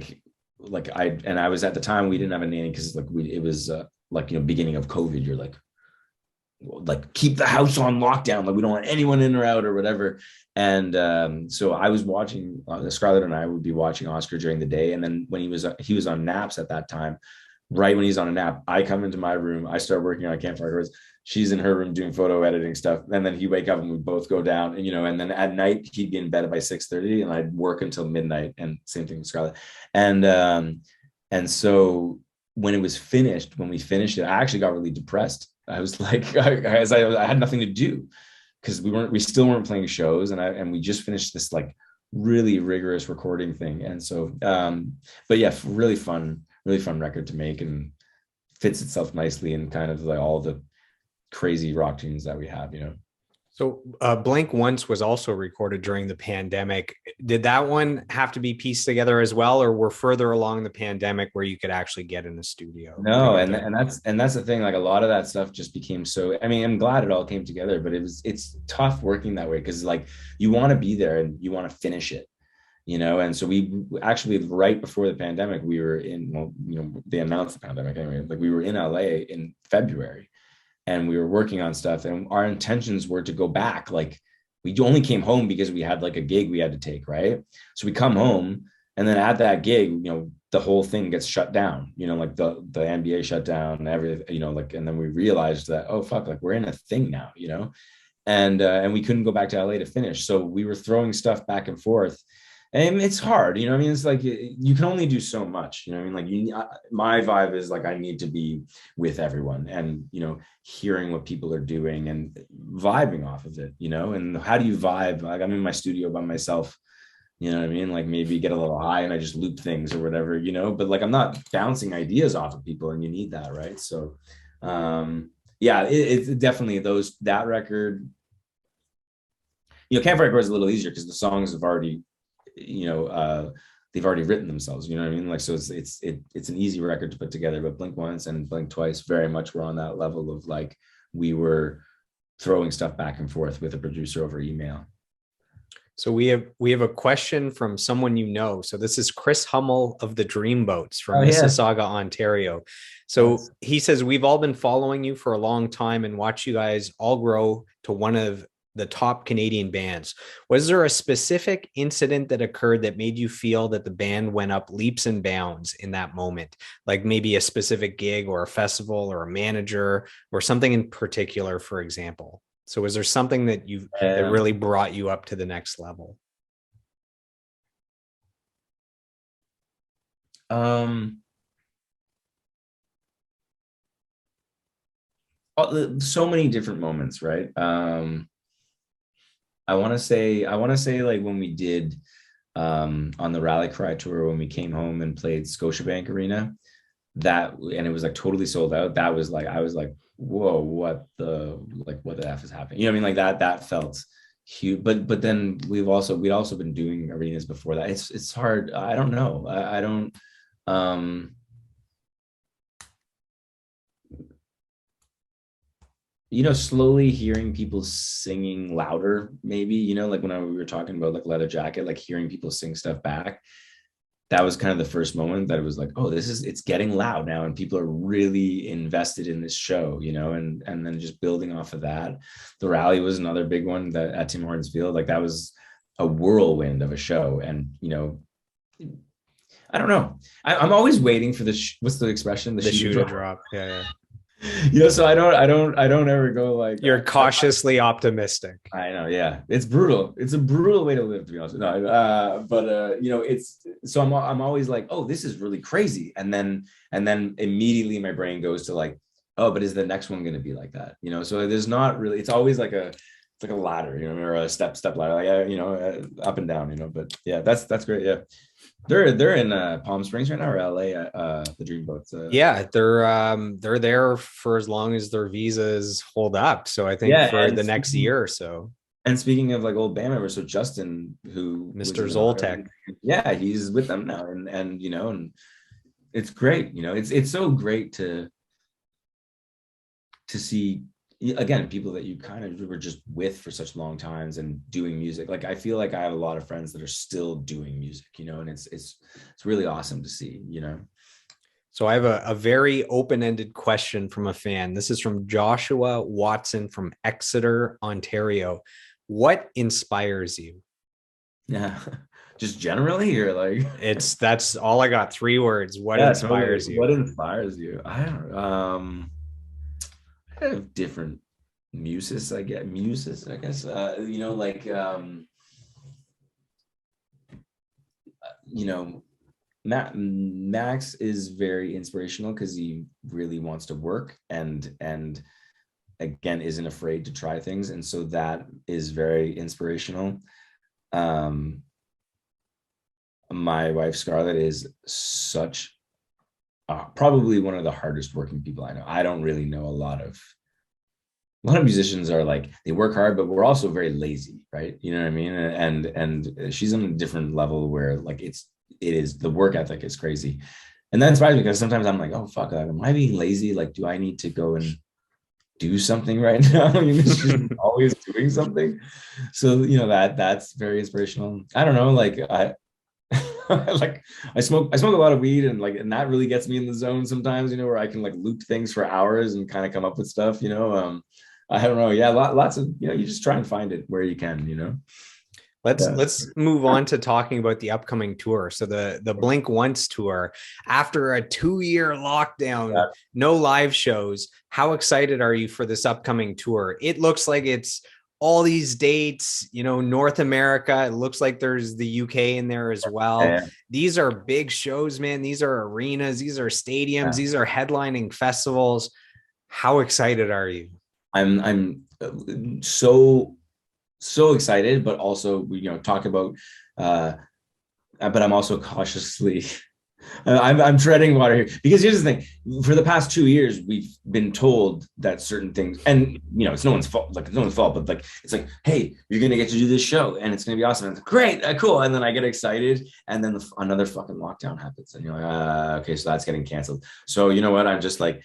was at the time, we didn't have a nanny, because like it was beginning of COVID. You're like keep the house on lockdown, like we don't want anyone in or out or whatever. And so I was watching Scarlett and I would be watching Oscar during the day, and then when he was on naps at that time, right when he's on a nap, I come into my room, I start working on Campfire Records. She's in her room doing photo editing stuff, and then he wake up and we both go down. And and then at night he'd be in bed by 6:30, and I'd work until midnight. And same thing with Scarlett. And so when it was finished, when we finished it, I actually got really depressed. I was like, I had nothing to do because we still weren't playing shows, and we just finished this like really rigorous recording thing. And so, but yeah, really fun record to make, and fits itself nicely in kind of like all the crazy rock tunes that we have. So Blink Once was also recorded during the pandemic. Did that one have to be pieced together as well, or were further along the pandemic where you could actually get in the studio? No, and that's the thing. Like a lot of that stuff just became so. I mean, I'm glad it all came together, but it's tough working that way because like you want to be there and you want to finish it, And so we actually right before the pandemic, we were they announced the pandemic anyway. Like we were in LA in February. And we were working on stuff, and our intentions were to go back. Like we only came home because we had like a gig we had to take, right? So we come home, and then at that gig, the whole thing gets shut down. Like the NBA shut down and everything. And then we realized that, oh fuck, like we're in a thing now, and we couldn't go back to LA to finish. So we were throwing stuff back and forth. And it's hard, it's like you can only do so much, like my vibe is like I need to be with everyone and hearing what people are doing and vibing off of it, and how do you vibe? Like I'm in my studio by myself, like maybe get a little high and I just loop things or whatever, but like I'm not bouncing ideas off of people, and you need that, right? So yeah, it's definitely that record, Campfire Records is a little easier because the songs have already they've already written themselves, like so it's an easy record to put together. But Blink Once and Blink Twice very much were on that level of like we were throwing stuff back and forth with a producer over email. So we have a question from someone so this is Chris Hummel of the Dreamboats from Mississauga, Ontario. So he says, we've all been following you for a long time and watch you guys all grow to one of the top Canadian bands. Was there a specific incident that occurred that made you feel that the band went up leaps and bounds in that moment? Like maybe a specific gig or a festival or a manager or something in particular, for example. So was there something that that really brought you up to the next level? So many different moments, right? I want to say like when we did on the Rally Cry tour, when we came home and played Scotiabank Arena, and it was like totally sold out. That was like, I was like, whoa, what the F is happening? Like that felt huge. But then we'd also been doing arenas before that. It's hard. I don't know. I don't slowly hearing people singing louder, maybe, like when we were talking about like Leather Jacket, like hearing people sing stuff back. That was kind of the first moment that it was like, oh, it's getting loud now. And people are really invested in this show, and then just building off of that. The Rally was another big one that at Tim Hortons Field, like that was a whirlwind of a show. And, I don't know. I'm always waiting for what's the expression? The shoe to drop. Yeah. So I don't ever go like you're cautiously optimistic. I know. Yeah. It's brutal. It's a brutal way to live, to be honest. No, but it's, so I'm always like, oh, this is really crazy. And then immediately my brain goes to like, oh, but is the next one going to be like that? So there's not really, it's always like it's like a ladder, or a step ladder, like, up and down, but yeah, that's great. Yeah. They're in Palm Springs right now, or LA, the Dreamboats. Yeah, they're there for as long as their visas hold up. So I think for the next year or so. And speaking of like old band members, so Justin, who Mr. Zoltek, yeah, he's with them now, and it's great. It's so great to see, again, people that you kind of were just with for such long times and doing music. Like I feel like I have a lot of friends that are still doing music, and it's really awesome to see, So I have a very open-ended question from a fan. This is from Joshua Watson from Exeter, Ontario. What inspires you? Yeah. Just generally, you're like, That's all I got. 3 words. What yeah, inspires totally. you? What inspires you? I don't I have different muses, I guess. You know, Max is very inspirational because he really wants to work and again isn't afraid to try things, and so that is very inspirational. Um, my wife Scarlett is such probably one of the hardest working people I know. I don't really know a lot of musicians are like they work hard, but we're also very lazy, right? You know what I mean? And she's on a different level where like it is the work ethic is crazy. And that inspires me because sometimes I'm like, oh fuck, am I being lazy? Like, do I need to go and do something right now? She's always doing something. So that's very inspirational. I don't know, like like I smoke a lot of weed and that really gets me in the zone sometimes, where I can like loop things for hours and kind of come up with stuff. I don't know. Yeah, lots of you just try and find it where you can. Let's move on to talking about the upcoming tour. So the Blink Once tour, after a 2-year lockdown, Yeah. no live shows. How excited are you for this upcoming tour? It looks like it's all these dates, North America. It looks like there's the UK in there as well. Yeah. These are big shows, man. These are arenas. These are stadiums. Yeah. These are headlining festivals. How excited are you? I'm so excited, but also talk about but I'm also cautiously I'm treading water here because here's the thing. For the past 2 years, we've been told that certain things, and it's no one's fault. Like it's no one's fault, but like it's like, hey, you're gonna get to do this show, and it's gonna be awesome. And it's great, cool. And then I get excited, and then another fucking lockdown happens, and you're like, okay, so that's getting canceled. So you know what? I'm just like,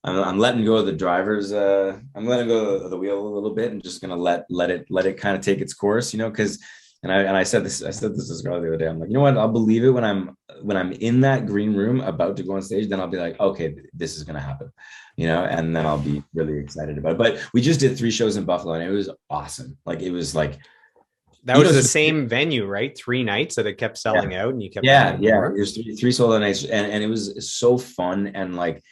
I'm letting go of the driver's. I'm letting go of the wheel a little bit, and just gonna let it kind of take its course, because. And I said this to Scarlett the other day. I'm like, you know what? I'll believe it when I'm in that green room about to go on stage. Then I'll be like, okay, this is gonna happen, and then I'll be really excited about it. But we just did 3 shows in Buffalo, and it was awesome. Like it was like that was the same venue, right? 3 nights that it kept selling out, and you kept There's three sold out nights, and it was so fun and like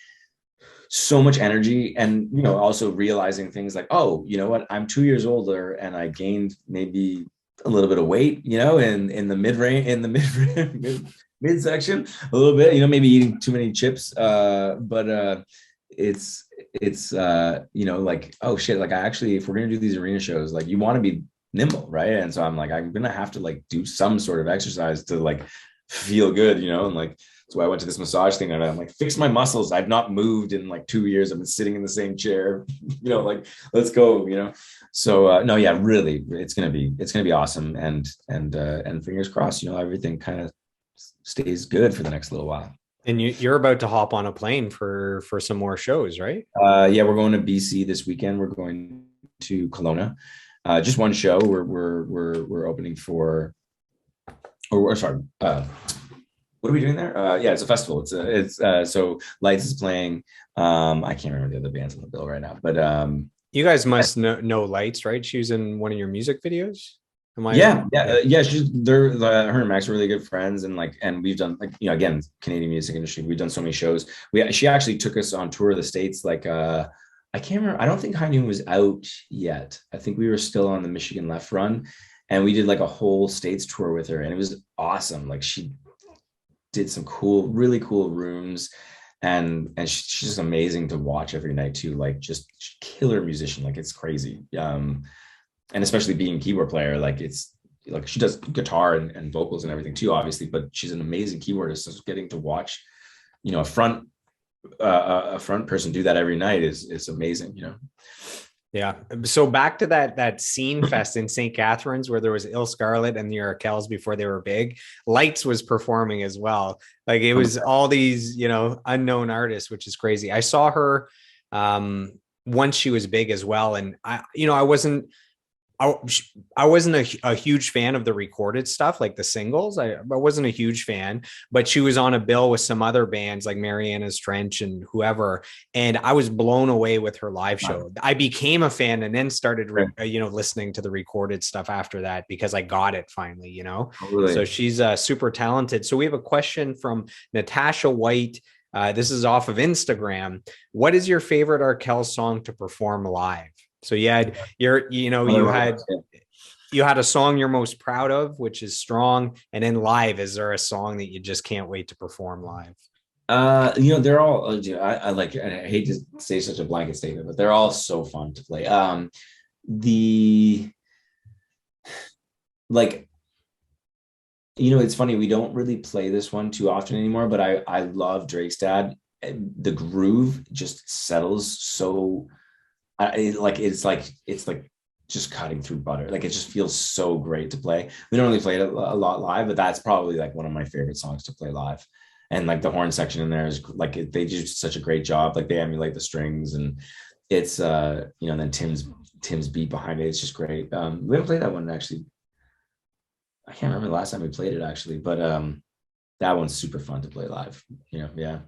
so much energy, and also realizing things like, oh, you know what? I'm 2 years older, and I gained maybe a little bit of weight, in the mid range, in the mid section, a little bit, maybe eating too many chips. But it's like, oh shit, like I actually, if we're gonna do these arena shows, like you want to be nimble, right? And so I'm like, I'm gonna have to like do some sort of exercise to like feel good, and like so I went to this massage thing and I'm like, fix my muscles. I've not moved in like 2 years. I've been sitting in the same chair, like let's go, So no, yeah, really, it's gonna be awesome, and fingers crossed, everything kind of stays good for the next little while. And you're about to hop on a plane for some more shows, right? Yeah, we're going to BC this weekend. We're going to Kelowna. Just one show. We're opening for, or sorry. What are we doing there? Yeah, it's a festival. It's so Lights is playing. I can't remember the other bands on the bill right now, but you guys must know Lights, right? She was in one of your music videos. Yeah. Her and Max are really good friends, and we've done again, Canadian music industry. We've done so many shows. She actually took us on tour of the States. Like I can't remember. I don't think High Noon was out yet. I think we were still on the Michigan Left run, and we did like a whole States tour with her, and it was awesome. Like she did some really cool rooms, and she's just amazing to watch every night too. Like just killer musician. Like it's crazy. And especially being a keyboard player, like it's like she does guitar and vocals and everything too, obviously, but she's an amazing keyboardist. So getting to watch, a front person do that every night is amazing, Yeah. So back to that scene fest in St. Catharines where there was Ill Scarlet and the Arkells before they were big. Lights was performing as well. Like it was all these, unknown artists, which is crazy. I saw her once she was big as well. And I wasn't I, I wasn't a huge fan of the recorded stuff, like the singles. I wasn't a huge fan, but she was on a bill with some other bands like Mariana's Trench and whoever. And I was blown away with her live show. I became a fan and then started, listening to the recorded stuff after that because I got it finally, Totally. So she's super talented. So we have a question from Natasha White. This is off of Instagram. What is your favorite Arkells song to perform live? So you had you had a song you're most proud of, which is Strong, and then live, is there a song that you just can't wait to perform live? They're all, I like, I hate to say such a blanket statement, but they're all so fun to play. The like, it's funny, we don't really play this one too often anymore, but I love Drake's Dad. The groove just settles so it's like just cutting through butter. Like it just feels so great to play. We don't really play it a lot live, but that's probably like one of my favorite songs to play live. And like the horn section in there is like they do such a great job. Like they emulate the strings, and it's and then Tim's beat behind it. It's just great. We haven't played that one actually. I can't remember the last time we played it actually, but that one's super fun to play live. Yeah.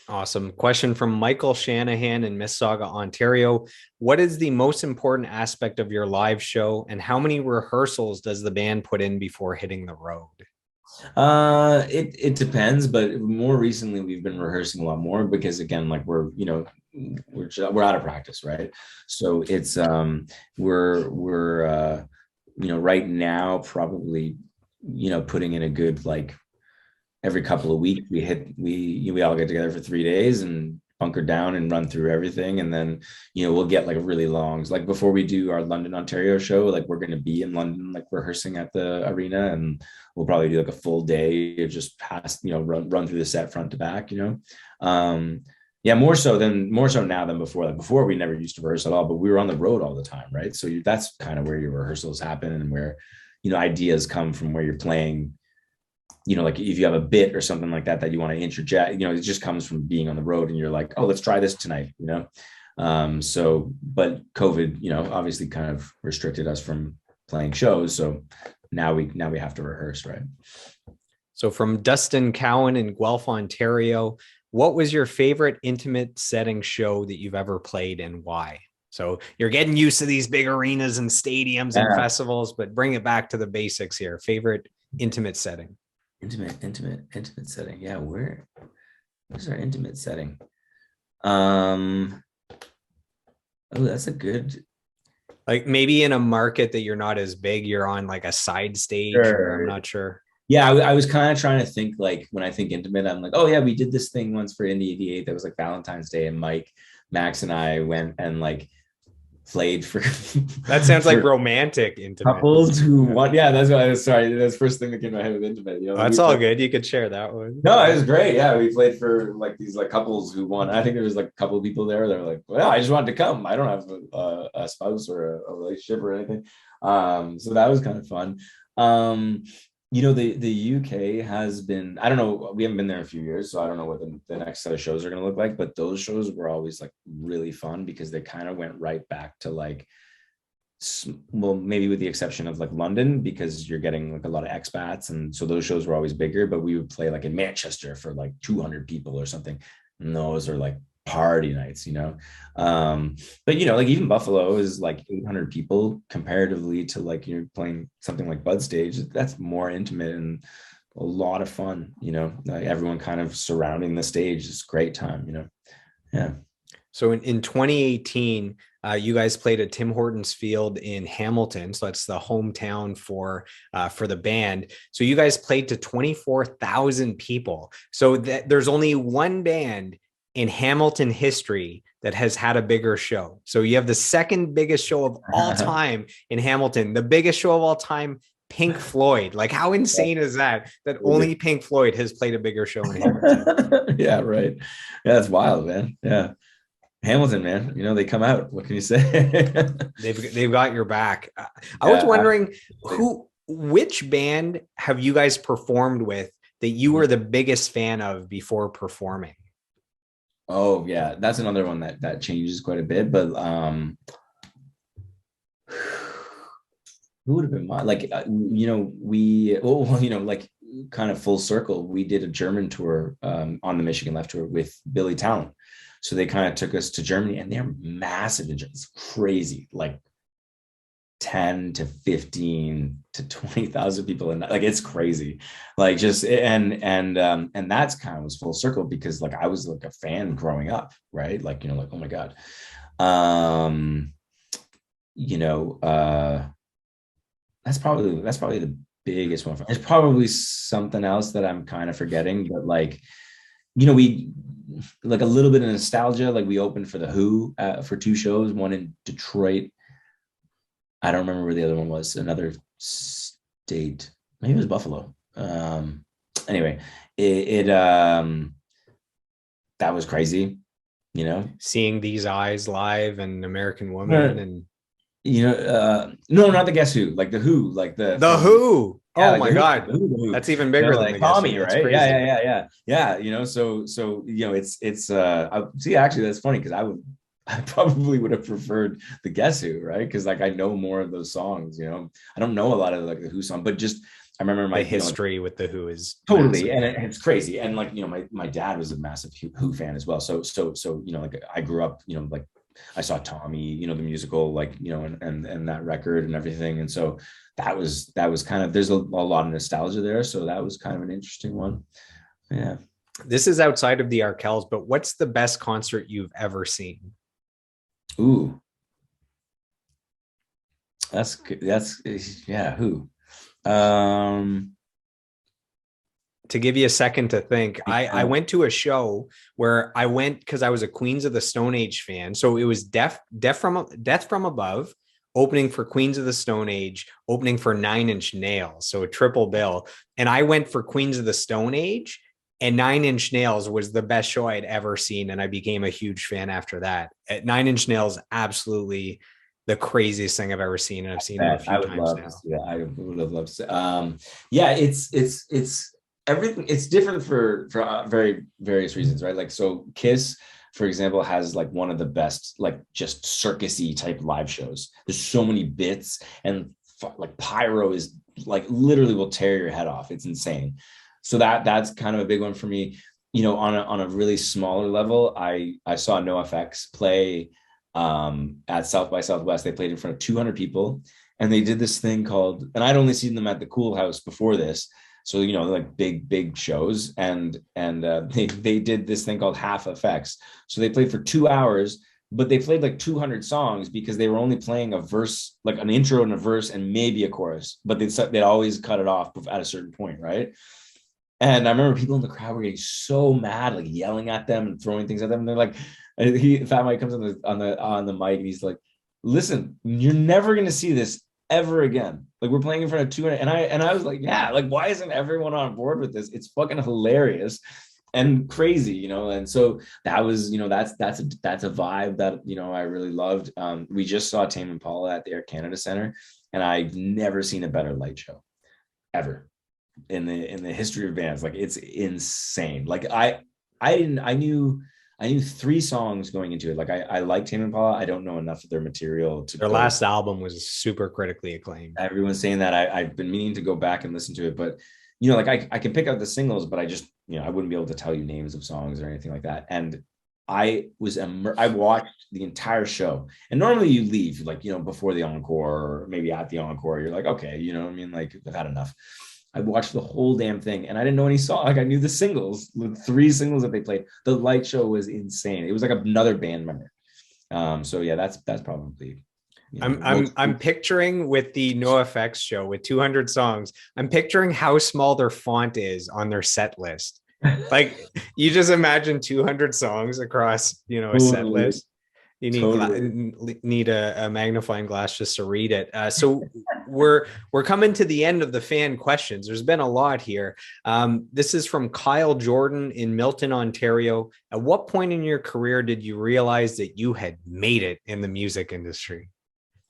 Awesome. Question from Michael Shanahan in Mississauga, Ontario. What is the most important aspect of your live show, and how many rehearsals does the band put in before hitting the road? It depends, but more recently we've been rehearsing a lot more because again, like we're out of practice, right? So it's we're right now probably putting in a good like every couple of weeks we all get together for 3 days and bunker down and run through everything, and then we'll get like really long, like before we do our London, Ontario show, like we're going to be in London like rehearsing at the arena, and we'll probably do like a full day of just run through the set front to back. Yeah, more so now than before. Like before we never used to rehearse at all, but we were on the road all the time, right? So that's kind of where your rehearsals happen, and where ideas come from, where you're playing. Like if you have a bit or something like that you want to interject, it just comes from being on the road, and you're like, oh, let's try this tonight, but COVID, obviously kind of restricted us from playing shows. So now we have to rehearse, right? So from Dustin Cowan in Guelph, Ontario, what was your favorite intimate setting show that you've ever played, and why? So you're getting used to these big arenas and stadiums and festivals, but bring it back to the basics here. Favorite intimate setting. Intimate setting. Yeah, where's our intimate setting? Oh, that's a good, like maybe in a market that you're not as big, you're on like a side stage. Sure. I'm not sure. Yeah, I was kind of trying to think, like when I think intimate, I'm like, oh yeah, we did this thing once for Indie 88 that was like Valentine's Day, and Max and I went and like played for that sounds like romantic intimate couples who want. Yeah, that's what I was. Sorry, that's the first thing that came to my head with intimate. That's all good. You could share that one. No, it was great. Yeah, we played for like these like couples who won. I think there was like a couple of people there that were like, well, I just wanted to come. I don't have a spouse or a relationship or anything. So that was kind of fun. The UK has been, I don't know, we haven't been there in a few years, so I don't know what the next set of shows are going to look like, but those shows were always like really fun because they kind of went right back to like, well, maybe with the exception of like London, because you're getting like a lot of expats, and so those shows were always bigger, but we would play like in Manchester for like 200 people or something, and those are like party nights, but like even Buffalo is like 800 people comparatively to like you're playing something like Bud Stage. That's more intimate and a lot of fun, like everyone kind of surrounding the stage. It's a great time, yeah. So in 2018 you guys played at Tim Hortons Field in Hamilton, so that's the hometown for the band. So you guys played to 24,000 people. So there's only one band in Hamilton history that has had a bigger show. So you have the second biggest show of all time in Hamilton, the biggest show of all time, Pink Floyd. Like how insane is that only Pink Floyd has played a bigger show in Hamilton? Yeah, right. Yeah, that's wild, man. Yeah. Hamilton, man, they come out. What can you say? They've got your back. I was wondering which band have you guys performed with that you were the biggest fan of before performing? Oh yeah, that's another one that changes quite a bit. But Who would have been my like like kind of full circle. We did a German tour on the Michigan Left tour with Billy Talent. So they kind of took us to Germany, and they're massive. It's crazy, like 10 to 15 to 20,000 people, and like it's crazy, like just and that's kind of was full circle because like I was like a fan growing up, right? Like like oh my god, um, you know, that's probably the biggest one. There's probably something else that I'm kind of forgetting, but like we like a little bit of nostalgia. Like we opened for the Who for 2 shows, one in Detroit. I don't remember where the other one was. Another state, maybe it was Buffalo. Anyway, it that was crazy. Seeing These Eyes live and American Woman and no, not the Guess Who, like the Who, like the Who. Yeah, Oh like my the God. Who, the Who. That's even bigger than like the Guess Tommy, Who. right? Yeah. So it's see, actually that's funny because I probably would have preferred the Guess Who, right? Because like I know more of those songs. I don't know a lot of like the Who song, but just I remember my history with the Who is totally, and it's crazy. And like my dad was a massive Who fan as well. So like I grew up, like I saw Tommy, the musical, like and that record and everything. And so that was kind of, there's a lot of nostalgia there. So that was kind of an interesting one. Yeah. This is outside of the Arkells, but what's the best concert you've ever seen? Ooh, that's yeah. Who? To give you a second to think, I went to a show where I went because I was a Queens of the Stone Age fan. So it was Death from Above, opening for Queens of the Stone Age, opening for 9 Inch Nails. So a triple bill. And I went for Queens of the Stone Age, and 9 Inch Nails was the best show I'd ever seen. And I became a huge fan after that. At 9 Inch Nails, absolutely the craziest thing I've ever seen. And I've seen it a few times now. Yeah, I would have loved to see. Yeah, it's everything. It's different for very various reasons, right? Like, so Kiss, for example, has like one of the best, like just circusy type live shows. There's so many bits, and like pyro is like literally will tear your head off. It's insane. So that's kind of a big one for me. On a really smaller level, I saw NoFX play at South by Southwest. They played in front of 200 people, and they did this thing called, and I'd only seen them at the Cool House before this. So, like big shows, and they did this thing called Half Effects. So they played for 2 hours, but they played like 200 songs because they were only playing a verse, like an intro and a verse and maybe a chorus, but they'd always cut it off at a certain point, right? And I remember people in the crowd were getting so mad, like yelling at them and throwing things at them. And they're like, Fat Mike comes on the mic and he's like, "Listen, you're never gonna see this ever again. Like, we're playing in front of 200." And I was like, yeah, like, why isn't everyone on board with this? It's fucking hilarious and crazy, And so that was, that's a vibe that, I really loved. We just saw Tame Impala at the Air Canada Center, and I've never seen a better light show ever in the history of bands. Like, it's insane. Like, I knew 3 songs going into it. Like, I like Tame Impala. I don't know enough of their material to. Their last album was super critically acclaimed. Everyone's saying that. I've been meaning to go back and listen to it, but like I can pick out the singles, but I just I wouldn't be able to tell you names of songs or anything like that. And I watched the entire show, and normally you leave like before the encore, or maybe at the encore. You're like, okay, what I mean, like, I've had enough. I watched the whole damn thing, and I didn't know any song. Like, I knew the singles, the 3 singles that they played. The light show was insane. It was like another band member. So yeah, that's probably. I'm picturing with the NoFX show with 200 songs. I'm picturing how small their font is on their set list. Like, you just imagine 200 songs across a set list. You need a magnifying glass just to read it. So we're coming to the end of the fan questions. There's been a lot here. This is from Kyle Jordan in Milton, Ontario. At what point in your career did you realize that you had made it in the music industry?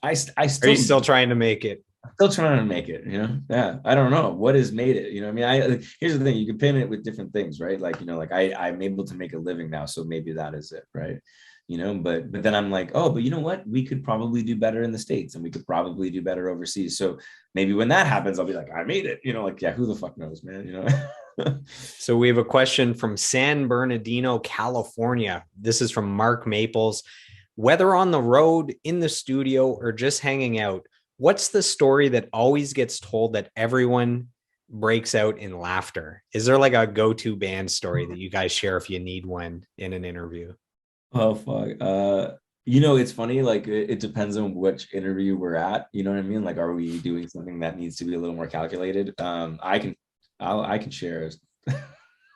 I still, are you still trying to make it? still trying to make it, yeah, I don't know what has made it, I mean, here's the thing, you can pin it with different things, right? Like, like I'm able to make a living now, so maybe that is it, right? But then I'm like, oh, but you know what, we could probably do better in the States, and we could probably do better overseas. So maybe when that happens, I'll be like, I made it, like, yeah, who the fuck knows, man. So we have a question from San Bernardino, California. This is from Mark Maples. Whether on the road, in the studio, or just hanging out, what's the story that always gets told that everyone breaks out in laughter? Is there like a go-to band story that you guys share if you need one in an interview? Oh fuck. It's funny, like it depends on which interview we're at. You know what I mean? Like, are we doing something that needs to be a little more calculated? I can share.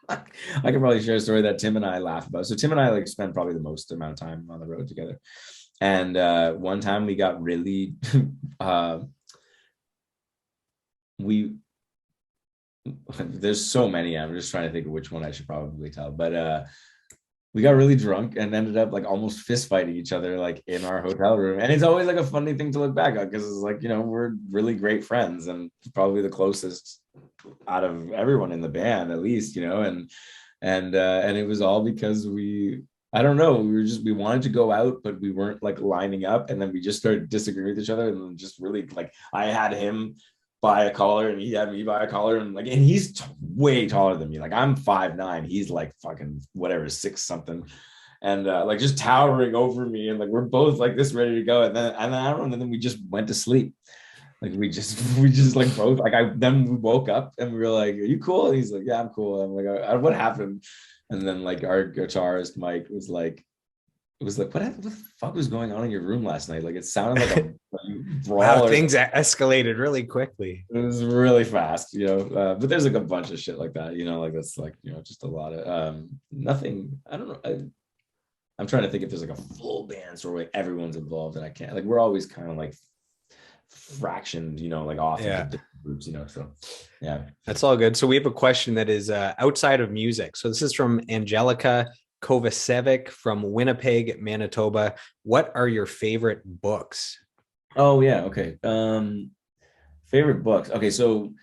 I can probably share a story that Tim and I laugh about. So Tim and I like spend probably the most amount of time on the road together. And one time we got really there's so many. I'm just trying to think of which one I should probably tell. But we got really drunk and ended up like almost fist fighting each other like in our hotel room. And it's always like a funny thing to look back on, because it's like, we're really great friends and probably the closest out of everyone in the band, at least, and it was all because I don't know, we wanted to go out, but we weren't like lining up, and then we just started disagreeing with each other, and then just really like I had him buy a collar and he had me buy a collar, and like, and he's way taller than me. Like, I'm 5'9", he's like fucking whatever, 6 something, and like just towering over me, and like we're both like this ready to go, and then I don't know, and then we just went to sleep. Like we just like both like then we woke up and we were like, "Are you cool?" And he's like, "Yeah, I'm cool." I'm like, "What happened?" And then like our guitarist Mike was like, what the fuck was going on in your room last night? Like, it sounded like a brawl. Wow, things escalated really quickly. It was really fast, but there's like a bunch of shit like that, like that's like, just a lot of nothing. I don't know. I'm trying to think if there's like a full band story where everyone's involved, and I can't, like, we're always kind of like fractioned, like off into different groups, so yeah, that's all good. So we have a question that is outside of music. So this is from Angelica Kovacevic from Winnipeg, Manitoba. What are your favorite books? Oh yeah, okay. Favorite books. Okay, so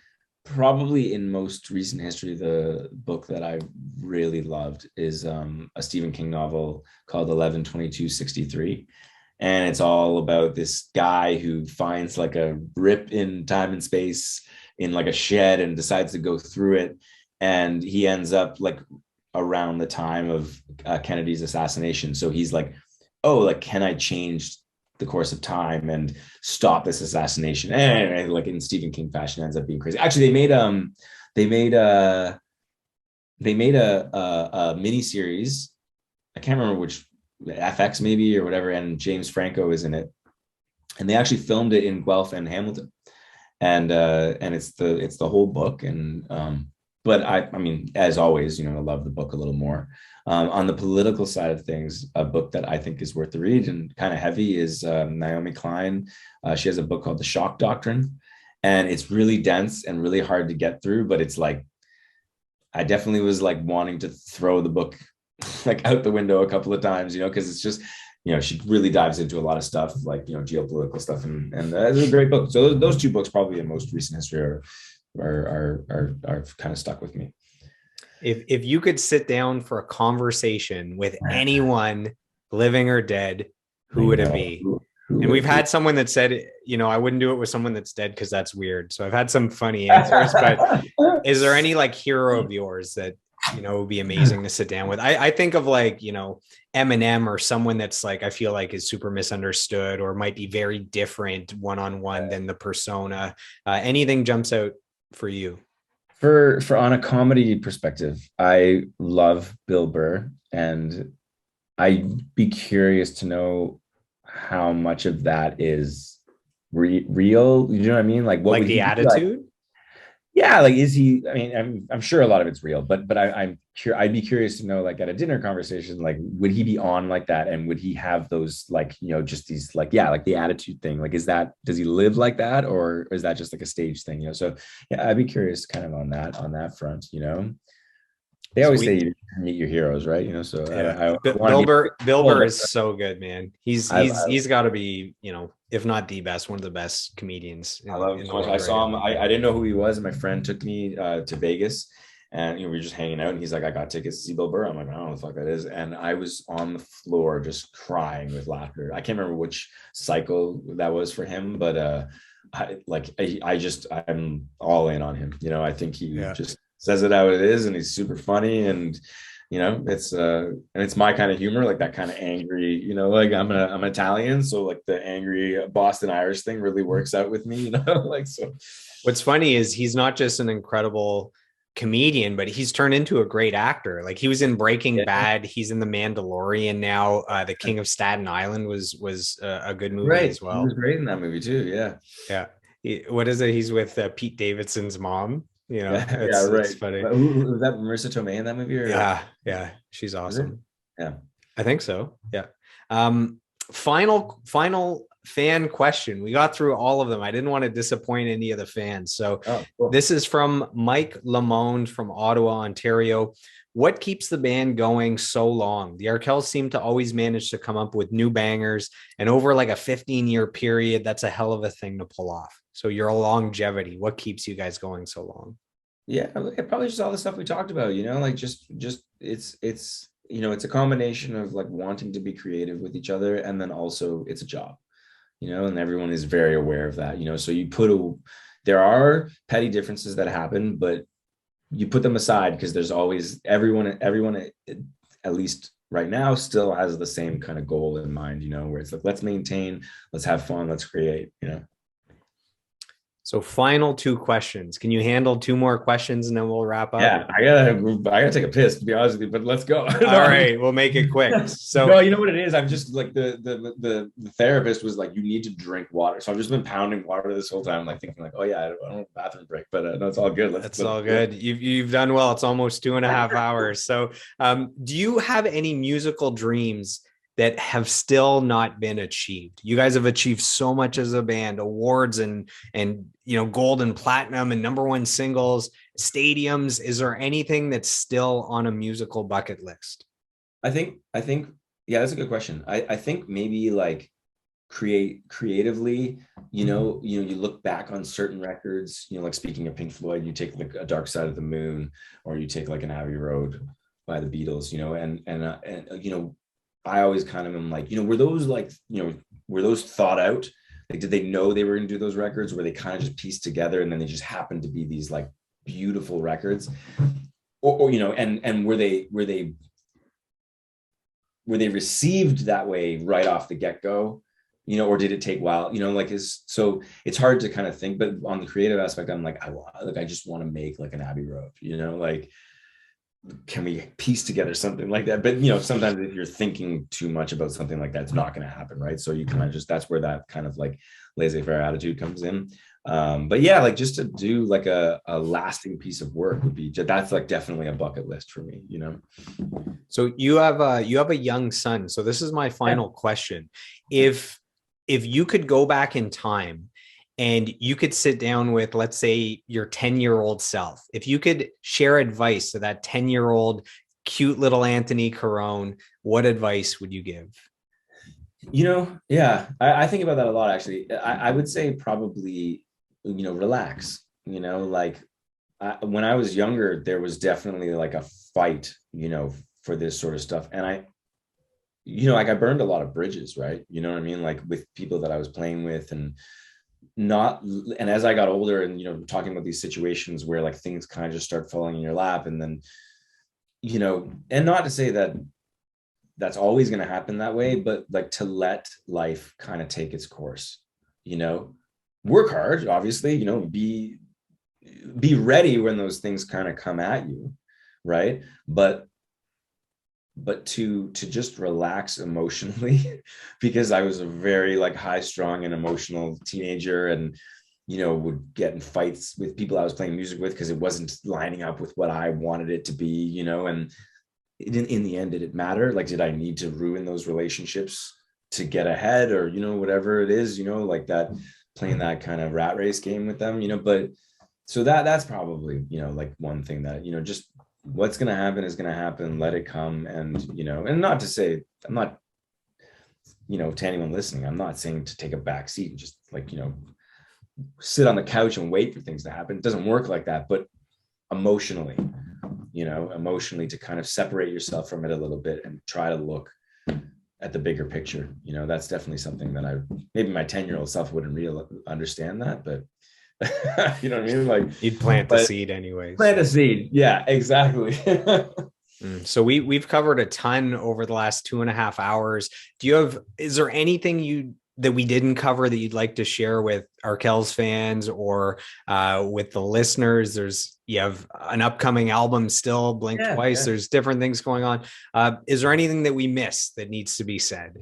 probably in most recent history, the book that I really loved is a Stephen King novel called 11/22/63. And it's all about this guy who finds like a rip in time and space in like a shed and decides to go through it. And he ends up like around the time of Kennedy's assassination. So he's like, oh, like, can I change the course of time and stop this assassination? And like in Stephen King fashion, ends up being crazy. Actually, they made a mini series. I can't remember which, FX maybe or whatever, and James Franco is in it, and they actually filmed it in Guelph and Hamilton, and it's the whole book. And but I mean, as always, I love the book a little more. On the political side of things, a book that I think is worth the read and kind of heavy is Naomi Klein. She has a book called The Shock Doctrine, and it's really dense and really hard to get through, but it's like, I definitely was like wanting to throw the book like out the window a couple of times, because it's just, she really dives into a lot of stuff, like, geopolitical stuff, and it's a great book. So those 2 books, probably in most recent history, are kind of stuck with me. If you could sit down for a conversation with anyone, living or dead, who would it be? And we've had someone that said, I wouldn't do it with someone that's dead because that's weird. So I've had some funny answers, but is there any like hero of yours that, would be amazing to sit down with? I think of like, Eminem, or someone that's like, I feel like is super misunderstood or might be very different one-on-one than the persona. Anything jumps out for you? For on a comedy perspective, I love Bill Burr, and I'd be curious to know how much of that is real. You know what I mean? Like, what like would the attitude? Like? Yeah, like, is he? I mean, I'm sure a lot of it's real, but I'd be curious to know, like, at a dinner conversation, like, would he be on like that, and would he have those, like, just these, like, yeah, like the attitude thing, like, does he live like that, or is that just like a stage thing? So yeah, I'd be curious kind of on that front. They always say you meet your heroes, right? So yeah. Bill Burr is so good, man. He's got to be, if not the best, one of the best comedians I love him in the so much. world I right saw now. him. I didn't know who he was. My friend took me to Vegas, and we were just hanging out. And he's like, "I got tickets to see Bill Burr." I'm like, "I don't know what the fuck that is." And I was on the floor just crying with laughter. I can't remember which cycle that was for him, but I'm all in on him. I think he Yeah. just says it how it is, and he's super funny, and it's my kind of humor, like that kind of angry, like I'm Italian, so like the angry Boston Irish thing really works out with me, like so. What's funny is he's not just an incredible comedian, but he's turned into a great actor. Like he was in Breaking Bad, he's in The Mandalorian now. The King of Staten Island was a good movie Right, as he well. was great in that movie too. Yeah. What is it? He's with Pete Davidson's mom. Yeah, It's right. funny. Who was that? Marissa Tomei in that movie, or Yeah, she's was it? awesome. Yeah. I think so. Yeah. Final fan question. We got through all of them. I didn't want to disappoint any of the fans. So Oh, cool. this is from Mike Lamond from Ottawa, Ontario. What keeps the band going so long? The Arkells seem to always manage to come up with new bangers, and over like a 15-year period, that's a hell of a thing to pull off. So your longevity, what keeps you guys going so long? Yeah, probably just all the stuff we talked about, like just it's it's a combination of like wanting to be creative with each other, and then also it's a job, and everyone is very aware of that, so there are petty differences that happen, but you put them aside because there's always everyone at least right now still has the same kind of goal in mind, where it's like, let's maintain, let's have fun, let's create. So final two questions. Can you handle two more questions and then we'll wrap up? Yeah, I gotta take a piss, to be honest with you, but let's go. All right, we'll make it quick. So no, you know what it is? I'm just like the therapist was like, you need to drink water. So I've just been pounding water this whole time, like thinking like, oh yeah, I don't have a bathroom break, but no, it's all good. That's all good. You've done well. It's almost 2.5 hours. So do you have any musical dreams that have still not been achieved? You guys have achieved so much as a band, awards and gold and platinum and #1 singles, stadiums. Is there anything that's still on a musical bucket list? I think yeah, that's a good question. I think maybe like creatively, you look back on certain records, like speaking of Pink Floyd, you take like A Dark Side of the Moon, or you take like an Abbey Road by the Beatles, and I always kind of am like, were those thought out? Like, did they know they were going to do those records? Were they kind of just pieced together and then they just happened to be these like beautiful records? Or and were they received that way right off the get-go? Or did it take a while? So it's hard to kind of think, but on the creative aspect, I'm like, I just want to make like an Abbey Road, like, can we piece together something like that? But sometimes if you're thinking too much about something like that, it's not going to happen, right? So you kind of just, that's where that kind of like laissez-faire attitude comes in. But yeah, like just to do like a lasting piece of work would be, that's like definitely a bucket list for me. So you have a young son. So this is my final question. If you could go back in time and you could sit down with, let's say, your 10-year-old self, if you could share advice to that 10-year-old cute little Anthony Carone, what advice would you give? Yeah, I think about that a lot, actually. I would say probably, relax, like when I was younger, there was definitely like a fight, for this sort of stuff. And I burned a lot of bridges, right? You know what I mean? Like with people that I was playing with, and as I got older and talking about these situations where like things kind of just start falling in your lap, and then and not to say that that's always going to happen that way, but like to let life kind of take its course, work hard, obviously, be ready when those things kind of come at you, right? But to just relax emotionally, because I was a very like high strung and emotional teenager, and would get in fights with people I was playing music with because it wasn't lining up with what I wanted it to be, and in the end, did it matter? Like, did I need to ruin those relationships to get ahead, or whatever it is, like that, playing that kind of rat race game with them, but so that's probably like one thing that just what's going to happen is going to happen, let it come. And and not to say I'm not to anyone listening, I'm not saying to take a back seat and just like, sit on the couch and wait for things to happen. It doesn't work like that, but emotionally, to kind of separate yourself from it a little bit and try to look at the bigger picture. That's definitely something that maybe my 10-year-old self wouldn't really understand that, but you know what I mean? Like, you'd plant the seed anyways. Plant a seed. Yeah, exactly. So we've covered a ton over the last 2.5 hours. Is there anything that we didn't cover that you'd like to share with Arkells fans or with the listeners? You have an upcoming album still, Blink Twice. Yeah. There's different things going on. Is there anything that we missed that needs to be said?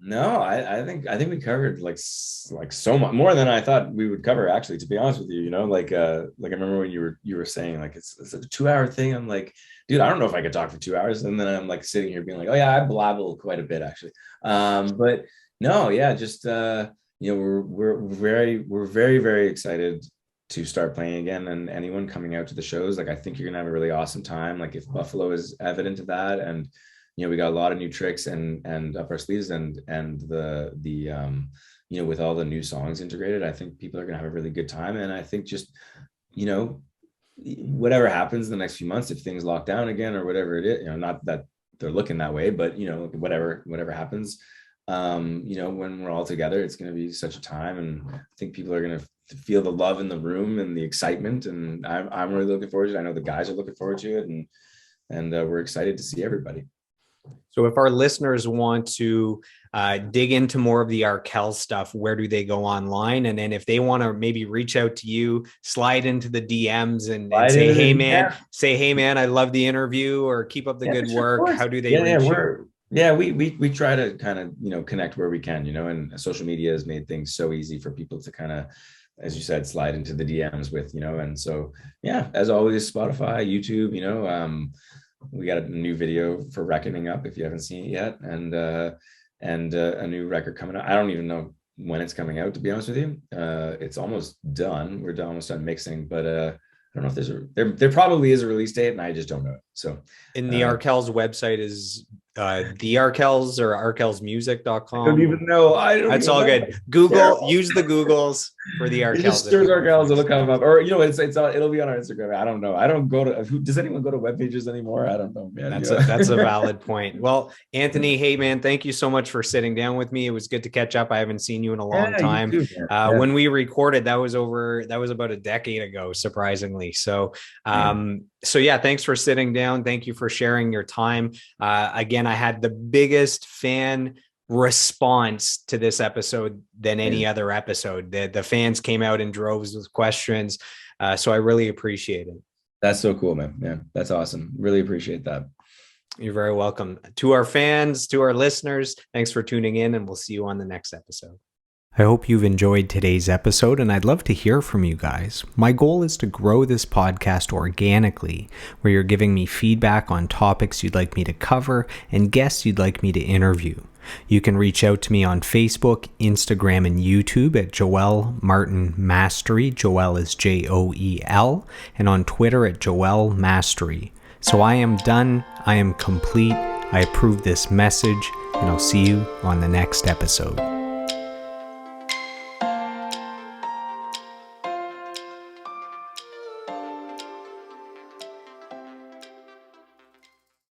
No, I think we covered like so much more than I thought we would cover, actually, to be honest with you. Like I remember when you were saying like it's a 2-hour thing. I'm like, dude, I don't know if I could talk for 2 hours. And then I'm like sitting here being like, oh yeah, I blabble quite a bit actually. But no, yeah, just we're very, very excited to start playing again, and anyone coming out to the shows, like I think you're gonna have a really awesome time. Like if Buffalo is evident of that, and we got a lot of new tricks and up our sleeves, and the with all the new songs integrated, I think people are gonna have a really good time. And I think just whatever happens in the next few months, if things lock down again or whatever it is, not that they're looking that way, but whatever happens, when we're all together, it's going to be such a time. And I think people are going to feel the love in the room and the excitement. And I'm really looking forward to it. I know the guys are looking forward to it, and we're excited to see everybody. So if our listeners want to dig into more of the Arkells stuff, where do they go online? And then if they want to maybe reach out to you, slide into the DMs and say, hey man, I love the interview, or keep up the good work. How do they reach you? Yeah, we try to kind of, connect where we can, and social media has made things so easy for people to kind of, as you said, slide into the DMs with, and so, yeah, as always, Spotify, YouTube, we got a new video for Reckoning Up if you haven't seen it yet, and a new record coming out. I don't even know when it's coming out, to be honest with you. It's almost done. We're almost done mixing, but I don't know if there probably is a release date, and I just don't know it. So, and the Arkells website is the Arkells or arkellsmusic.com. I don't even know. That's all good. Google, use the Googles for the Arkells. Just search Arkells, it'll come up. Or it'll be on our Instagram. I don't know. I don't go to. Does anyone go to web pages anymore? I don't know, man. That's a valid point. Well, Anthony, hey man, thank you so much for sitting down with me. It was good to catch up. I haven't seen you in a long time. You too, when we recorded, that was about a decade ago, surprisingly. So, thanks for sitting down. Thank you for sharing your time. Again, I had the biggest fan response to this episode than any other episode. The fans came out in droves with questions. So I really appreciate it. That's so cool, man. Yeah, that's awesome. Really appreciate that. You're very welcome. To our fans, to our listeners, thanks for tuning in, and we'll see you on the next episode. I hope you've enjoyed today's episode, and I'd love to hear from you guys. My goal is to grow this podcast organically, where you're giving me feedback on topics you'd like me to cover and guests you'd like me to interview. You can reach out to me on Facebook, Instagram, and YouTube at Joel Martin Mastery. Joel is Joel, and on Twitter at Joel Mastery. So I am done. I am complete. I approve this message, and I'll see you on the next episode.